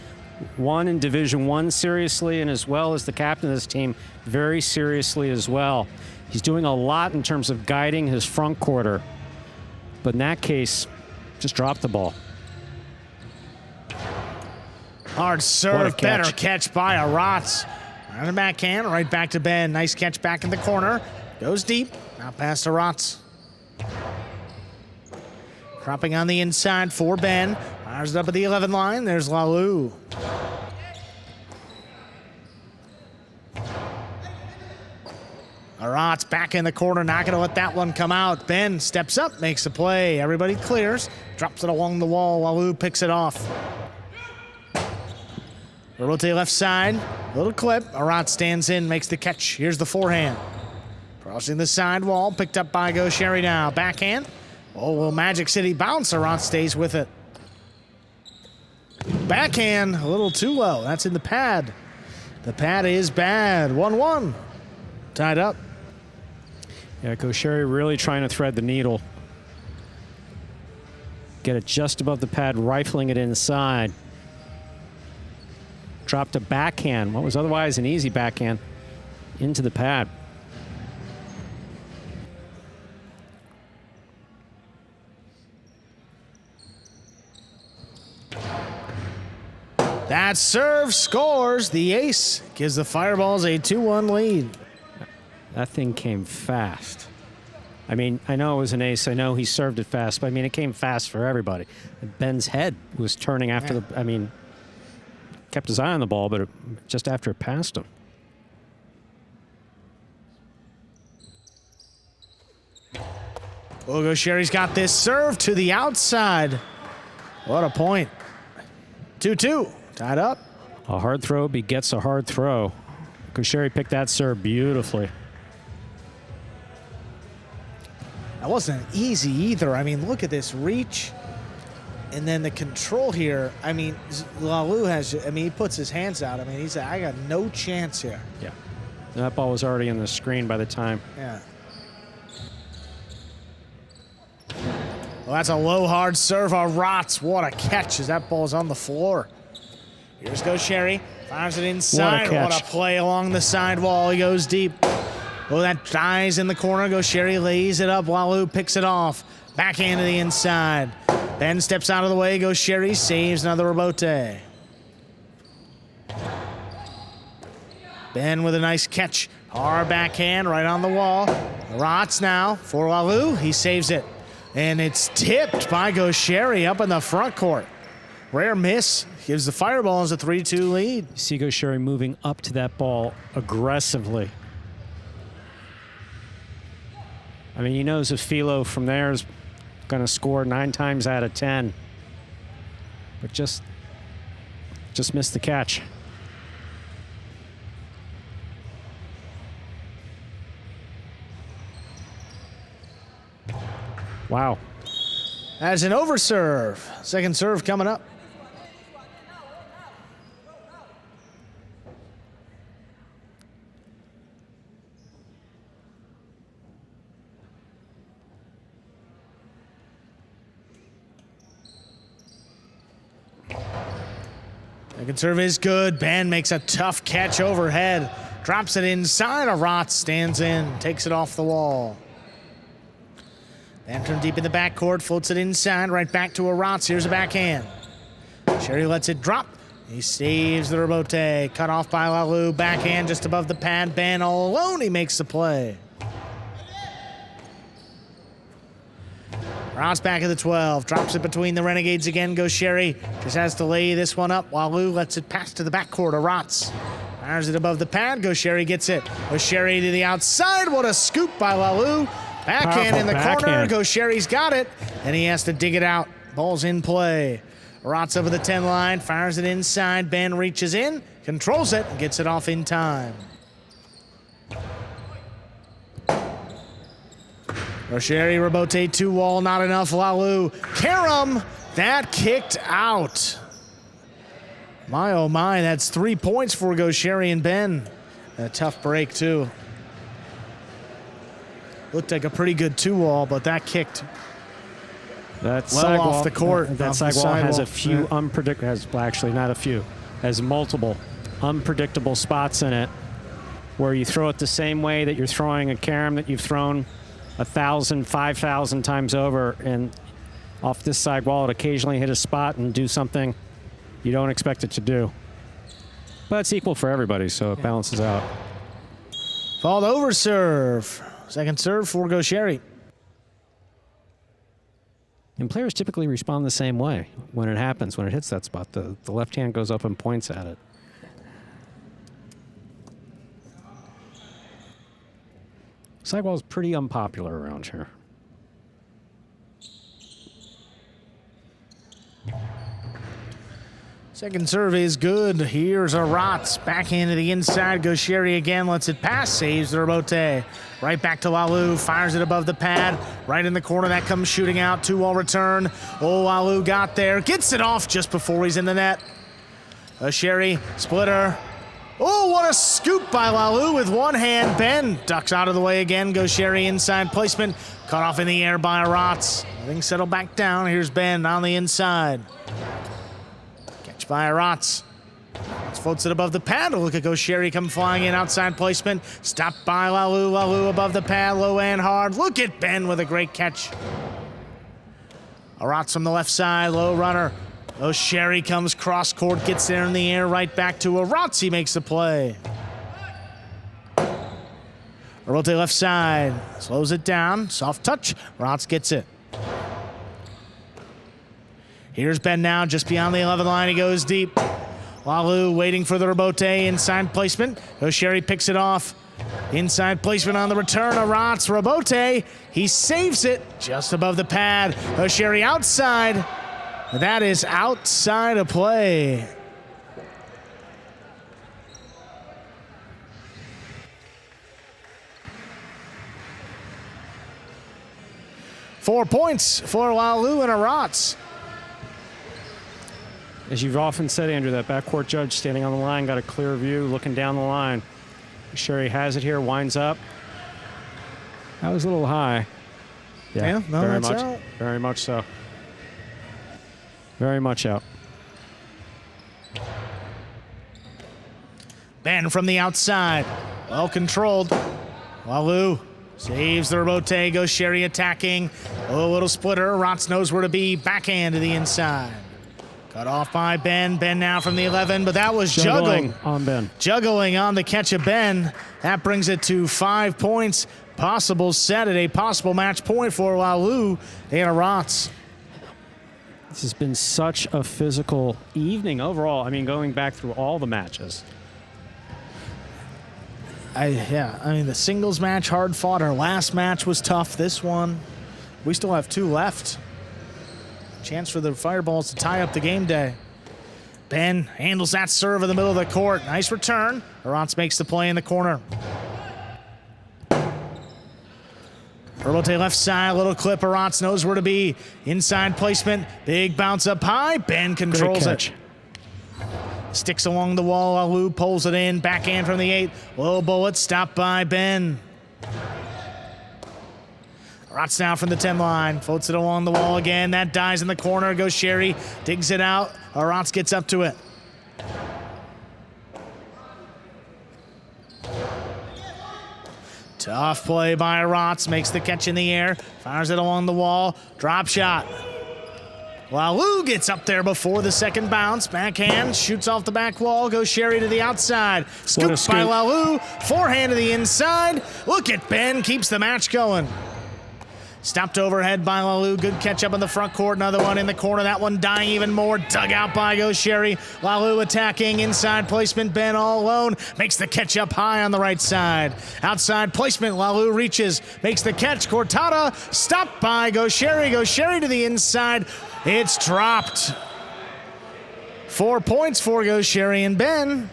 one in Division I seriously, and as well as the captain of this team, very seriously as well. He's doing a lot in terms of guiding his front quarter. But in that case, just drop the ball. Hard serve, better catch by Rotz. On the backhand, right back to Ben. Nice catch back in the corner. Goes deep, now pass to Rotz. Cropping on the inside for Ben. Fires it up at the 11 line. There's Lalu. Arat's back in the corner, not gonna let that one come out. Ben steps up, makes a play. Everybody clears, drops it along the wall. Walu picks it off. Rotate left side, little clip. Arat stands in, makes the catch. Here's the forehand. Crossing the sidewall, picked up by Gaucheri now. Backhand. Oh, will Magic City bounce? Arat stays with it. Backhand, a little too low. That's in the pad. The pad is bad. 1-1. Tied up. Yeah, Gaucheri really trying to thread the needle. Get it just above the pad, rifling it inside. Dropped a backhand, what was otherwise an easy backhand, into the pad. That serve scores. The ace gives the Fireballs a 2-1 lead. That thing came fast. I mean, I know it was an ace. I know he served it fast, but I mean, it came fast for everybody. Ben's head was turning after the, I mean, kept his eye on the ball, but just after it passed him. Gaucheri's got this serve to the outside. What a point. 2-2, tied up. A hard throw begets a hard throw. Gaucheri picked that serve beautifully. That wasn't easy either. I mean, look at this reach. And then the control here. I mean, Lalu has, I mean, he puts his hands out. I mean, he's like, I got no chance here. Yeah. And that ball was already in the screen by the time. Yeah. Well, that's a low, hard serve. Arat's, what a catch as that ball's on the floor. Here's Gaucheri. Fires it inside. What a play along the sidewall. He goes deep. Oh, that dies in the corner. Gaucheri lays it up. Lalu picks it off. Backhand to the inside. Ben steps out of the way. Gaucheri saves another rebote. Ben with a nice catch. Hard backhand right on the wall. Arat's now for Lalu. He saves it. And it's tipped by Gaucheri up in the front court. Rare miss. Gives the Fireballs a 3-2 lead. You see Gaucheri moving up to that ball aggressively. I mean, he knows if Philo from there is going to score 9 times out of 10. But just missed the catch. Wow. As an overserve. Second serve coming up. Second serve is good. Ben makes a tough catch overhead. Drops it inside. Arat stands in. Takes it off the wall. Ben from deep in the backcourt. Floats it inside. Right back to Arat. Here's a backhand. Sherry lets it drop. He saves the rebote. Cut off by Lalu. Backhand just above the pad. Ben all alone. He makes the play. Arat's back at the 12. Drops it between the Renegades again. Gaucheri just has to lay this one up. Lalu lets it pass to the backcourt. Arat's fires it above the pad. Gaucheri gets it. Gaucheri to the outside. What a scoop by Lalu. Backhand in the corner. Gaucheri's got it, and he has to dig it out. Ball's in play. Arat's over the 10 line. Fires it inside. Ben reaches in, controls it, and gets it off in time. Gaucheri rebote 2-wall, not enough. Lalu. Karam, that kicked out. My, oh my, that's 3 points for Gaucheri and Ben. A tough break, too. Looked like a pretty good 2-wall, but that kicked that well off the court. That sidewall has a few unpredictable, actually not a few, has multiple unpredictable spots in it where you throw it the same way that you're throwing a carom that you've thrown 1,000, 5,000 times over, and off this sidewall it occasionally hit a spot and do something you don't expect it to do. But it's equal for everybody, so it balances out. Fouled over serve. Second serve for Gaucheri. And players typically respond the same way when it happens, when it hits that spot. The left hand goes up and points at it. Sidewall's pretty unpopular around here. Second serve is good. Here's a Rotz. Backhand to the inside. Goes Sherry again. Lets it pass. Saves the rebote. Right back to Lalu. Fires it above the pad. Right in the corner. That comes shooting out. 2-wall return. Oh, Lalu got there. Gets it off just before he's in the net. A Sherry splitter. Oh, what a scoop by Lalu with one hand. Ben ducks out of the way again. Goes Sherry inside placement. Cut off in the air by Rotz. Things settle back down. Here's Ben on the inside. Catch by Rotz. Rotz floats it above the pad. Look at Sherry come flying in outside placement. Stopped by Lalu. Lalu above the pad. Low and hard. Look at Ben with a great catch. Rotz from the left side. Low runner. Sherry comes cross court, gets there in the air, right back to Rotz. He makes the play. Rote left side, slows it down, soft touch. Rotz gets it. Here's Ben now, just beyond the 11 line. He goes deep. Lalu waiting for the rebote, inside placement. Sherry picks it off. Inside placement on the return. Rotz rebote. He saves it just above the pad. Sherry outside. That is outside of play. Four points for Lalu and a Rotz. As you've often said, Andrew, that backcourt judge standing on the line got a clear view, looking down the line. Sherry has it here, winds up. That was a little high. Yeah, no, very that's much, out. very much so. Very much out. Ben from the outside. Well controlled. Lalu saves the rebote. Goes Sherry attacking. A little splitter. Rotz knows where to be. Backhand to the inside. Cut off by Ben. Ben now from the 11, but that was juggling on Ben. Juggling on the catch of Ben. That brings it to 5 points. Possible set at a possible match point for Lalu and a Rotz. This has been such a physical evening overall. I mean, going back through all the matches. I mean, the singles match, hard fought. Our last match was tough. This one, we still have 2 left. Chance for the Fireballs to tie up the game day. Ben handles that serve in the middle of the court. Nice return. Rotz makes the play in the corner. Rebote left side, little clip. Rotz knows where to be. Inside placement, big bounce up high. Ben controls it. Sticks along the wall. Lalu pulls it in. Backhand from the 8. Low bullet stopped by Ben. Rotz now from the 10 line. Floats it along the wall again. That dies in the corner. Goes Sherry. Digs it out. Rotz gets up to it. Tough play by Rotz. Makes the catch in the air. Fires it along the wall. Drop shot. Lalu gets up there before the second bounce. Backhand. Shoots off the back wall. Goes Sherry to the outside. Scoop by Lalu. Forehand to the inside. Look at Ben. Keeps the match going. Stopped overhead by Lalu. Good catch up in the front court. Another one in the corner. That one dying even more. Dug out by Goes Sherry. Lalu attacking. Inside placement. Ben all alone. Makes the catch up high on the right side. Outside placement. Lalu reaches. Makes the catch. Cortada. Stopped by Goes Sherry. Goes Sherry to the inside. It's dropped. 4 points for Goes Sherry and Ben.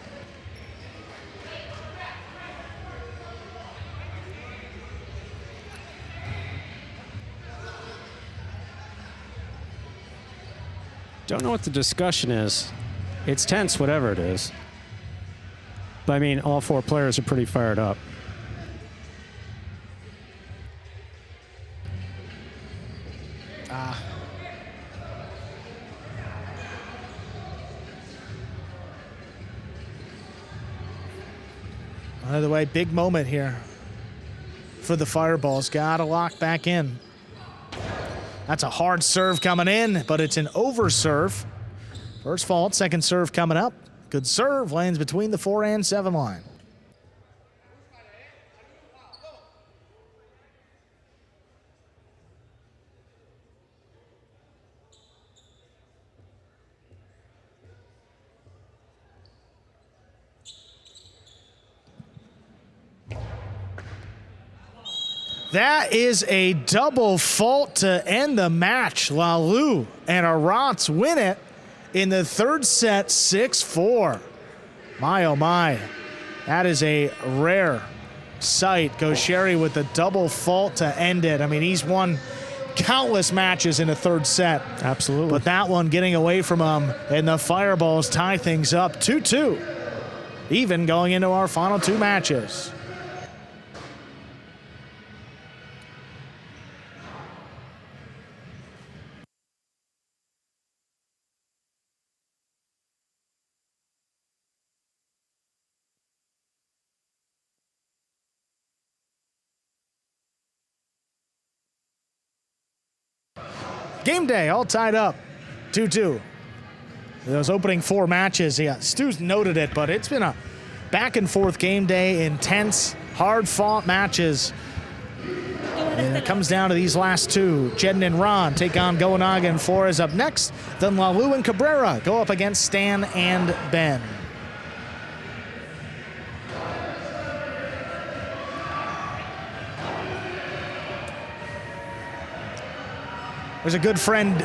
Don't know what the discussion is. It's tense, whatever it is. But I mean, all 4 players are pretty fired up. By the way, big moment here for the Fireballs. Got to lock back in. That's a hard serve coming in, but it's an over serve. First fault, second serve coming up. Good serve, lands between the 4 and 7 line. That is a double fault to end the match. Lalu and Arats win it in the third set, 6-4. My, oh my. That is a rare sight. Gaucheri with the double fault to end it. I mean, he's won countless matches in the third set. Absolutely. But that one getting away from him, and the Fireballs tie things up 2-2. Even going into our final two matches. Game day, all tied up, 2-2. Those opening four matches, yeah, Stu's noted it, but it's been a back and forth game day, intense, hard fought matches. And it comes down to these last two. Jedin and Ron take on Goanaga and Flores up next. Then Lalu and Cabrera go up against Stan and Ben. There's a good friend,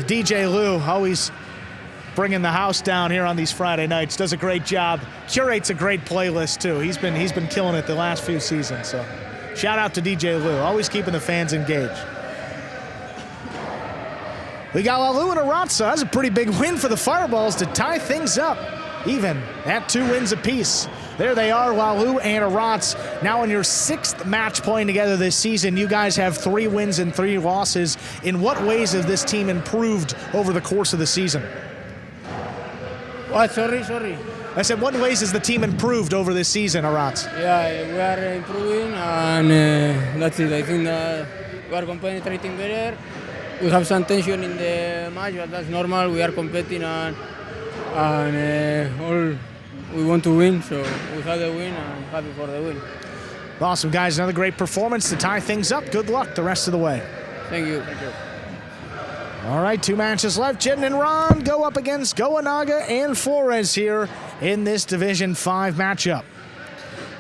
DJ Lou, always bringing the house down here on these Friday nights. Does a great job. Curates a great playlist too. He's been killing it the last few seasons. So, shout out to DJ Lou, always keeping the fans engaged. We got Lalu and Aratsa. That's a pretty big win for the Fireballs to tie things up, even at 2 wins apiece. There they are, Lalu and Arats. Now in your 6th match playing together this season, you guys have 3 wins and 3 losses. In what ways has this team improved over the course of the season? What? Sorry. I said, what ways has the team improved over this season, Arats? Yeah, we are improving, and that's it. I think that we are competing better. We have some tension in the match, but that's normal. We are competing, and all we want to win, so we have the win and happy for the win. Awesome, guys. Another great performance to tie things up. Good luck the rest of the way. Thank you. All right, 2 matches left. Jedin and Ron go up against Goanaga and Flores here in this Division 5 matchup.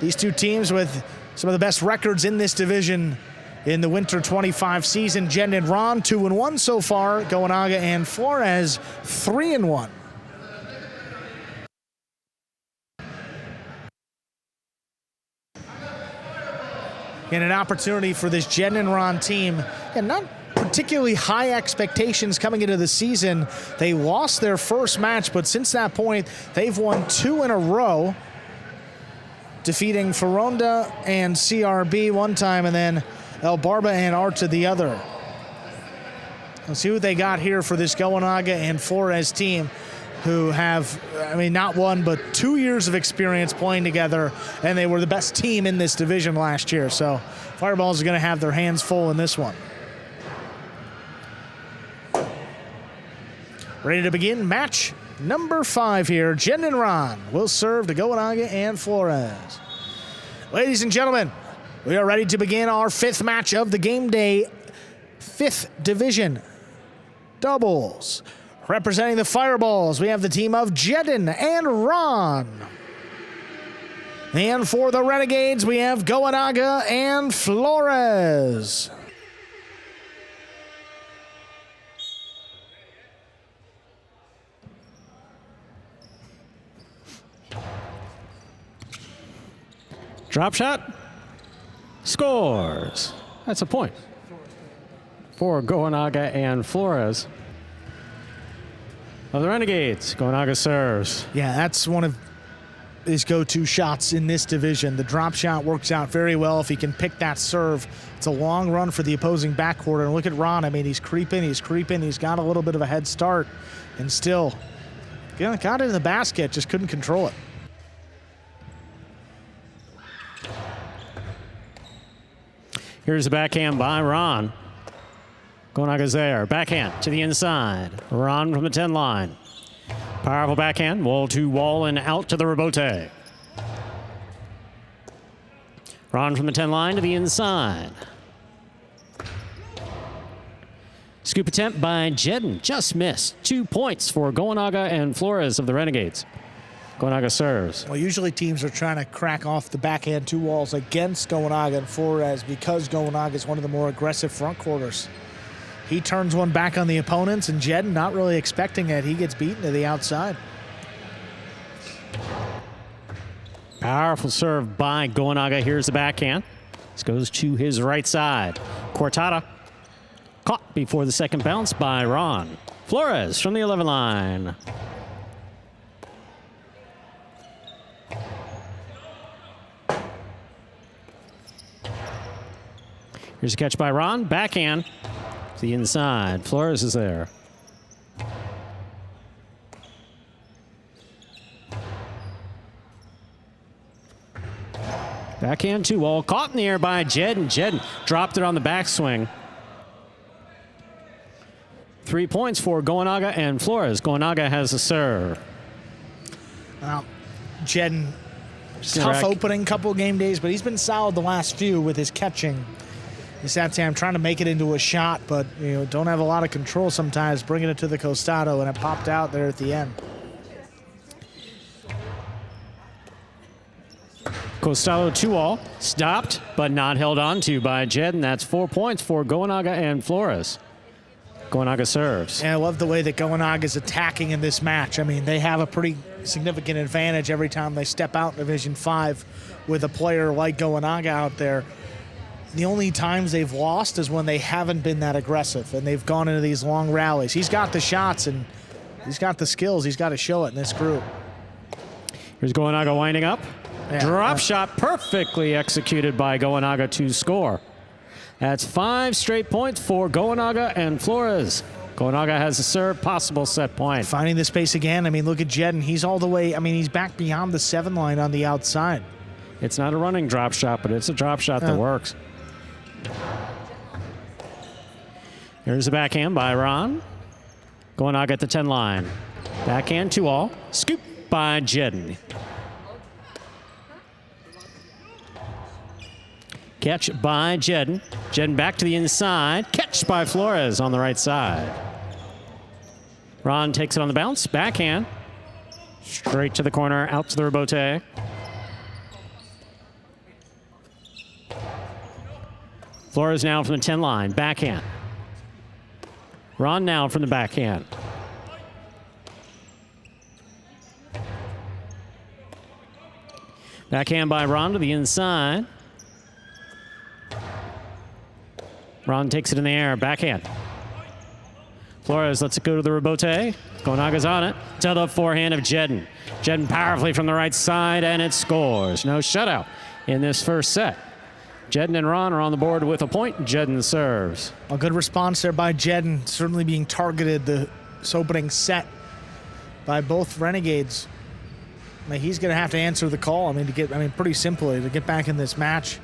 These two teams with some of the best records in this division in the Winter 25 season. Jedin and Ron 2-1 so far. Goanaga and Flores 3-1. And an opportunity for this Jedin and Ron team, and not particularly high expectations coming into the season. They lost their first match, but since that point, they've won 2 in a row, defeating Ferronda and CRB one time, and then El Barba and Arta the other. Let's see what they got here for this Goanaga and Flores team, who have, I mean, not 1, but 2 years of experience playing together, and they were the best team in this division last year. So Fireballs are going to have their hands full in this one. Ready to begin match number 5 here. Jedin and Ron will serve to Goanaga and Flores. Ladies and gentlemen, we are ready to begin our 5th match of the game day, 5th division doubles. Representing the Fireballs, we have the team of Jedin and Ron. And for the Renegades, we have Goanaga and Flores. Drop shot. Scores. That's a point for Goanaga and Flores. Of the Renegades, Goanaga serves. Yeah, that's one of his go-to shots in this division. The drop shot works out very well if he can pick that serve. It's a long run for the opposing backcourt. And look at Ron. I mean, he's creeping. He's got a little bit of a head start. And still, got it in the basket, just couldn't control it. Here's the backhand by Ron. Goanaga's there. Backhand to the inside. Ron from the 10 line. Powerful backhand. Wall to wall and out to the rebote. Ron from the 10 line to the inside. Scoop attempt by Jedin. Just missed. 2 points for Goanaga and Flores of the Renegades. Gonaga serves. Well, usually teams are trying to crack off the backhand 2-walls against Gonaga and Flores because Gonaga is one of the more aggressive front quarters. He turns one back on the opponents, and Jedden not really expecting it. He gets beaten to the outside. Powerful serve by Gonaga. Here's the backhand. This goes to his right side. Cortada caught before the second bounce by Ron. Flores from the 11 line. Here's a catch by Ron. Backhand to the inside. Flores is there. Backhand 2-wall. Caught in the air by Jedden. Jedden dropped it on the backswing. 3 points for Gonaga and Flores. Gonaga has a serve. Well, Jedden, tough opening couple game days, but he's been solid the last few with his catching. He's that time trying to make it into a shot, but don't have a lot of control sometimes, bringing it to the costado, and it popped out there at the end. Costado 2-all, stopped, but not held on to by Jedden. That's 4 points for Gonaga and Flores. Gonaga serves. And I love the way that Gonaga is attacking in this match. I mean, they have a pretty significant advantage every time they step out in Division 5 with a player like Gonaga out there. The only times they've lost is when they haven't been that aggressive and they've gone into these long rallies. He's got the shots and he's got the skills. He's got to show it in this group. Here's Gonaga winding up. Yeah, Drop shot perfectly executed by Gonaga to score. That's 5 straight points for Gonaga and Flores. Gonaga has a serve, possible set point. Finding the space again. I mean, look at Jedden. He's all the way, he's back beyond the 7 line on the outside. It's not a running drop shot, but it's a drop shot that works. Here's the backhand by Ron. Gonaga at the 10 line. Backhand 2-all. Scoop by Jedden. Catch by Jedden. Jedden back to the inside. Catch by Flores on the right side. Ron takes it on the bounce. Backhand. Straight to the corner, out to the rebote. Flores now from the 10 line. Backhand. Ron now from the backhand. Backhand by Ron to the inside. Ron takes it in the air. Backhand. Flores lets it go to the rebote. Gonaga's on it. To the forehand of Jedden. Jedden powerfully from the right side, and it scores. No shutout in this first set. Jedden and Ron are on the board with a point. Jedden serves. A good response there by Jedden, certainly being targeted this opening set by both Renegades. He's going to have to answer the call. Pretty simply to get back in this match.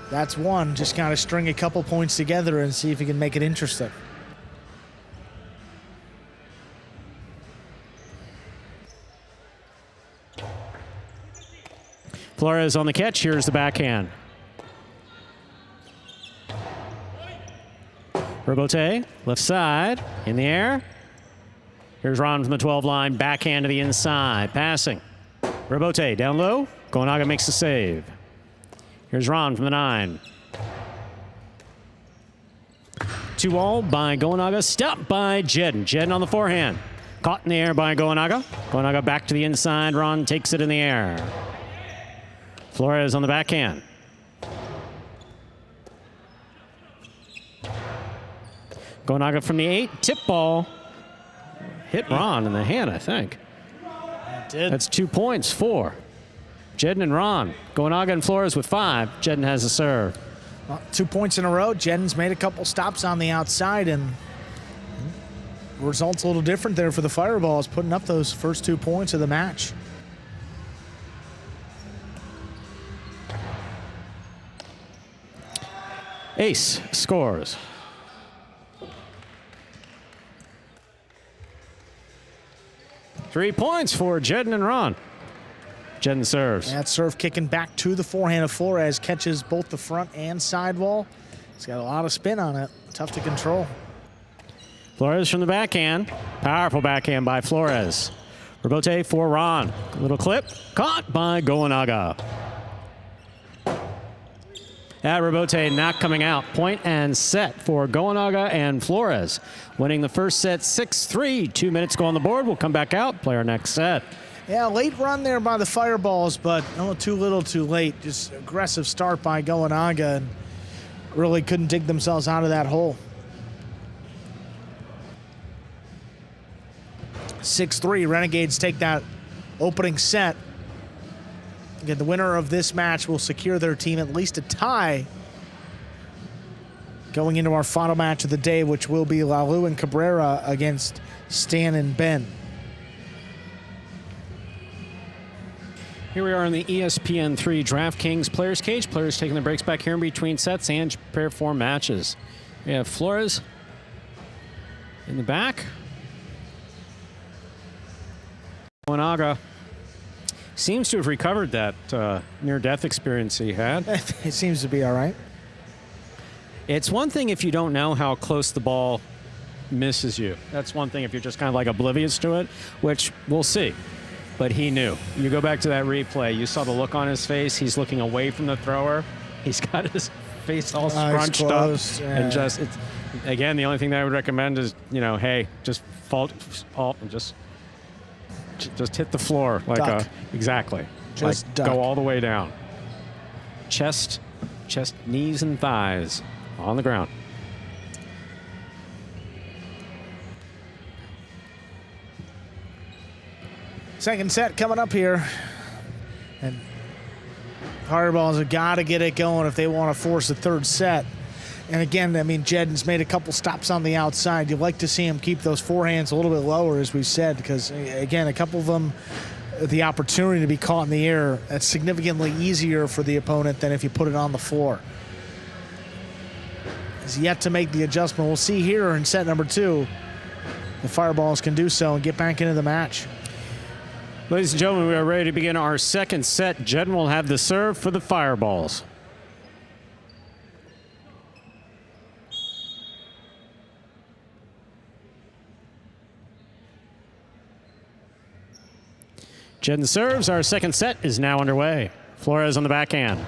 That's one. Just kind of string a couple points together and see if he can make it interesting. Flores on the catch. Here's the backhand. Rebote, left side, in the air. Here's Ron from the 12 line. Backhand to the inside. Passing. Rebote down low. Gonaga makes the save. Here's Ron from the 9. 2-all by Gonaga. Stopped by Jedden. Jedden on the forehand. Caught in the air by Gonaga. Gonaga back to the inside. Ron takes it in the air. Flores on the backhand. Gonaga from the 8. Tip ball. Hit Ron in the hand, I think. It did. That's 2 points for Jedden and Ron. Gonaga and Flores with 5. Jedden has a serve. Well, 2 points in a row. Jedden's made a couple stops on the outside, and results a little different there for the Fireballs, putting up those first 2 points of the match. Ace scores. Three points for Jedden and Ron. Jedden serves. That serve kicking back to the forehand of Flores, catches both the front and sidewall. It's got a lot of spin on it. Tough to control. Flores from the backhand. Powerful backhand by Flores. Rebote for Ron. Little clip. Caught by Goenaga. That Rebote not coming out. Point and set for Goenaga and Flores. Winning the first set 6-3. 2 minutes go on the board. We'll come back out, play our next set. Yeah, late run there by the Fireballs, but too little too late. Just aggressive start by Goenaga and really couldn't dig themselves out of that hole. 6-3, Renegades take that opening set. Again, the winner of this match will secure their team at least a tie going into our final match of the day, which will be Lalu and Cabrera against Stan and Ben. Here we are in the ESPN3 DraftKings Players Cage. Players taking the breaks back here in between sets and prepare for matches. We have Flores in the back. Goenaga seems to have recovered that near-death experience he had. It seems to be all right. It's one thing if you don't know how close the ball misses you. That's one thing if you're just kind of like oblivious to it, which we'll see. But he knew. You go back to that replay, you saw the look on his face. He's looking away from the thrower. He's got his face all scrunched up. Yeah. And just, again, the only thing that I would recommend is, hey, just fault and just hit the floor like exactly. Just like go all the way down. Chest, knees and thighs on the ground. Second set coming up here. And Fireballs have got to get it going if they want to force a third set. And again, I mean, Jedden's made a couple stops on the outside. You'd like to see him keep those forehands a little bit lower, as we've said, because, again, a couple of them, the opportunity to be caught in the air, that's significantly easier for the opponent than if you put it on the floor. He's yet to make the adjustment. We'll see here in set number 2 the Fireballs can do so and get back into the match. Ladies and gentlemen, we are ready to begin our second set. Jedden will have the serve for the Fireballs. Jedden serves. Our second set is now underway. Flores on the backhand.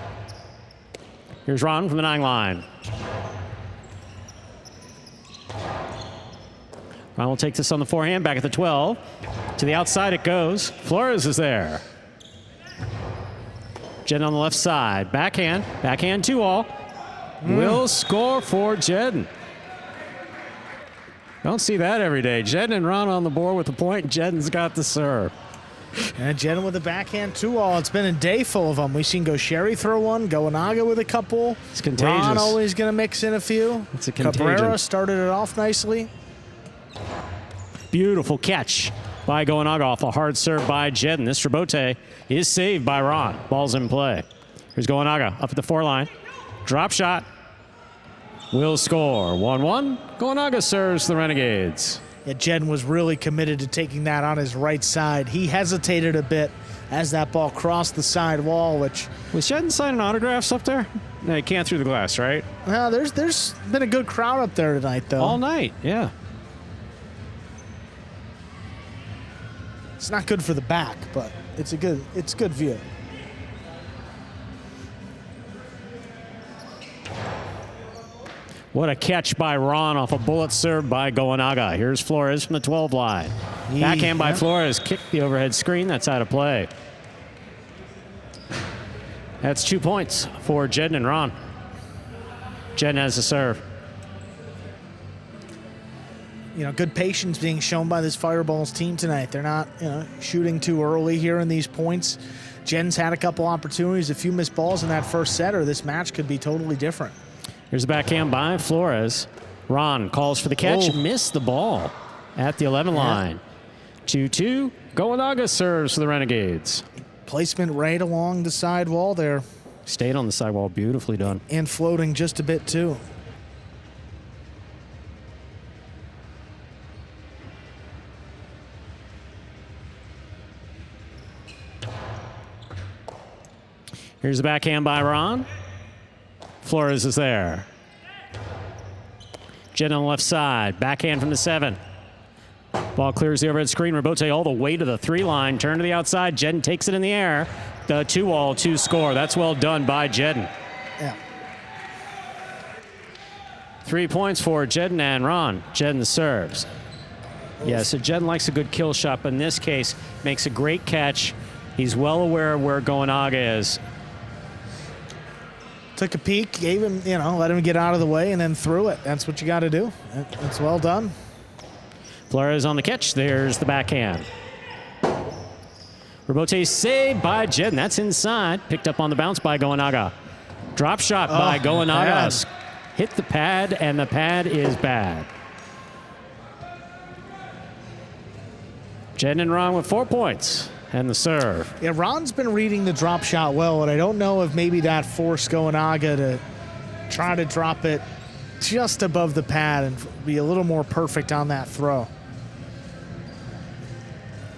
Here's Ron from the 9 line. Ron will take this on the forehand, back at the 12. To the outside it goes. Flores is there. Jedden on the left side. Backhand 2-all. Will score for Jedden. Don't see that every day. Jedden and Ron on the board with the point. Jedden's got the serve. And Jedden with the backhand 2-all. It's been a day full of them. We've seen Gosherry throw one, Goenaga with a couple. It's contagious. Ron always going to mix in a few. It's a contagion. Cabrera started it off nicely. Beautiful catch by Goenaga off a hard serve by Jedden. This Rebote is saved by Ron. Ball's in play. Here's Goenaga up at the 4 line. Drop shot. Will score. 1-1. Goenaga serves the Renegades. Yeah, Jedden was really committed to taking that on his right side. He hesitated a bit as that ball crossed the side wall, which... Was Jedden signing autographs up there? No, he can't through the glass, right? No, there's been a good crowd up there tonight, though. All night, yeah. It's not good for the back, but it's good view. What a catch by Ron off a bullet serve by Goenaga. Here's Flores from the 12 line. Backhand by Flores. Kicked the overhead screen. That's out of play. That's 2 points for Jedden and Ron. Jedden has the serve. Good patience being shown by this Fireballs team tonight. They're not, shooting too early here in these points. Jedden's had a couple opportunities, a few missed balls in that first set, or this match could be totally different. Here's the backhand by Flores. Ron calls for the catch, missed the ball at the 11 line. 2-2. Goenaga serves for the Renegades. Placement right along the side wall there. Stayed on the sidewall, beautifully done. And floating just a bit too. Here's the backhand by Ron. Flores is there. Jedden on the left side. Backhand from the 7. Ball clears the overhead screen. Robote all the way to the 3 line. Turn to the outside. Jedden takes it in the air. The 2-all, 2-score. That's well done by Jedden. Yeah. 3 points for Jedden and Ron. Jedden serves. Yeah, so Jedden likes a good kill shot, but in this case, makes a great catch. He's well aware of where Goenaga is. Took a peek, gave him, let him get out of the way, and then threw it. That's what you got to do. It's well done. Flores on the catch. There's the backhand. Robote saved by Jedden. That's inside. Picked up on the bounce by Goenaga. Drop shot by Goenaga. Hit the pad, and the pad is bad. Jedden and Ron with 4 points. And the serve. Yeah, Ron's been reading the drop shot well, and I don't know if maybe that forced Goenaga to try to drop it just above the pad and be a little more perfect on that throw.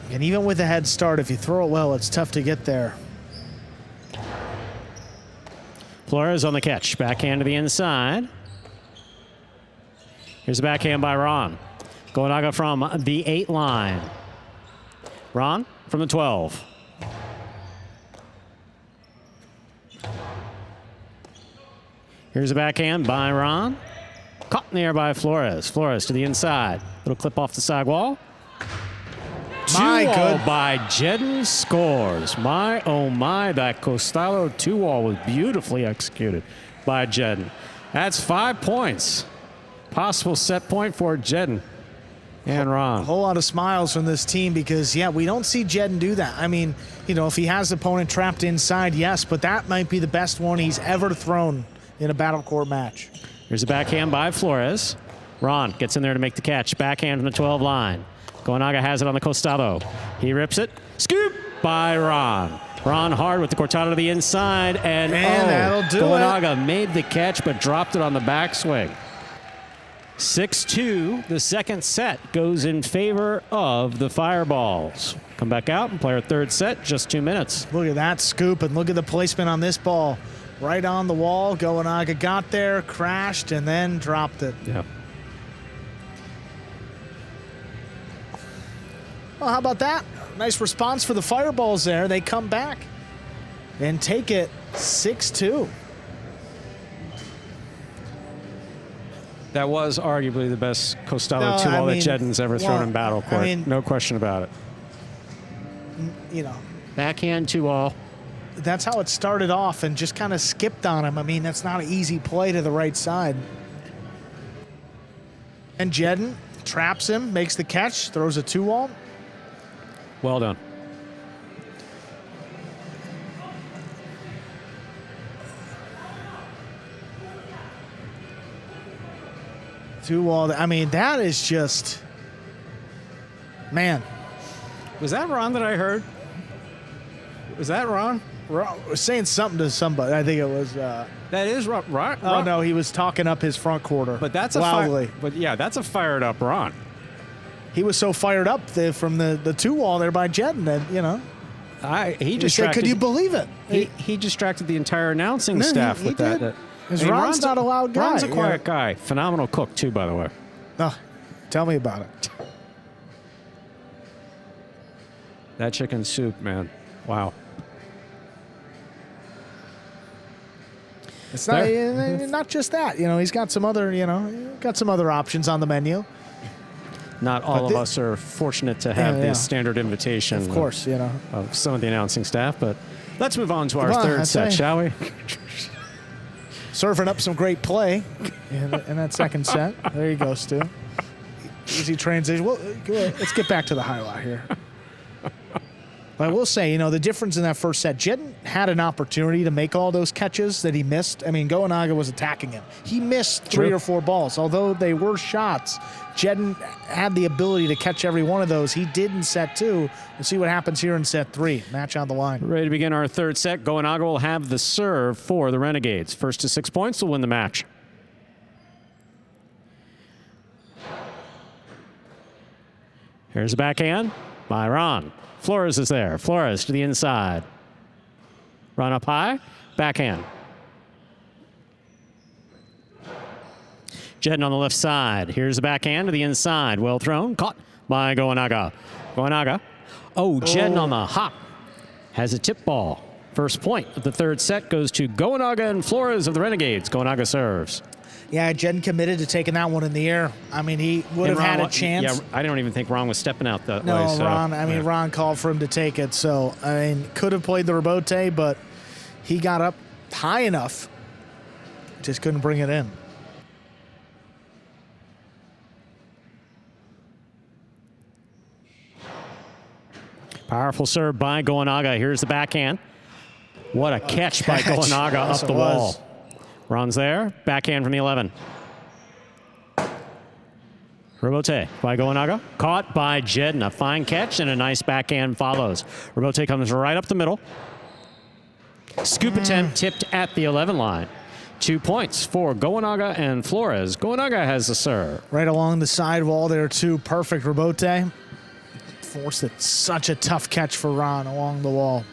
And even with a head start, if you throw it well, it's tough to get there. Flores on the catch. Backhand to the inside. Here's a backhand by Ron. Goenaga from the 8 line. Ron from the 12. Here's a backhand by Ron. Caught in the air by Flores. Flores to the inside. Little clip off the sidewall. My 2-all good. by Jedden scores. My, oh my, that Costello 2-all was beautifully executed by Jedden. That's 5 points. Possible set point for Jedden and Ron. A whole lot of smiles from this team because, we don't see Jedden do that. I mean, if he has the opponent trapped inside, yes, but that might be the best one he's ever thrown in a battle court match. Here's a backhand by Flores. Ron gets in there to make the catch. Backhand from the 12 line. Goenaga has it on the costado. He rips it. Scoop by Ron. Ron hard with the cortado to the inside, and that'll do Goenaga made the catch but dropped it on the backswing. 6-2, the second set goes in favor of the Fireballs. Come back out and play our third set, just 2 minutes. Look at that scoop, and look at the placement on this ball. Right on the wall. Goenaga got there, crashed, and then dropped it. Yeah. Well, how about that? Nice response for the Fireballs there. They come back and take it 6-2. That was arguably the best Costello 2-all that Jedden's ever thrown in battle court. No question about it. Backhand 2-all. That's how it started off and just kind of skipped on him. I mean, that's not an easy play to the right side. And Jedden traps him, makes the catch, throws a 2-all. Well done. I mean, that is just, man. Was that Ron that I heard? Was that Ron? Was saying something to somebody. I think it was. That is Ron. Oh no, he was talking up his front quarter. But that's loudly. That's a fired up Ron. He was so fired up from the 2-all there by Jedden that he distracted. Could you believe it? He distracted the entire announcing staff with that. Ron's not a loud guy. Ron's a quiet guy. Phenomenal cook too, by the way. Oh, tell me about it. That chicken soup, man. Wow. It's not just that. He's got some other options on the menu. Not all of us are fortunate to have the standard invitation. Of course, of some of the announcing staff, but let's move on to our third set, shall we? Serving up some great play in that second set. There you go, Stu. Easy transition. Well, let's get back to the highlight here. But I will say, the difference in that first set, Jedden had an opportunity to make all those catches that he missed. I mean, Goenaga was attacking him. He missed 3 or 4 balls. Although they were shots, Jedden had the ability to catch every one of those. He did in set 2. We'll see what happens here in set 3. Match on the line. Ready to begin our third set. Goenaga will have the serve for the Renegades. First to 6 points will win the match. Here's a backhand by Ron. Flores is there. Flores to the inside. Run up high. Backhand. Jedin on the left side. Here's the backhand to the inside. Well thrown. Caught by Goenaga. Goenaga. Oh, Jedin on the hop. Has a tip ball. First point of the third set goes to Goenaga and Flores of the Renegades. Goenaga serves. Yeah, Jedin committed to taking that one in the air. I mean, he would have had a chance. Yeah, I don't even think Ron was stepping out that way. No, So, Ron. I mean, Ron called for him to take it. So, I mean, could have played the rebote, but he got up high enough. Just couldn't bring it in. Powerful serve by Goenaga. Here's the backhand. What a catch by Goenaga Yes, up the wall. Ron's there. Backhand from the 11. Rebote by Goenaga. Caught by Jedin. A fine catch and a nice backhand follows. Rebote comes right up the middle. Scoop attempt tipped at the 11 line. 2 points for Goenaga and Flores. Goenaga has the serve. Right along the sidewall there, too. Perfect rebote. Forced it. Such a tough catch for Ron along the wall.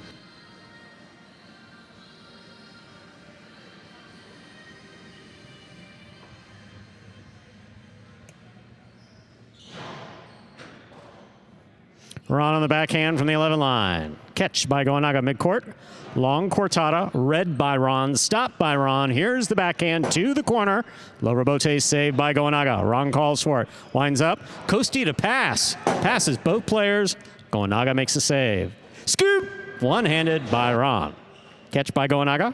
Ron on the backhand from the 11 line. Catch by Goenaga midcourt. Long cortada, read by Ron, stopped by Ron. Here's the backhand to the corner. Low rebote saved by Goenaga. Ron calls for it. Winds up. Costi to pass. Passes both players. Goenaga makes a save. Scoop! One-handed by Ron. Catch by Goenaga.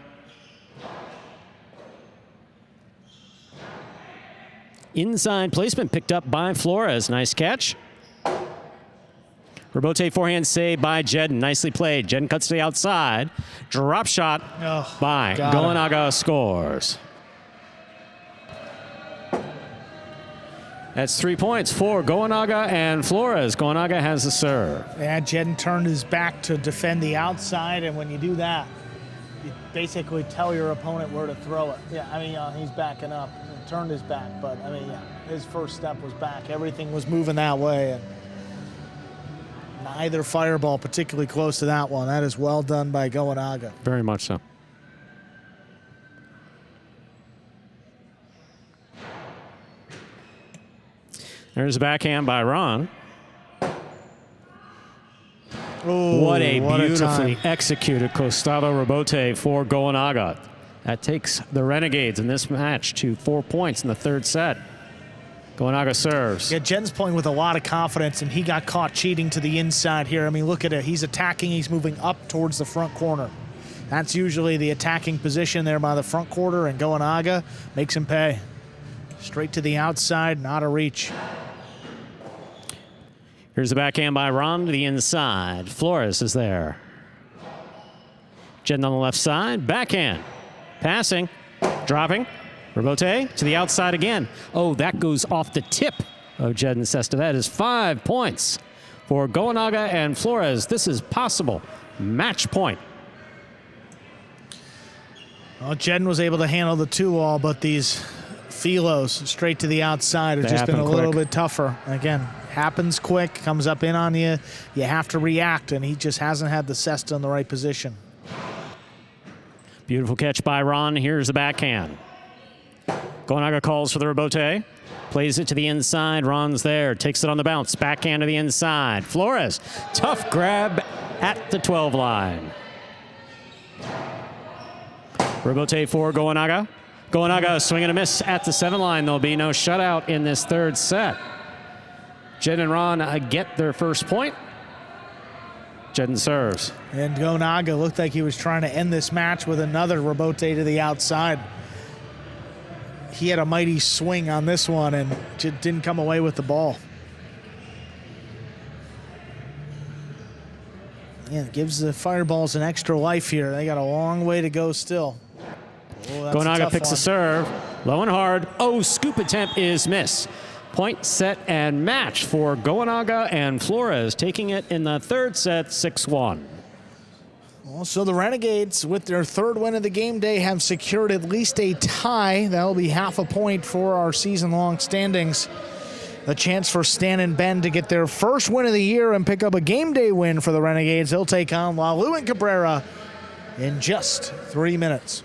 Inside placement picked up by Flores. Nice catch. Rebote forehand save by Jedin. Nicely played. Jedin cuts to the outside. Drop shot by Goenaga scores. That's 3 points for Goenaga and Flores. Goenaga has the serve. Yeah, Jedin turned his back to defend the outside, and when you do that, you basically tell your opponent where to throw it. Yeah, I mean, he's backing up. He turned his back, but I mean, yeah, his first step was back. Everything was moving that way, and neither fireball particularly close to that one. That is well done by Goenaga. Very much so. There's a backhand by Ron. Ooh, what a beautifully executed costado rebote for Goenaga. That takes the Renegades in this match to 4 points in the third set. Goenaga serves. Yeah, Jedin's playing with a lot of confidence, and he got caught cheating to the inside here. I mean, look at it. He's attacking. He's moving up towards the front corner. That's usually the attacking position there by the front quarter, and Goenaga makes him pay. Straight to the outside, not a reach. Here's the backhand by Ron to the inside. Flores is there. Jedin on the left side. Backhand. Passing. Dropping. Rebote to the outside again. Oh, that goes off the tip of Jedin Sesta. That is 5 points for Goenaga and Flores. This is possible. Match point. Well, Jedin was able to handle the 2-all, but these Philos straight to the outside have just been a little bit tougher. Again, happens quick, comes up in on you. You have to react, and he just hasn't had the Sesta in the right position. Beautiful catch by Ron. Here's the backhand. Goenaga calls for the rebote. Plays it to the inside. Ron's there. Takes it on the bounce. Backhand to the inside. Flores. Tough grab at the 12 line. Rebote for Goenaga. Goenaga swing and a miss at the 7 line. There'll be no shutout in this third set. Jedin and Ron get their first point. Jedin serves. And Goenaga looked like he was trying to end this match with another rebote to the outside. He had a mighty swing on this one and just didn't come away with the ball. Yeah, it gives the Fireballs an extra life here. They got a long way to go still. Oh, Goenaga picks a serve. Low and hard. Oh, scoop attempt is missed. Point, set, and match for Goenaga and Flores, taking it in the third set, 6-1. Well, so the Renegades, with their third win of the game day, have secured at least a tie. That'll be half a point for our season-long standings. A chance for Stan and Ben to get their first win of the year and pick up a game day win for the Renegades. They'll take on Lalu and Cabrera in just 3 minutes.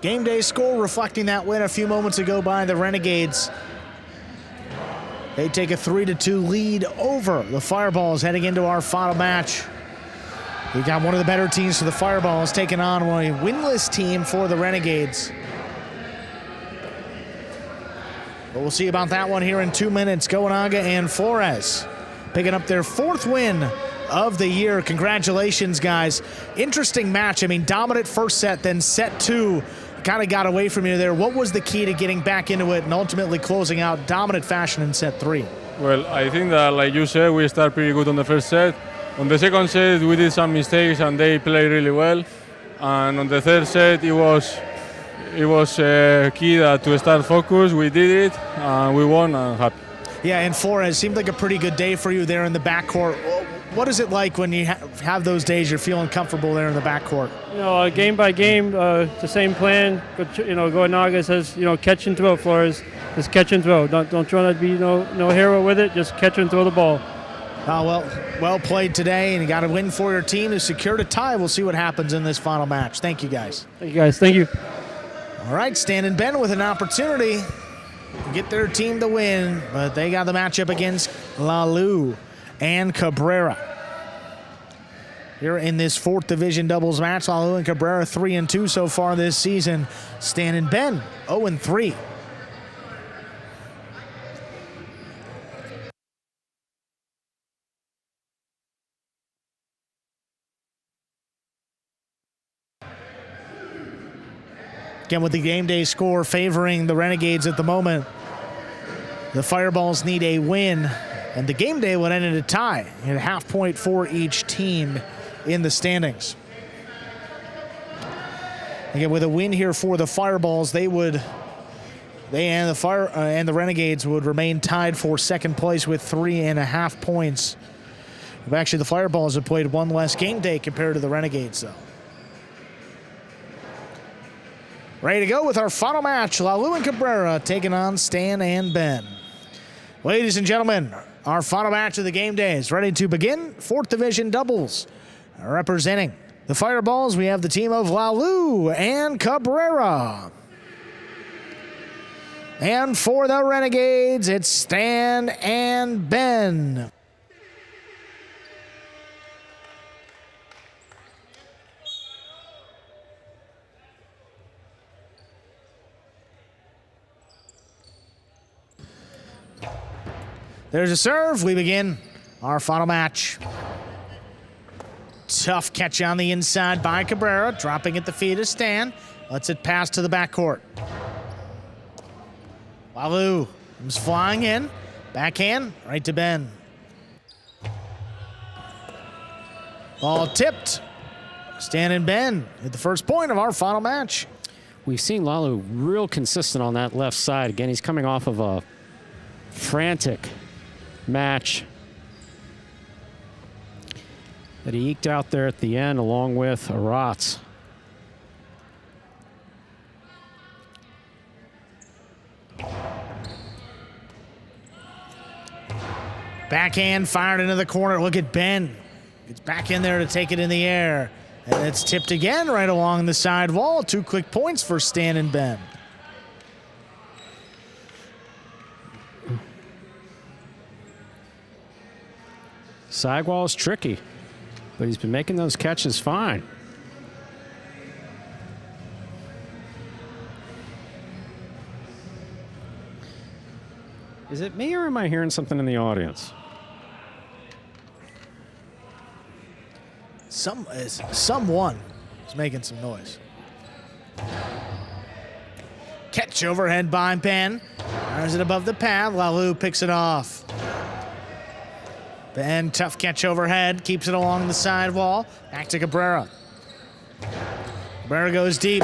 Game day score reflecting that win a few moments ago by the Renegades. They take a 3-2 lead over the Fireballs heading into our final match. We got one of the better teams for the Fireballs taking on a winless team for the Renegades. But we'll see about that one here in 2 minutes. Goenaga and Flores picking up their 4th win of the year. Congratulations, guys. Interesting match. I mean, dominant first set, then set 2 kind of got away from you there. What was the key to getting back into it and ultimately closing out dominant fashion in set 3? Well, I think that, like you said, we started pretty good on the first set. On the second set, we did some mistakes and they played really well. And on the third set, it was key to start focus. We did it, and we won, and happy. Yeah, and Flores seemed like a pretty good day for you there in the backcourt. What is it like when you have those days you're feeling comfortable there in the backcourt? You know, game by game, the same plan. But you know, Goenaga says, you know, catch and throw, Flores. Just catch and throw. Don't try to be no hero with it. Just catch and throw the ball. Well played today, and you got a win for your team to secure a tie. We'll see what happens in this final match. Thank you, guys. Thank you, guys. Thank you. All right, Stan and Ben with an opportunity to get their team to win, but they got the matchup against Lalu and Cabrera. Here in this 4th division doubles match, Lalu and Cabrera 3-2 so far this season. Stan and Ben 0-3. Again, with the game day score favoring the Renegades at the moment, the Fireballs need a win, and the game day would end in a tie, at a half point for each team in the standings. Again, with a win here for the Fireballs, they and the Renegades would remain tied for 2nd place with 3.5 points. Actually, the Fireballs have played 1 less game day compared to the Renegades, though. Ready to go with our final match, Lalu and Cabrera taking on Stan and Ben. Ladies and gentlemen, our final match of the game day is ready to begin. 4th division doubles. Representing the Fireballs, we have the team of Lalu and Cabrera. And for the Renegades, it's Stan and Ben. There's a serve. We begin our final match. Tough catch on the inside by Cabrera, dropping at the feet of Stan. Lets it pass to the backcourt. Lalu comes flying in. Backhand, right to Ben. Ball tipped. Stan and Ben at the first point of our final match. We've seen Lalu real consistent on that left side. Again, he's coming off of a frantic match that he eked out there at the end along with Aratz. Backhand fired into the corner. Look at Ben. Gets back in there to take it in the air. And it's tipped again right along the side wall. 2 quick points for Stan and Ben. Sidewall is tricky, but he's been making those catches fine. Is it me or am I hearing something in the audience? Someone is making some noise. Catch overhead by Ben. Fires it above the pad. Lalu picks it off. Ben, tough catch overhead, keeps it along the side wall. Back to Cabrera. Cabrera goes deep.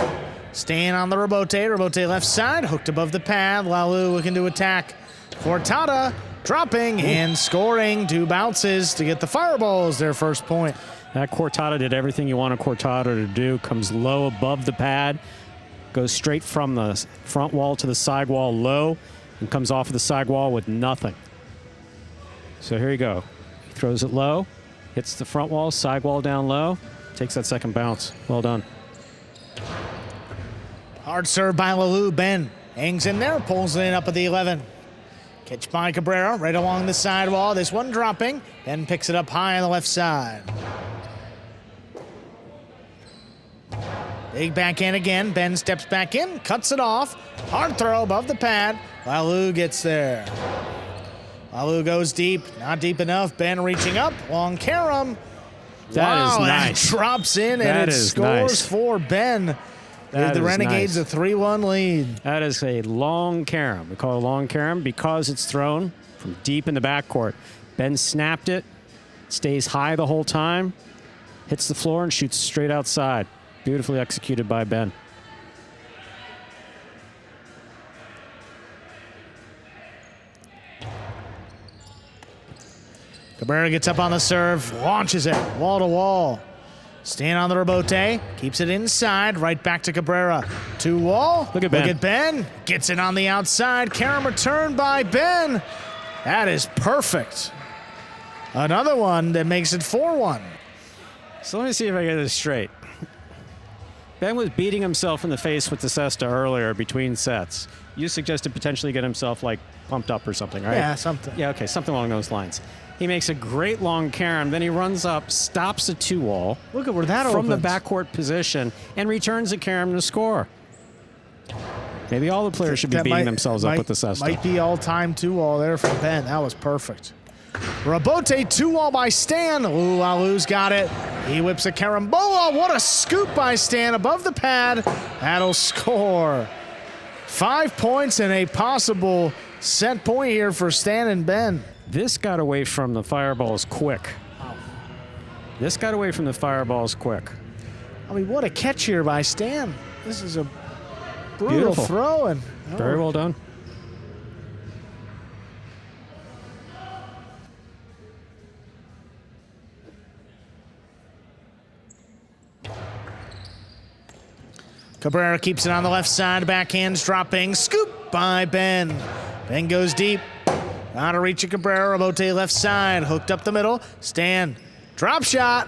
Staying on the rebote. Rebote left side, hooked above the pad. Lalu looking to attack. Cortada dropping and scoring. 2 bounces to get the Fireballs their first point. That Cortada did everything you want a Cortada to do. Comes low above the pad, goes straight from the front wall to the side wall low, and comes off of the side wall with nothing. So here you go. He throws it low, hits the front wall, side wall down low, takes that second bounce. Well done. Hard serve by Lalu. Ben hangs in there, pulls it in up at the 11. Catch by Cabrera right along the sidewall. This one dropping. Ben picks it up high on the left side. Big backhand again. Ben steps back in, cuts it off. Hard throw above the pad. Lalu gets there. Lalu goes deep. Not deep enough. Ben reaching up. Long carom. That is wow, nice. That drops in, That and it is scores nice. for Ben. That Give the is Renegades nice. a 3-1 lead. That is a long carom. We call it a long carom because it's thrown from deep in the backcourt. Ben snapped it, stays high the whole time, hits the floor, and shoots straight outside. Beautifully executed by Ben. Cabrera gets up on the serve, launches it wall to wall. Stand on the rebote, keeps it inside, right back to Cabrera. 2-wall. Look at Ben. Look at Ben. Gets it on the outside. Carom return by Ben. That is perfect. Another one that makes it 4-1. So let me see if I get this straight. Ben was beating himself in the face with the cesta earlier between sets. You suggested potentially get himself like pumped up or something, right? Yeah, something. Yeah, okay, something along those lines. He makes a great long carom, then he runs up, stops a 2-wall. Look at where that from opens. the backcourt position and returns a carom to score. Maybe all the players should be beating themselves up with the cesta. Might be all-time 2-wall there from Ben. That was perfect. Rebote 2-wall by Stan. Ooh, Lalu's got it. He whips a carambola. What a scoop by Stan above the pad. That'll score. 5 points and a possible set point here for Stan and Ben. This got away from the fireballs quick. This got away from the fireballs quick. I mean, what a catch here by Stan. This is a brutal Beautiful. throw. And Very well done. Cabrera keeps it on the left side. Backhands dropping. Scoop by Ben. Ben goes deep. Out of reach of Cabrera. Rebote left side. Hooked up the middle. Stan. Drop shot.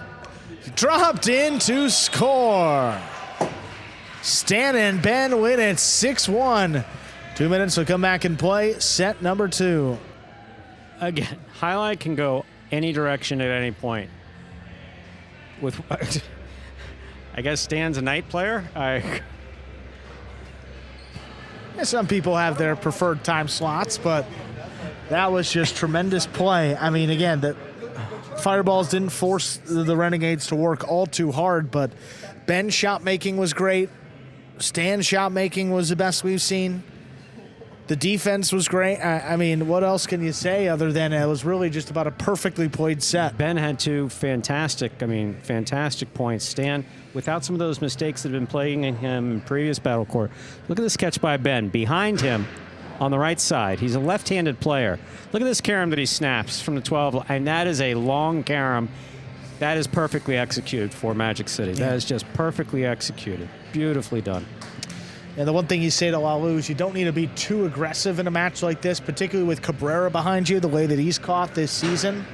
Dropped in to score. Stan and Ben win it 6-1. 2 minutes will come back and play set number 2. Again, highlight can go any direction at any point. With, I guess Stan's a night player. Some people have their preferred time slots, but that was just tremendous play. I mean, again, the fireballs didn't force the Renegades to work all too hard, but Ben's shot making was great. Stan's shot making was the best we've seen. The defense was great. I mean, what else can you say other than it was really just about a perfectly played set? Ben had two fantastic points. Stan, without some of those mistakes that have been plaguing him in previous battle court. Look at this catch by Ben. Behind him on the right side, he's a left-handed player. Look at this carom that he snaps from the 12, and that is a long carom. That is perfectly executed for Magic City. Yeah. That is just perfectly executed. Beautifully done. And the one thing you say to Lalu is you don't need to be too aggressive in a match like this, particularly with Cabrera behind you, the way that he's caught this season.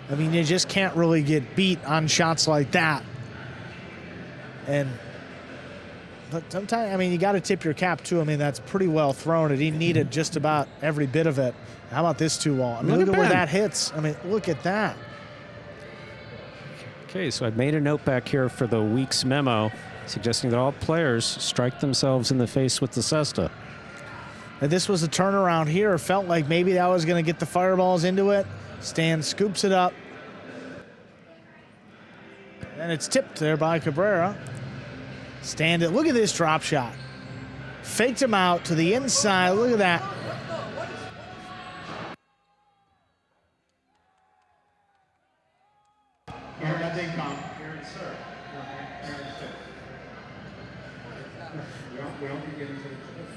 I mean, you just can't really get beat on shots like that. But sometimes, I mean, you got to tip your cap, too. I mean, that's pretty well thrown. And he needed just about every bit of it. How about this 2-wall? I mean, look at where that hits. I mean, look at that. Okay, so I've made a note back here for the week's memo suggesting that all players strike themselves in the face with the cesta. And this was a turnaround here. It felt like maybe that was going to get the fireballs into it. Stan scoops it up. And it's tipped there by Cabrera. Stan, look at this drop shot. Faked him out to the inside. Look at that.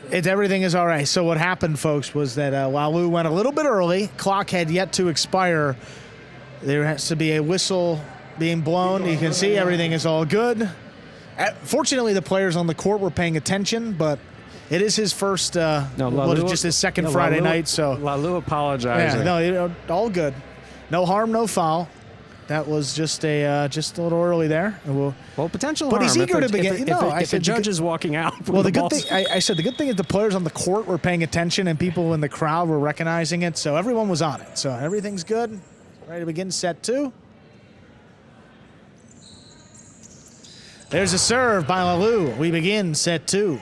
Everything is all right. So what happened, folks, was that Lalu went a little bit early. Clock had yet to expire. There has to be a whistle being blown. You can see everything is all good. Fortunately, the players on the court were paying attention, but it is his first, just his second Friday night. So Lalu apologized. Yeah, no, all good. No harm, no foul. That was just a little early there. Well, potential but harm. he's eager to begin. If the judge is walking out. Well, the good thing I said the good thing is the players on the court were paying attention and people in the crowd were recognizing it, so everyone was on it. So everything's good. Ready to begin set 2. There's a serve by Lalu. We begin set 2.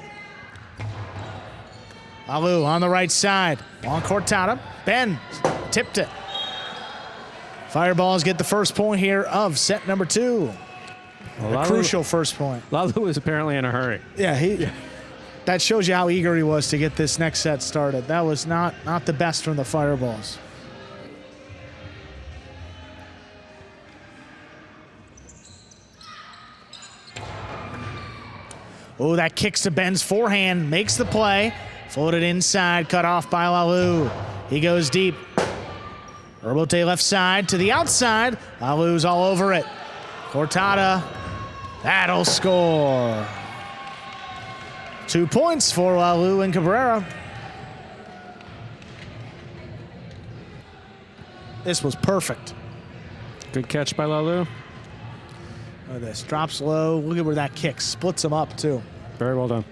Lalu on the right side. On Cortada. Ben tipped it. Fireballs get the first point here of set number 2. A crucial first point. Lalu is apparently in a hurry. Yeah, that shows you how eager he was to get this next set started. That was not the best from the Fireballs. Oh, that kicks to Ben's forehand, makes the play. Floated inside, cut off by Lalu. He goes deep. Robote left side to the outside. Lalu's all over it. Cortada, that'll score. 2 points for Lalu and Cabrera. This was perfect. Good catch by Lalu. Look at this, drops low. Look at where that kicks, splits them up too. Very well done.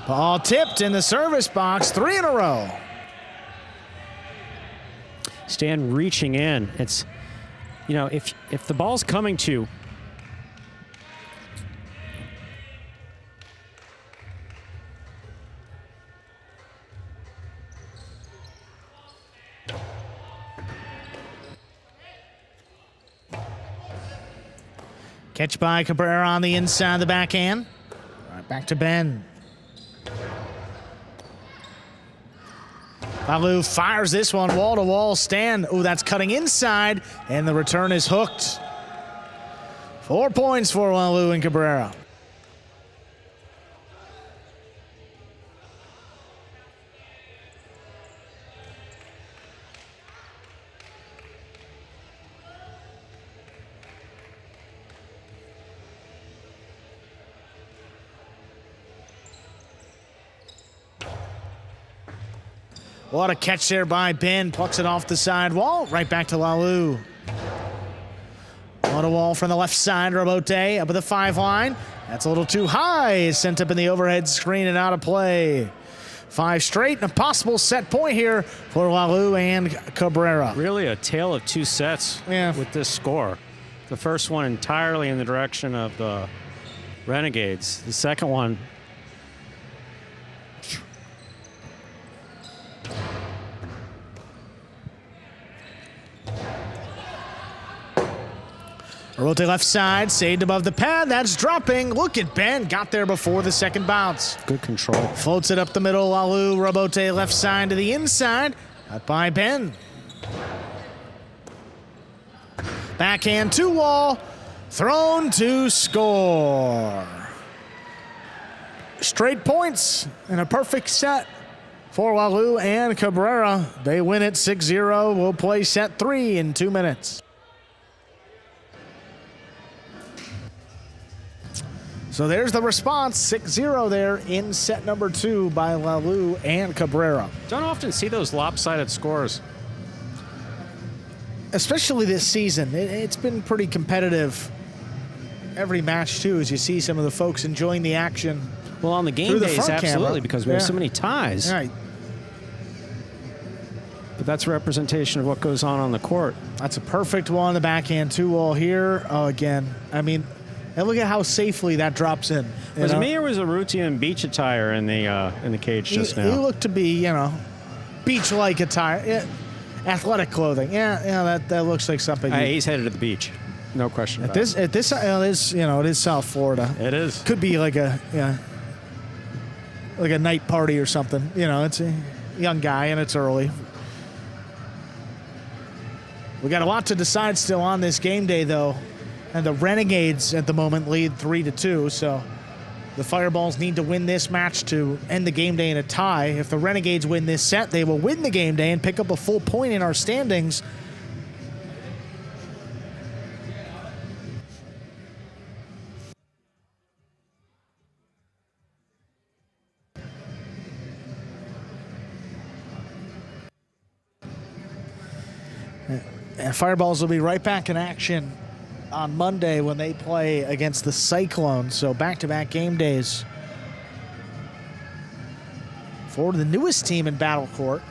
Ball tipped in the service box, 3 in a row. Stan reaching in. It's, if the ball's coming to catch by Cabrera on the inside of the backhand. Right back to Ben. Lalu fires this one wall-to-wall stand. Oh, that's cutting inside, and the return is hooked. 4 points for Lalu and Cabrera. What a catch there by Ben. Plucks it off the side wall. Right back to Lalu. On a wall from the left side. Robote up at the 5 line. That's a little too high. Sent up in the overhead screen and out of play. 5 straight and a possible set point here for Lalu and Cabrera. Really a tale of 2 sets with this score. The first one entirely in the direction of the Renegades. The second one, Robote left side, saved above the pad. That's dropping. Look at Ben. Got there before the second bounce. good control. Floats it up the middle. Lalu, Robote left side to the inside. Out by Ben. Backhand to wall. Thrown to score. Straight points and a perfect set for Lalu and Cabrera. They win it 6-0. We'll play set 3 in 2 minutes. So there's the response, 6-0 there in set number 2 by Lalu and Cabrera. Don't often see those lopsided scores. Especially this season. It's been pretty competitive every match, too, as you see some of the folks enjoying the action. Well, on the game days, absolutely, because we have so many ties. Right. But that's representation of what goes on the court. That's a perfect one, the backhand 2-wall here. Oh, again, I mean, and look at how safely that drops in. Was it me or was it Arutian beach attire in the cage just now? He looked to be, beach-like attire. Yeah, athletic clothing. Yeah, that looks like something. He's headed to the beach. No question about it. It is South Florida. It is. Could be like a night party or something. It's a young guy and it's early. We got a lot to decide still on this game day, though. And the Renegades at the moment lead 3-2, so the Fireballs need to win this match to end the game day in a tie. If the Renegades win this set, they will win the game day and pick up a full point in our standings. And Fireballs will be right back in action on Monday when they play against the Cyclones. So back-to-back game days for the newest team in Battle Court.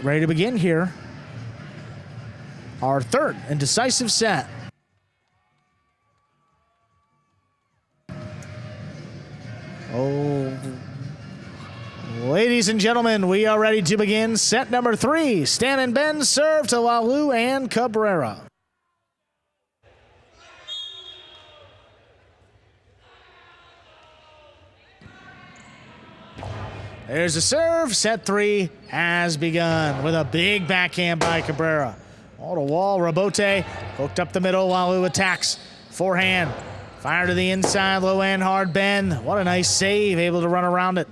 Ready to begin here. Our third and decisive set. Oh, ladies and gentlemen, we are ready to begin set number 3. Stan and Ben serve to Lalu and Cabrera. There's a serve. Set 3 has begun with a big backhand by Cabrera. All to wall, Rabote hooked up the middle. Lalu attacks. Forehand. Fire to the inside, low and hard. Ben, what a nice save, able to run around it.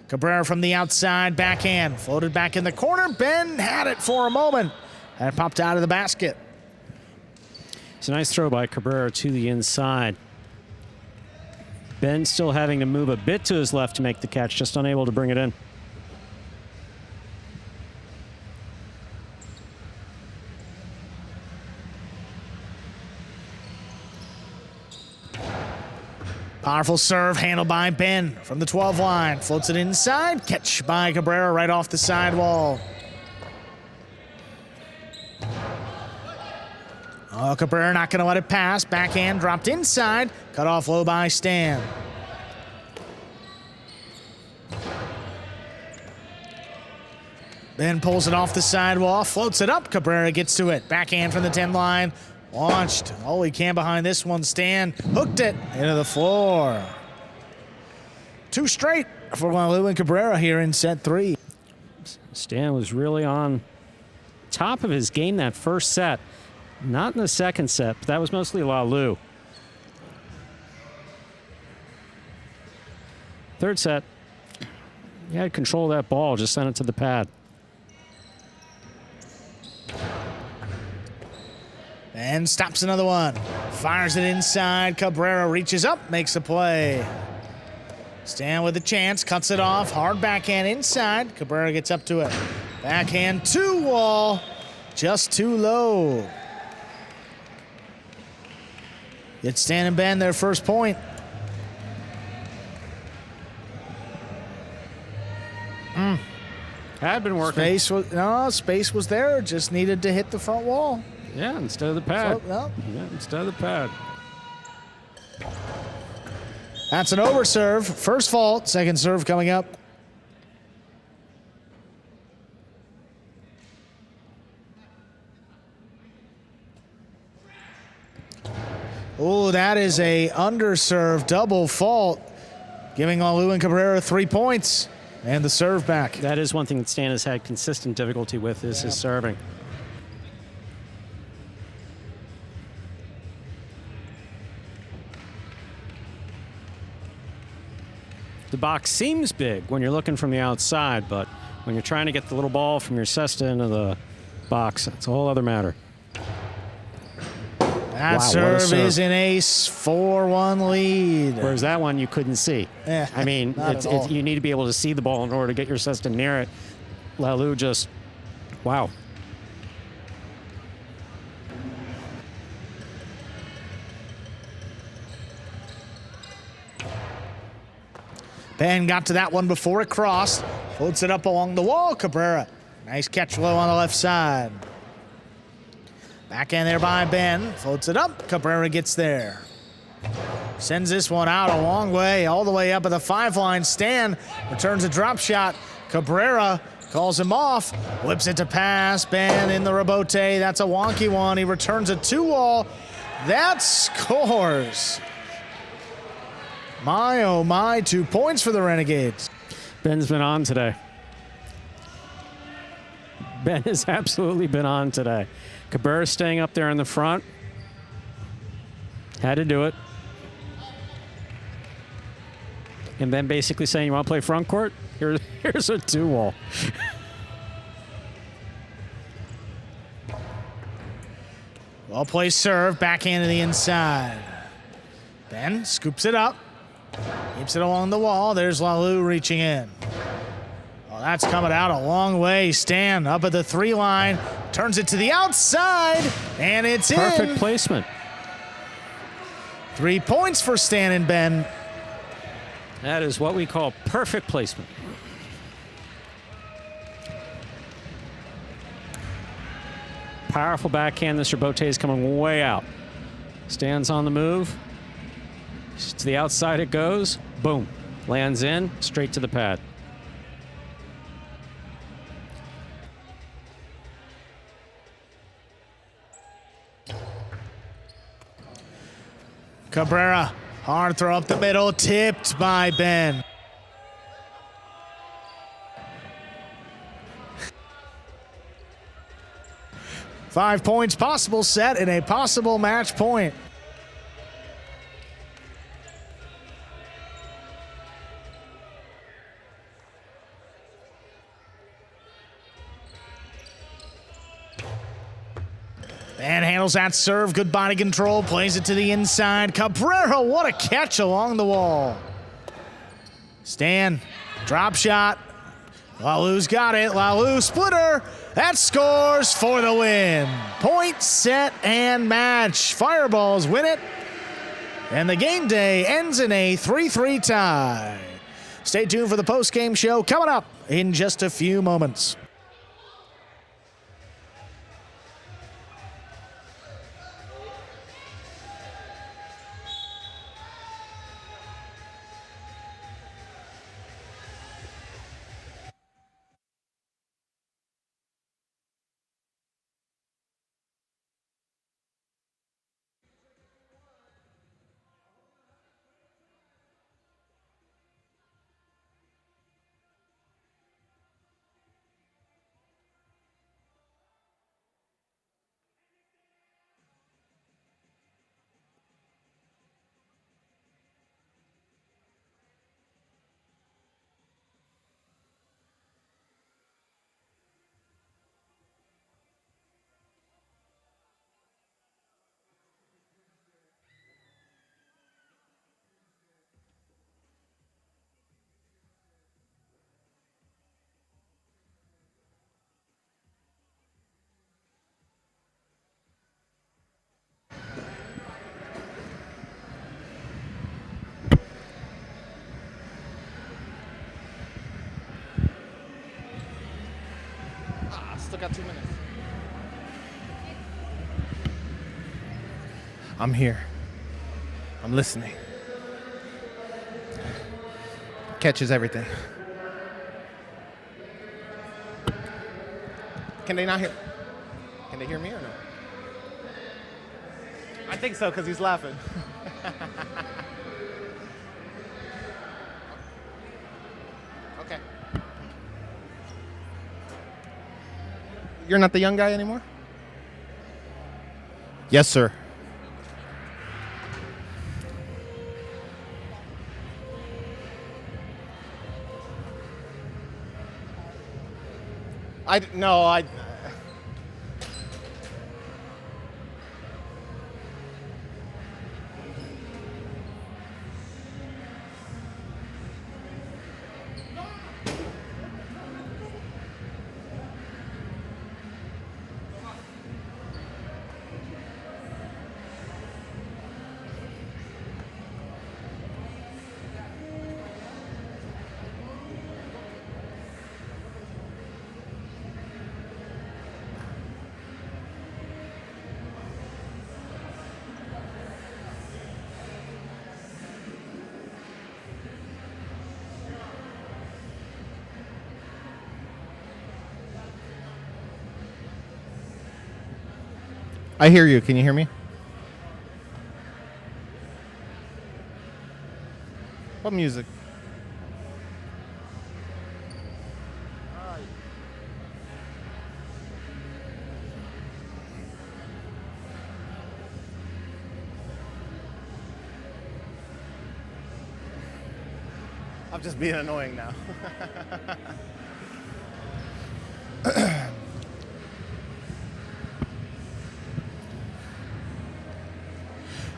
Cabrera from the outside, backhand, floated back in the corner. Ben had it for a moment, and it popped out of the basket. It's a nice throw by Cabrera to the inside. Ben still having to move a bit to his left to make the catch, just unable to bring it in. Powerful serve handled by Ben from the 12 line. Floats it inside. Catch by Cabrera right off the sidewall. Oh, Cabrera not going to let it pass. Backhand dropped inside. Cut off low by Stan. Ben pulls it off the sidewall. Floats it up. Cabrera gets to it. Backhand from the 10 line. Launched all he can behind this one. Stan hooked it into the floor. 2 straight for Lalu and Cabrera here in set 3. Stan was really on top of his game that first set. Not in the second set, but that was mostly Lalu. Third set, he had control of that ball, just sent it to the pad. And stops another one. Fires it inside. Cabrera reaches up, makes a play. Stan with a chance, cuts it off. Hard backhand inside. Cabrera gets up to it. Backhand to wall. Just too low. It's Stan and Ben their first point. Had been working. Space was there. Just needed to hit the front wall. Yeah, instead of the pad. So, Yeah, instead of the pad. That's an overserve. First fault, second serve coming up. Oh, that is a underserve double fault, giving Lalu and Cabrera 3 points and the serve back. That is one thing that Stan has had consistent difficulty with, is his serving. The box seems big when you're looking from the outside, but when you're trying to get the little ball from your cesta into the box, it's a whole other matter. That serve is an ace, 4-1 lead. Whereas that one you couldn't see. Yeah, I mean, you need to be able to see the ball in order to get your cesta near it. Lalu just, wow. Ben got to that one before it crossed. Floats it up along the wall. Cabrera, nice catch low on the left side. Backhand there by Ben. Floats it up. Cabrera gets there. Sends this one out a long way, all the way up at the 5 line. Stan returns a drop shot. Cabrera calls him off. Whips it to pass. Ben in the rebote. That's a wonky one. He returns a 2-wall. That scores. My, oh my, 2 points for the Renegades. Ben's been on today. Ben has absolutely been on today. Cabrera staying up there in the front. Had to do it. And then basically saying, you want to play front court? Here's a 2-wall. Well placed serve, backhand to the inside. Ben scoops it up. Keeps it along the wall. There's Lalu reaching in. That's coming out a long way. Stan up at the 3 line, turns it to the outside, and it's Perfect in. placement. 3 points for Stan and Ben. That is what we call perfect placement. Powerful backhand. This rebote is coming way out. Stan's on the move. To the outside it goes. Boom. Lands in, straight to the pad. Cabrera, hard throw up the middle, tipped by Ben. Five points, possible set, and a possible match point. And handles that serve, good body control, plays it to the inside. Cabrera, what a catch along the wall. Stan, drop shot. Lalou's got it, Lalou splitter. That scores for the win. Point, set, and match. Fireballs win it. And the game day ends in a 3-3 tie. Stay tuned for the post-game show coming up in just a few moments. Still got 2 minutes. I'm here. I'm listening. Catches everything. Can they not hear? Can they hear me or no? I think so, because he's laughing. Okay. You're not the young guy anymore? Yes, sir. No. I hear you. Can you hear me? What music? I'm just being annoying now.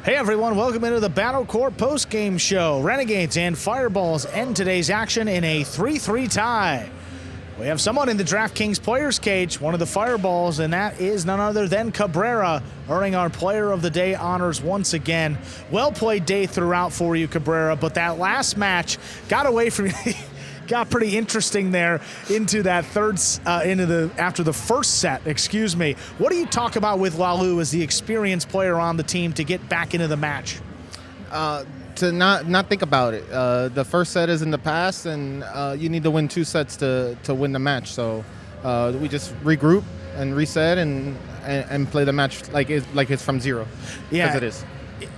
Hey everyone, welcome into the Battle Court post-game show. Renegades and Fireballs end today's action in a 3-3 tie. We have someone in the DraftKings players cage, one of the fireballs, and that is none other than Cabrera, earning our Player of the Day honors once again. Well played day throughout for you, Cabrera, but that last match got away from you. Got pretty interesting there into that after the first set, excuse me. What do you talk about with Lalu as the experienced player on the team to get back into the match? To not think about it. The first set is in the past, and you need to win 2 sets to win the match. So we just regroup and reset and play the match like it's from zero. Yeah, as it is.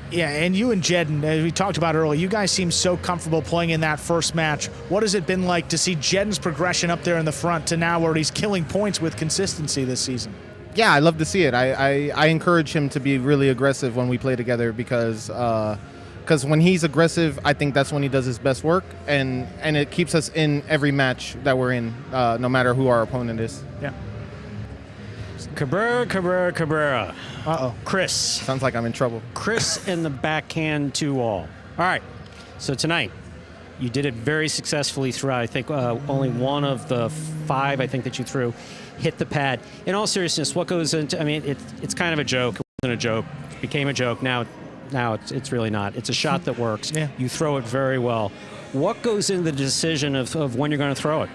Yeah, and you and Jedden, as we talked about earlier, you guys seem so comfortable playing in that first match. What has it been like to see Jedden's progression up there in the front to now where he's killing points with consistency this season? Yeah, I love to see it. I encourage him to be really aggressive when we play together because when he's aggressive, I think that's when he does his best work, and it keeps us in every match that we're in, no matter who our opponent is. Yeah. Cabrera. Uh-oh. Chris. Sounds like I'm in trouble. Chris in the backhand 2-all. All right. So tonight, you did it very successfully throughout. I think only one of the 5, I think, that you threw hit the pad. In all seriousness, what goes into, I mean, it's kind of a joke. It wasn't a joke. It became a joke. Now it's really not. It's a shot that works. Yeah. You throw it very well. What goes into the decision of when you're going to throw it?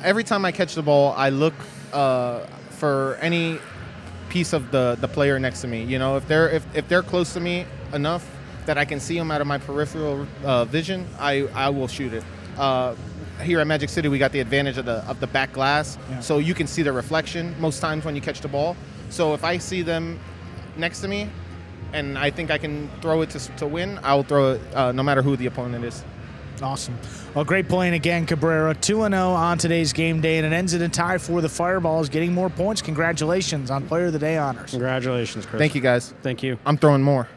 Every time I catch the ball, I look for any piece of the player next to me. You know, if they're close to me enough that I can see them out of my peripheral vision, I will shoot it. Here at Magic City, we got the advantage of the back glass, so you can see the reflection most times when you catch the ball. So if I see them next to me, and I think I can throw it to win, I will throw it no matter who the opponent is. Awesome. Well, great playing again, Cabrera. 2-0 on today's game day, and it ends in a tie for the Fireballs, getting more points. Congratulations on Player of the Day honors. Congratulations, Chris. Thank you, guys. Thank you. I'm throwing more.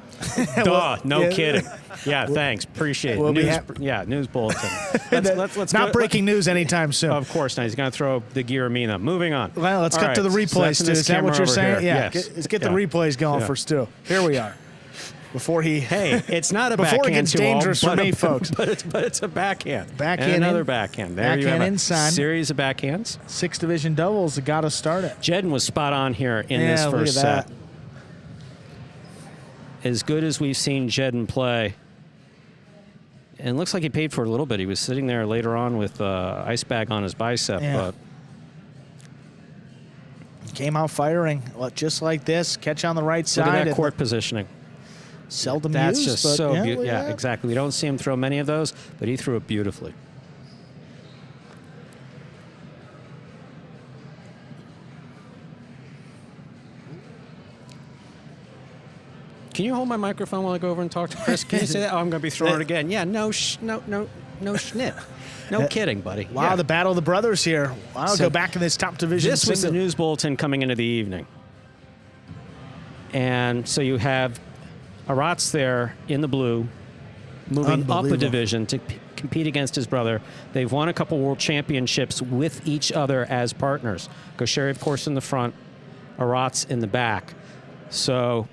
Duh, no kidding. Yeah, thanks. Appreciate it. News bulletin. Let's not breaking news anytime soon. Of course not. He's going to throw the Guillermina. Moving on. Well, let's cut to the replays, Stu. Is that what you're saying? Yeah. Yes. Let's get the replays going for Stu. Here we are. Before he... Hey, it's not a before backhand. Before it gets dangerous for me, folks. But it's a backhand. Backhand. And another backhand. There you have inside. Series of backhands. 6 division doubles that got us started. Jedden was spot on here in this first set. As good as we've seen Jedden play. And it looks like he paid for it a little bit. He was sitting there later on with ice bag on his bicep. Yeah. But he came out firing just like this. Catch on the right side. Look at that court positioning. Seldom That's used, just but so beautiful. yeah, exactly. We don't see him throw many of those, but he threw it beautifully. Can you hold my microphone while I go over and talk to Chris? Can you say that? Oh, I'm going to be throwing it again. Yeah, no schnit. No kidding, buddy. Wow, yeah. The battle of the brothers here. Wow, so go back in this top division. This was the news bulletin coming into the evening. And so you have Aratz there in the blue, moving up a division to compete against his brother. They've won a couple world championships with each other as partners. Gaucheri, of course, in the front, Aratz in the back. So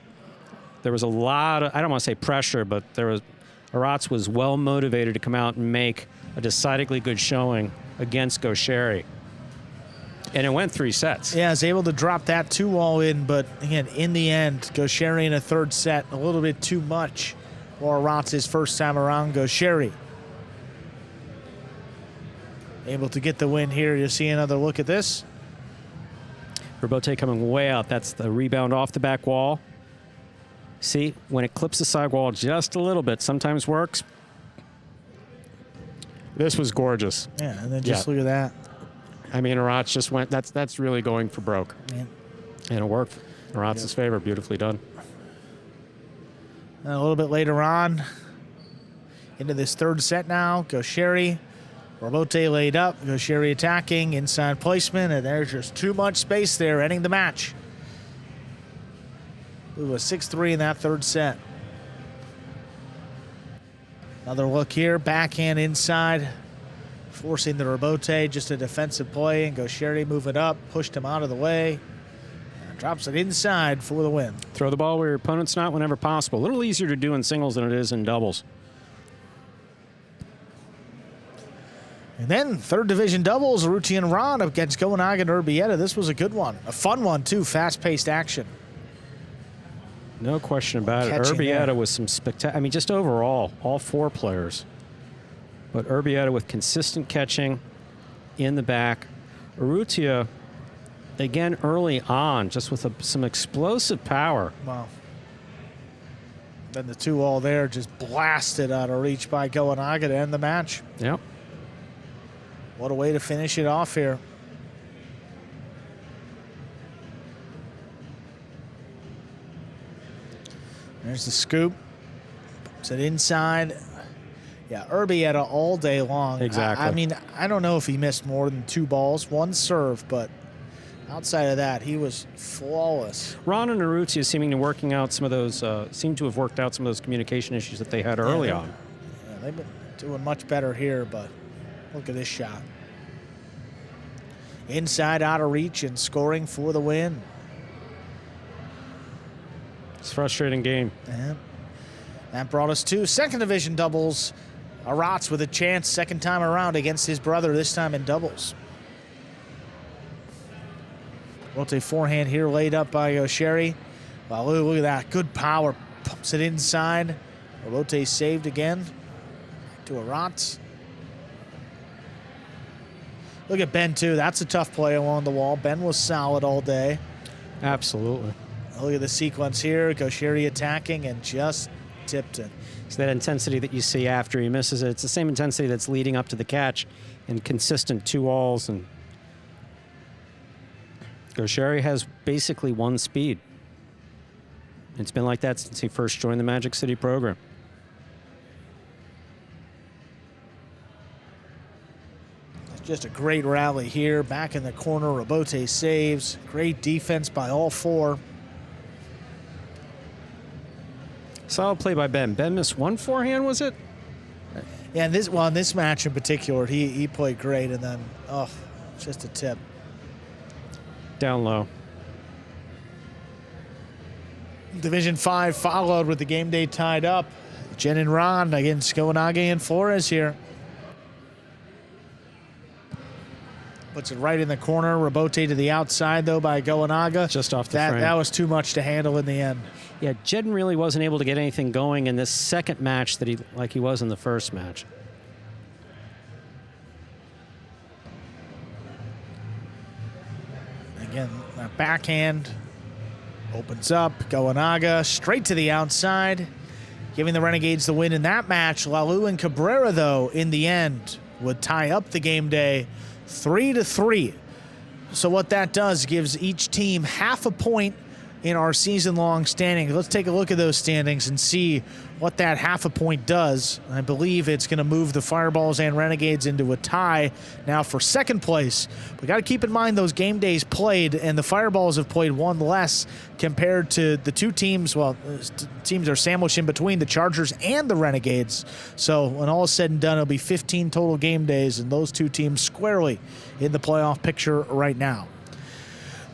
there was a lot of, I don't want to say pressure, but Aratz was well motivated to come out and make a decidedly good showing against Gaucheri. And it went 3 sets. Yeah, I was able to drop that 2-all in, but again, in the end, Gaucheri in a third set, a little bit too much for Aratz's first time around. Gaucheri able to get the win here. You'll see another look at this. Robote coming way out. That's the rebound off the back wall. See, when it clips the side wall just a little bit, sometimes works. This was gorgeous. Yeah, and then just look at that. I mean, Aratz just went, that's really going for broke. Yeah. And it worked. Aratz's favor, beautifully done. And a little bit later on, into this third set now, Gaucheri, Robote laid up, Gaucheri attacking, inside placement, and there's just too much space there, ending the match. It was 6-3 in that third set. Another look here, backhand inside, forcing the Robote, just a defensive play, and Gaucheri moving up, pushed him out of the way, and drops it inside for the win. Throw the ball where your opponent's not whenever possible. A little easier to do in singles than it is in doubles. And then third division doubles, Urrutia and Ron against Goenaga and Urbieta. This was a good one. A fun one, too. Fast-paced action. No question about it. Urbieta with some spectacular, I mean, just overall, all 4 players. But Urbieta with consistent catching in the back. Urrutia, again, early on, just with some explosive power. Wow. Then the 2 all there just blasted out of reach by Goenaga to end the match. Yep. What a way to finish it off here. There's the scoop. Puts it inside. Yeah, Urbieta all day long. Exactly. I mean, I don't know if he missed more than 2 balls, 1 serve, but outside of that, he was flawless. Ron and Urrutia seem to have worked out some of those communication issues that they had early on. Yeah, they've been doing much better here, but look at this shot. Inside, out of reach, and scoring for the win. It's a frustrating game. Yeah. That brought us to second division doubles. Arats with a chance second time around against his brother, this time in doubles. Rote forehand here laid up by Osheri. Wow, look at that. Good power. Pumps it inside. Rote saved again. To Arats. Look at Ben, too. That's a tough play along the wall. Ben was solid all day. Absolutely. Look at the sequence here. Osheri attacking and just tipped it. It's that intensity that you see after he misses it. It's the same intensity that's leading up to the catch and consistent 2 alls. And Osheri has basically 1 speed. It's been like that since he first joined the Magic City program. Just a great rally here. Back in the corner, Robote saves. Great defense by all 4. Solid play by Ben. Ben missed 1 forehand, was it? Yeah, in this match in particular, he played great, and then, just a tip. Down low. Division 5 followed with the game day tied up. Jen and Ron against Goenaga and Flores here. Puts it right in the corner. Robote to the outside, though, by Goenaga. Just off the frame. That was too much to handle in the end. Yeah, Jedden really wasn't able to get anything going in this second match like he was in the first match. Again, that backhand opens up. Goenaga straight to the outside, giving the Renegades the win in that match. Lalu and Cabrera, though, in the end, would tie up the game day 3-3. So what that does gives each team half a point in our season-long standings. Let's take a look at those standings and see what that half a point does. I believe it's going to move the Fireballs and Renegades into a tie now for second place. We got to keep in mind those game days played, and the Fireballs have played 1 less compared to the 2 teams. Well, teams are sandwiched in between the Chargers and the Renegades. So when all is said and done, it'll be 15 total game days, and those 2 teams squarely in the playoff picture right now.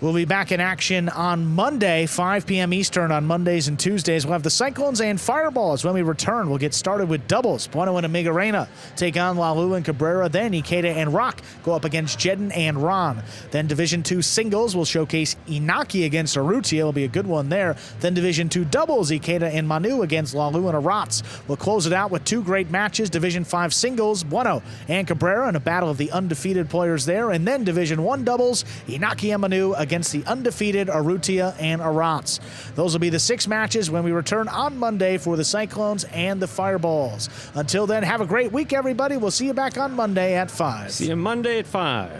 We'll be back in action on Monday, 5 p.m. Eastern on Mondays and Tuesdays. We'll have the Cyclones and Fireballs. When we return, we'll get started with doubles. Bueno and Amigarena take on Lalu and Cabrera. Then Ikeda and Rock go up against Jedden and Ron. Then Division 2 singles will showcase Inaki against Urrutia. It'll be a good one there. Then Division 2 doubles, Ikeda and Manu against Lalu and Arats. We'll close it out with 2 great matches. Division 5 singles, Bueno and Cabrera in a battle of the undefeated players there. And then Division 1 doubles, Inaki and Manu against the undefeated Urrutia and Arats. Those will be the 6 matches when we return on Monday for the Cyclones and the Fireballs. Until then, have a great week, everybody. We'll see you back on Monday at 5. See you Monday at 5.